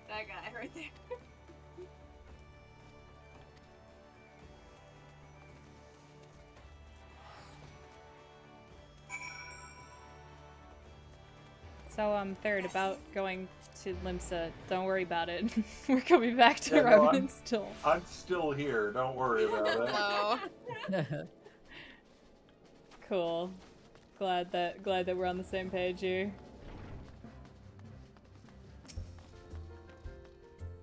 That guy right there. So, third, about going to Limsa. Don't worry about it. We're coming back to Yeah, no, Revenant still. I'm still here. Don't worry about it. Cool. Glad that we're on the same page here.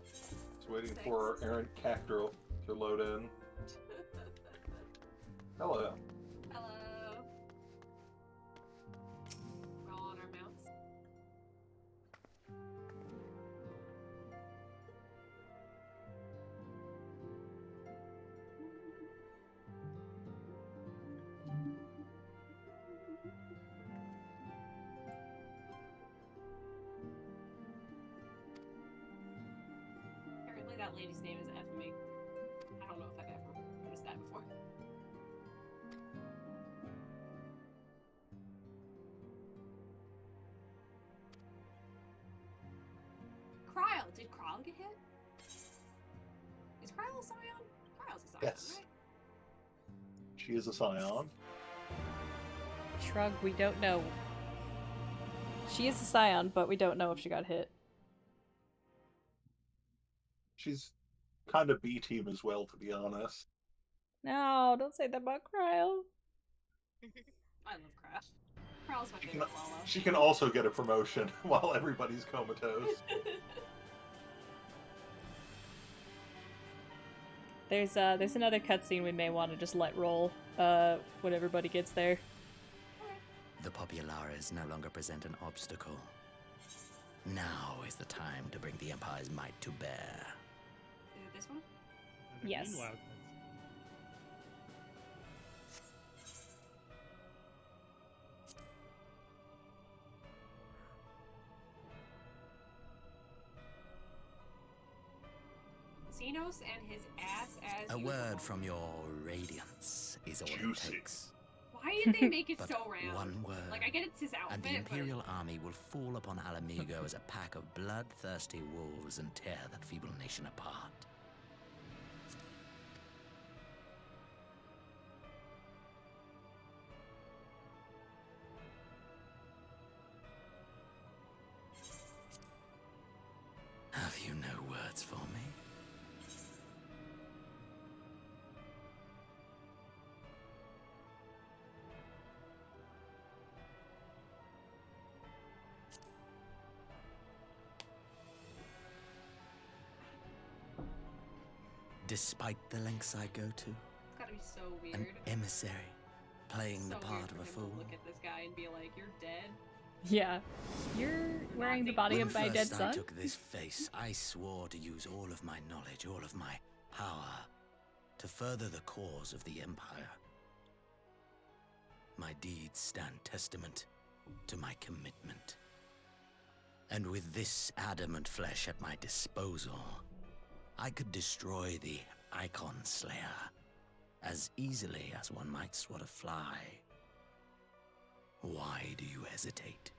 Just waiting for Aaron Cacturel to load in. Hello. Hello. that lady's name is F me. I don't know if I've ever noticed that before. Kryle! Did Kryle get hit? Is Kryle a Scion? Kryle's a Scion, Yes. right? She is a Scion. Shrug, we don't know. She is a Scion, but we don't know if she got hit. She's kind of B team as well, to be honest. No, don't say that about Kryle. I love Kryle. Kryle's my She favorite can, Lala. she can also get a promotion while everybody's comatose. There's another cutscene we may want to just let roll when everybody gets there. The Populares no longer present an obstacle. Now is the time to bring the Empire's might to bear. Is it this one? Yes. Meanwhile, Xenos and his ass as A usual. word from your radiance is all it takes. Why did they make it But so round? one word, Like, I get it's his outfit, and the but... Imperial army will fall upon Alamigo as a pack of bloodthirsty wolves and tear that feeble nation apart. Have you no words for me? Despite the lengths I go to, It's gotta be so weird. an emissary, playing So the part weird of a for him to fool. look at this guy and be like, "You're dead." Yeah. You're wearing the body When of my dead first I son? took this face, I swore to use all of my knowledge, all of my power, to further the cause of the Empire. My deeds stand testament to my commitment. And with this adamant flesh at my disposal, I could destroy the Icon Slayer as easily as one might swat a fly. Why do you hesitate?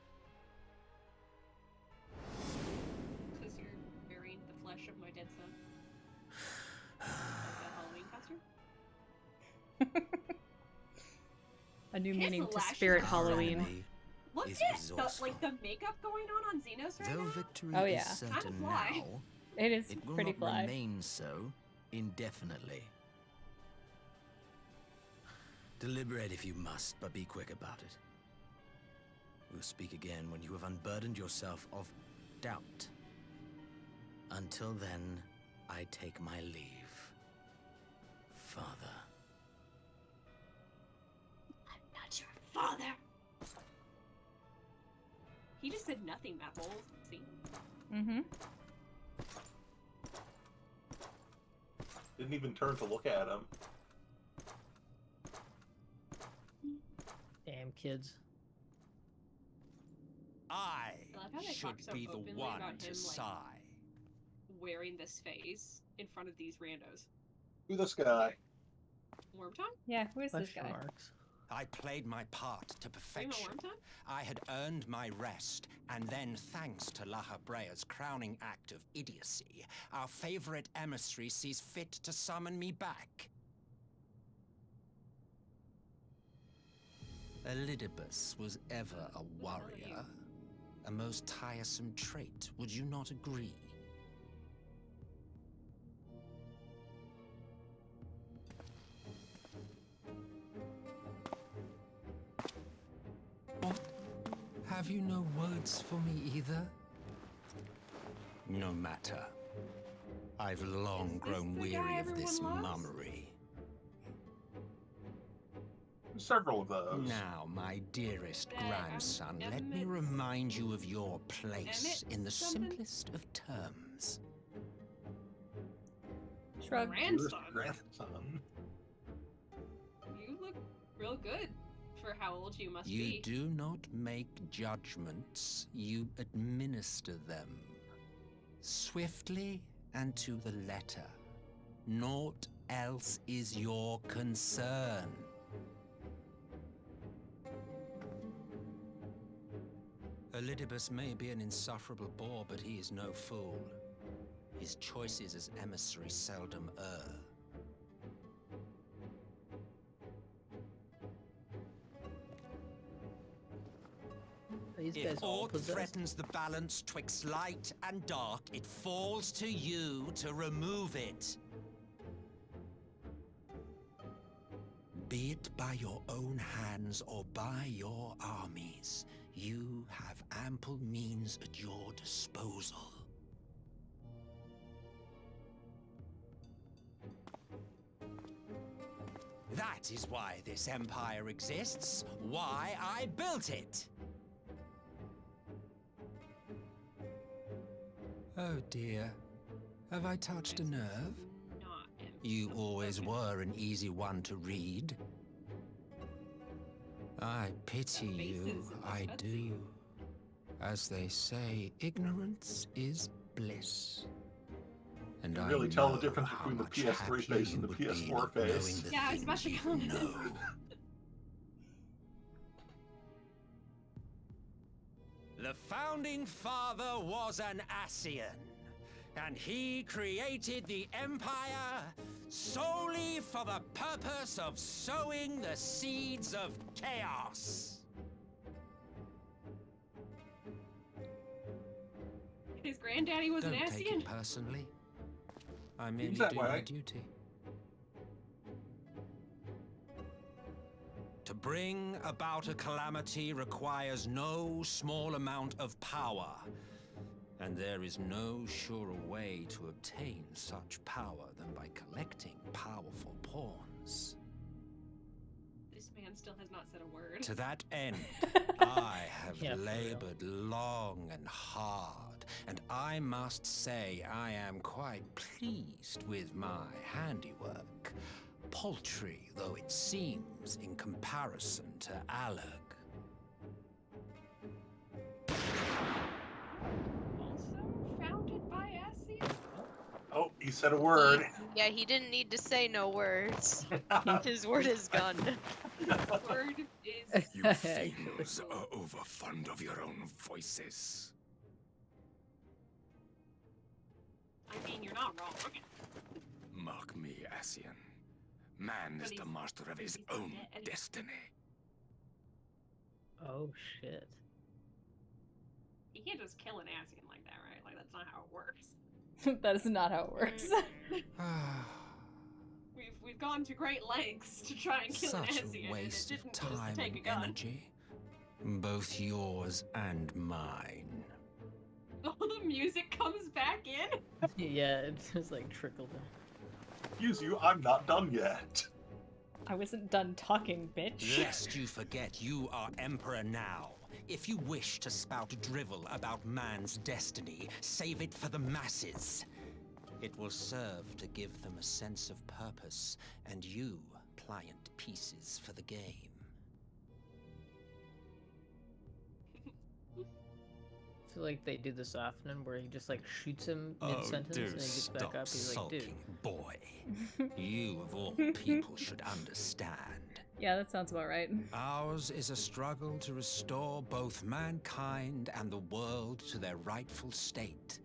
Because you're burying the flesh of my dead son. Like a Halloween costume? A new His meaning to lashes Spirit are so Halloween. good. Look is at resourceful. the makeup going on Xenos right Though now. victory Oh, is yeah. certain Kinda fly. now, It is it will pretty not fly. remain so indefinitely. Deliberate if you must, but be quick about it. We'll speak again when you have unburdened yourself of doubt. Until then, I take my leave. Father. I'm not your father. He just said nothing that whole scene. Mm-hmm. Didn't even turn to look at him. Damn kids. I love how they should talk so be the openly one about to him, like, sigh. Wearing this phase in front of these randos. Who this guy? Wormtongue? Yeah, who is this Question guy? marks. I played my part to Are you perfection. a Wormtongue? I had earned my rest, and then, thanks to La Habrea's crowning act of idiocy, our favorite emissary sees fit to summon me back. Elidibus was ever a warrior. A most tiresome trait, would you not agree? What? Have you no words for me either? No matter. I've long grown the guy weary of everyone this loves? mummery. Several of those. Now, my dearest That, grandson, let me Emmett- remind you of your place Emmett in the something? simplest of terms. Shrug. Grandson. Grandson. You look real good for how old you must You be. do not make judgments, you administer them. Swiftly and to the letter. Naught else is your concern. Elidibus may be an insufferable bore, but he is no fool. His choices as emissary seldom err. These If guys are all aught possessed. threatens the balance twixt light and dark, it falls to you to remove it. Be it by your own hands or by your armies, you have ample means at your disposal. That is why this empire exists, why I built it. Oh dear, have I touched a nerve? You always were an easy one to read. I pity you, I do. As they say, ignorance is bliss. And You I really tell the know difference how between the much PS3 happier face you and the would be PS4 not face. knowing the Yeah, I was about things to you comment. know. The founding father was an Ascian, and he created the Empire solely for the purpose of sowing the seeds of chaos. His granddaddy was Don't an take Ascian. it personally. I merely Seems that do my way. duty. To bring about a calamity requires no small amount of power, and there is no surer way to obtain such power than by collecting powerful pawns. This man still has not said a word. To that end, I have Yeah, for real. labored long and hard, and I must say I am quite pleased with my handiwork, paltry though it seems in comparison to Alag. Also founded by Ascian? Oh, he said a word. Yeah, he didn't need to say no words. His word is gun. Word is... You fiends are overfond of your own voices. I mean, you're not wrong. Mark me, Ascian. Man But is the he's- master of his he's own dead. destiny. Oh shit. You can't just kill an Ascian like that, right? Like, that's not how it works. That is not how it works. We've gone to great lengths to try and kill an Such Ascian, a waste and it of didn't just time take a and gun. energy. Both yours and mine. Oh, the music comes back in? Yeah, it's just like trickled in. Excuse you, I'm not done yet. I wasn't done talking, bitch. Lest you forget you are Emperor now. If you wish to spout drivel about man's destiny, save it for the masses. It will serve to give them a sense of purpose, and you pliant pieces for the game. I feel like they do this often, where he just like shoots him mid-sentence do and he gets back stop up. He's like, dude. sulking, boy. You of all people should understand. Yeah, that sounds about right. Ours is a struggle to restore both mankind and the world to their rightful state.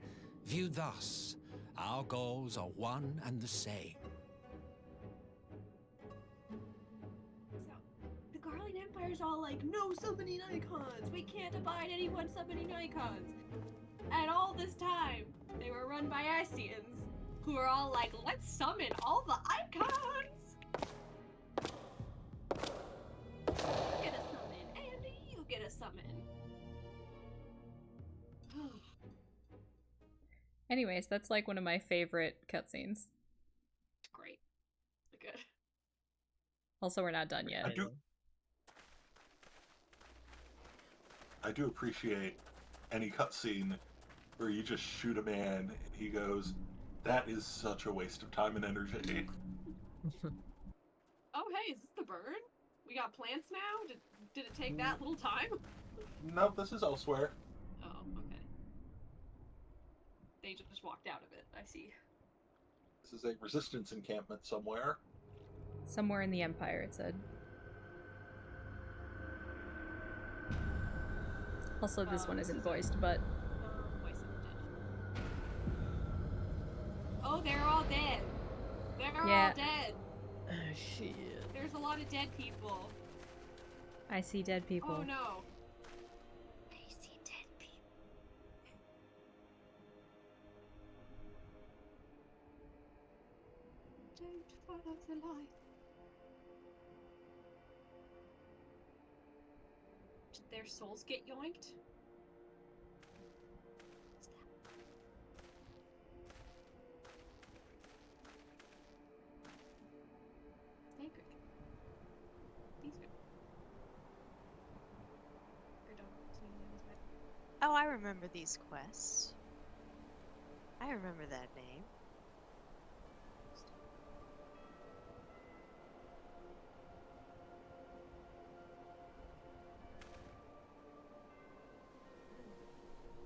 Viewed thus, our goals are one and the same. The Garland Empire's all like, no summoning icons! We can't abide anyone summoning icons! And all this time, they were run by Ascians, who are all like, let's summon all the icons! You get a summon, and you get a summon. Anyways, that's like one of my favorite cutscenes. Great. Good. Also, we're not done yet. I do appreciate any cutscene where you just shoot a man and he goes, that is such a waste of time and energy. Oh, hey, is this the burn? We got plants now? Did it take that little time? No, this is elsewhere. Oh, okay. They just walked out of it. I see. This is a resistance encampment somewhere. Somewhere in the Empire, it said. Also, this one isn't voiced, but... Oh, they're all dead. They're Yeah. all dead. Oh, shit. There's a lot of dead people. I see dead people. Oh no. I see dead people. Don't follow the light. Did their souls get yoinked? Sacred. These are. Oh, I remember these quests. I remember that name.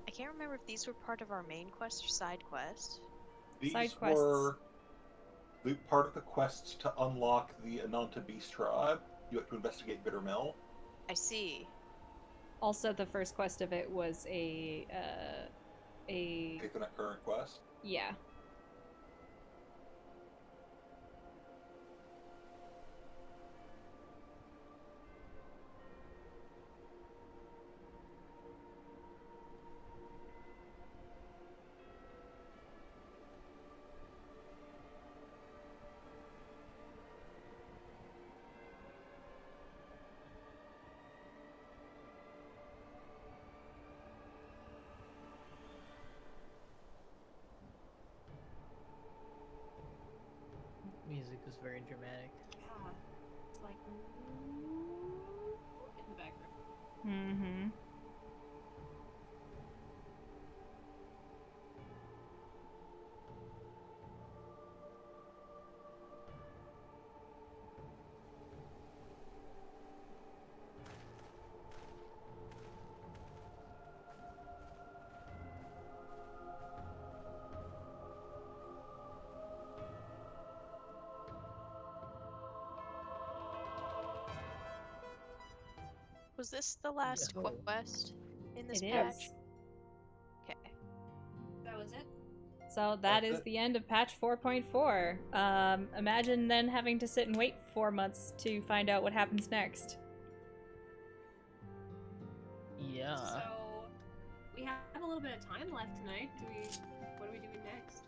I can't remember if these were part of our main quest or side quest. These Side quests. were part of the quests to unlock the Ananta Beast tribe. You have to investigate Bitter Mill. I see. Also, the first quest of it was a Faith in that current quest. yeah. Music was very dramatic. Yeah. It's like in the background. Mm-hmm. Was this the last No. quest in this It patch? is. Okay. That was it? So that That's is it. the end of patch 4.4. Imagine then having to sit and wait 4 months to find out what happens next. Yeah. So we have a little bit of time left tonight. What are we doing next?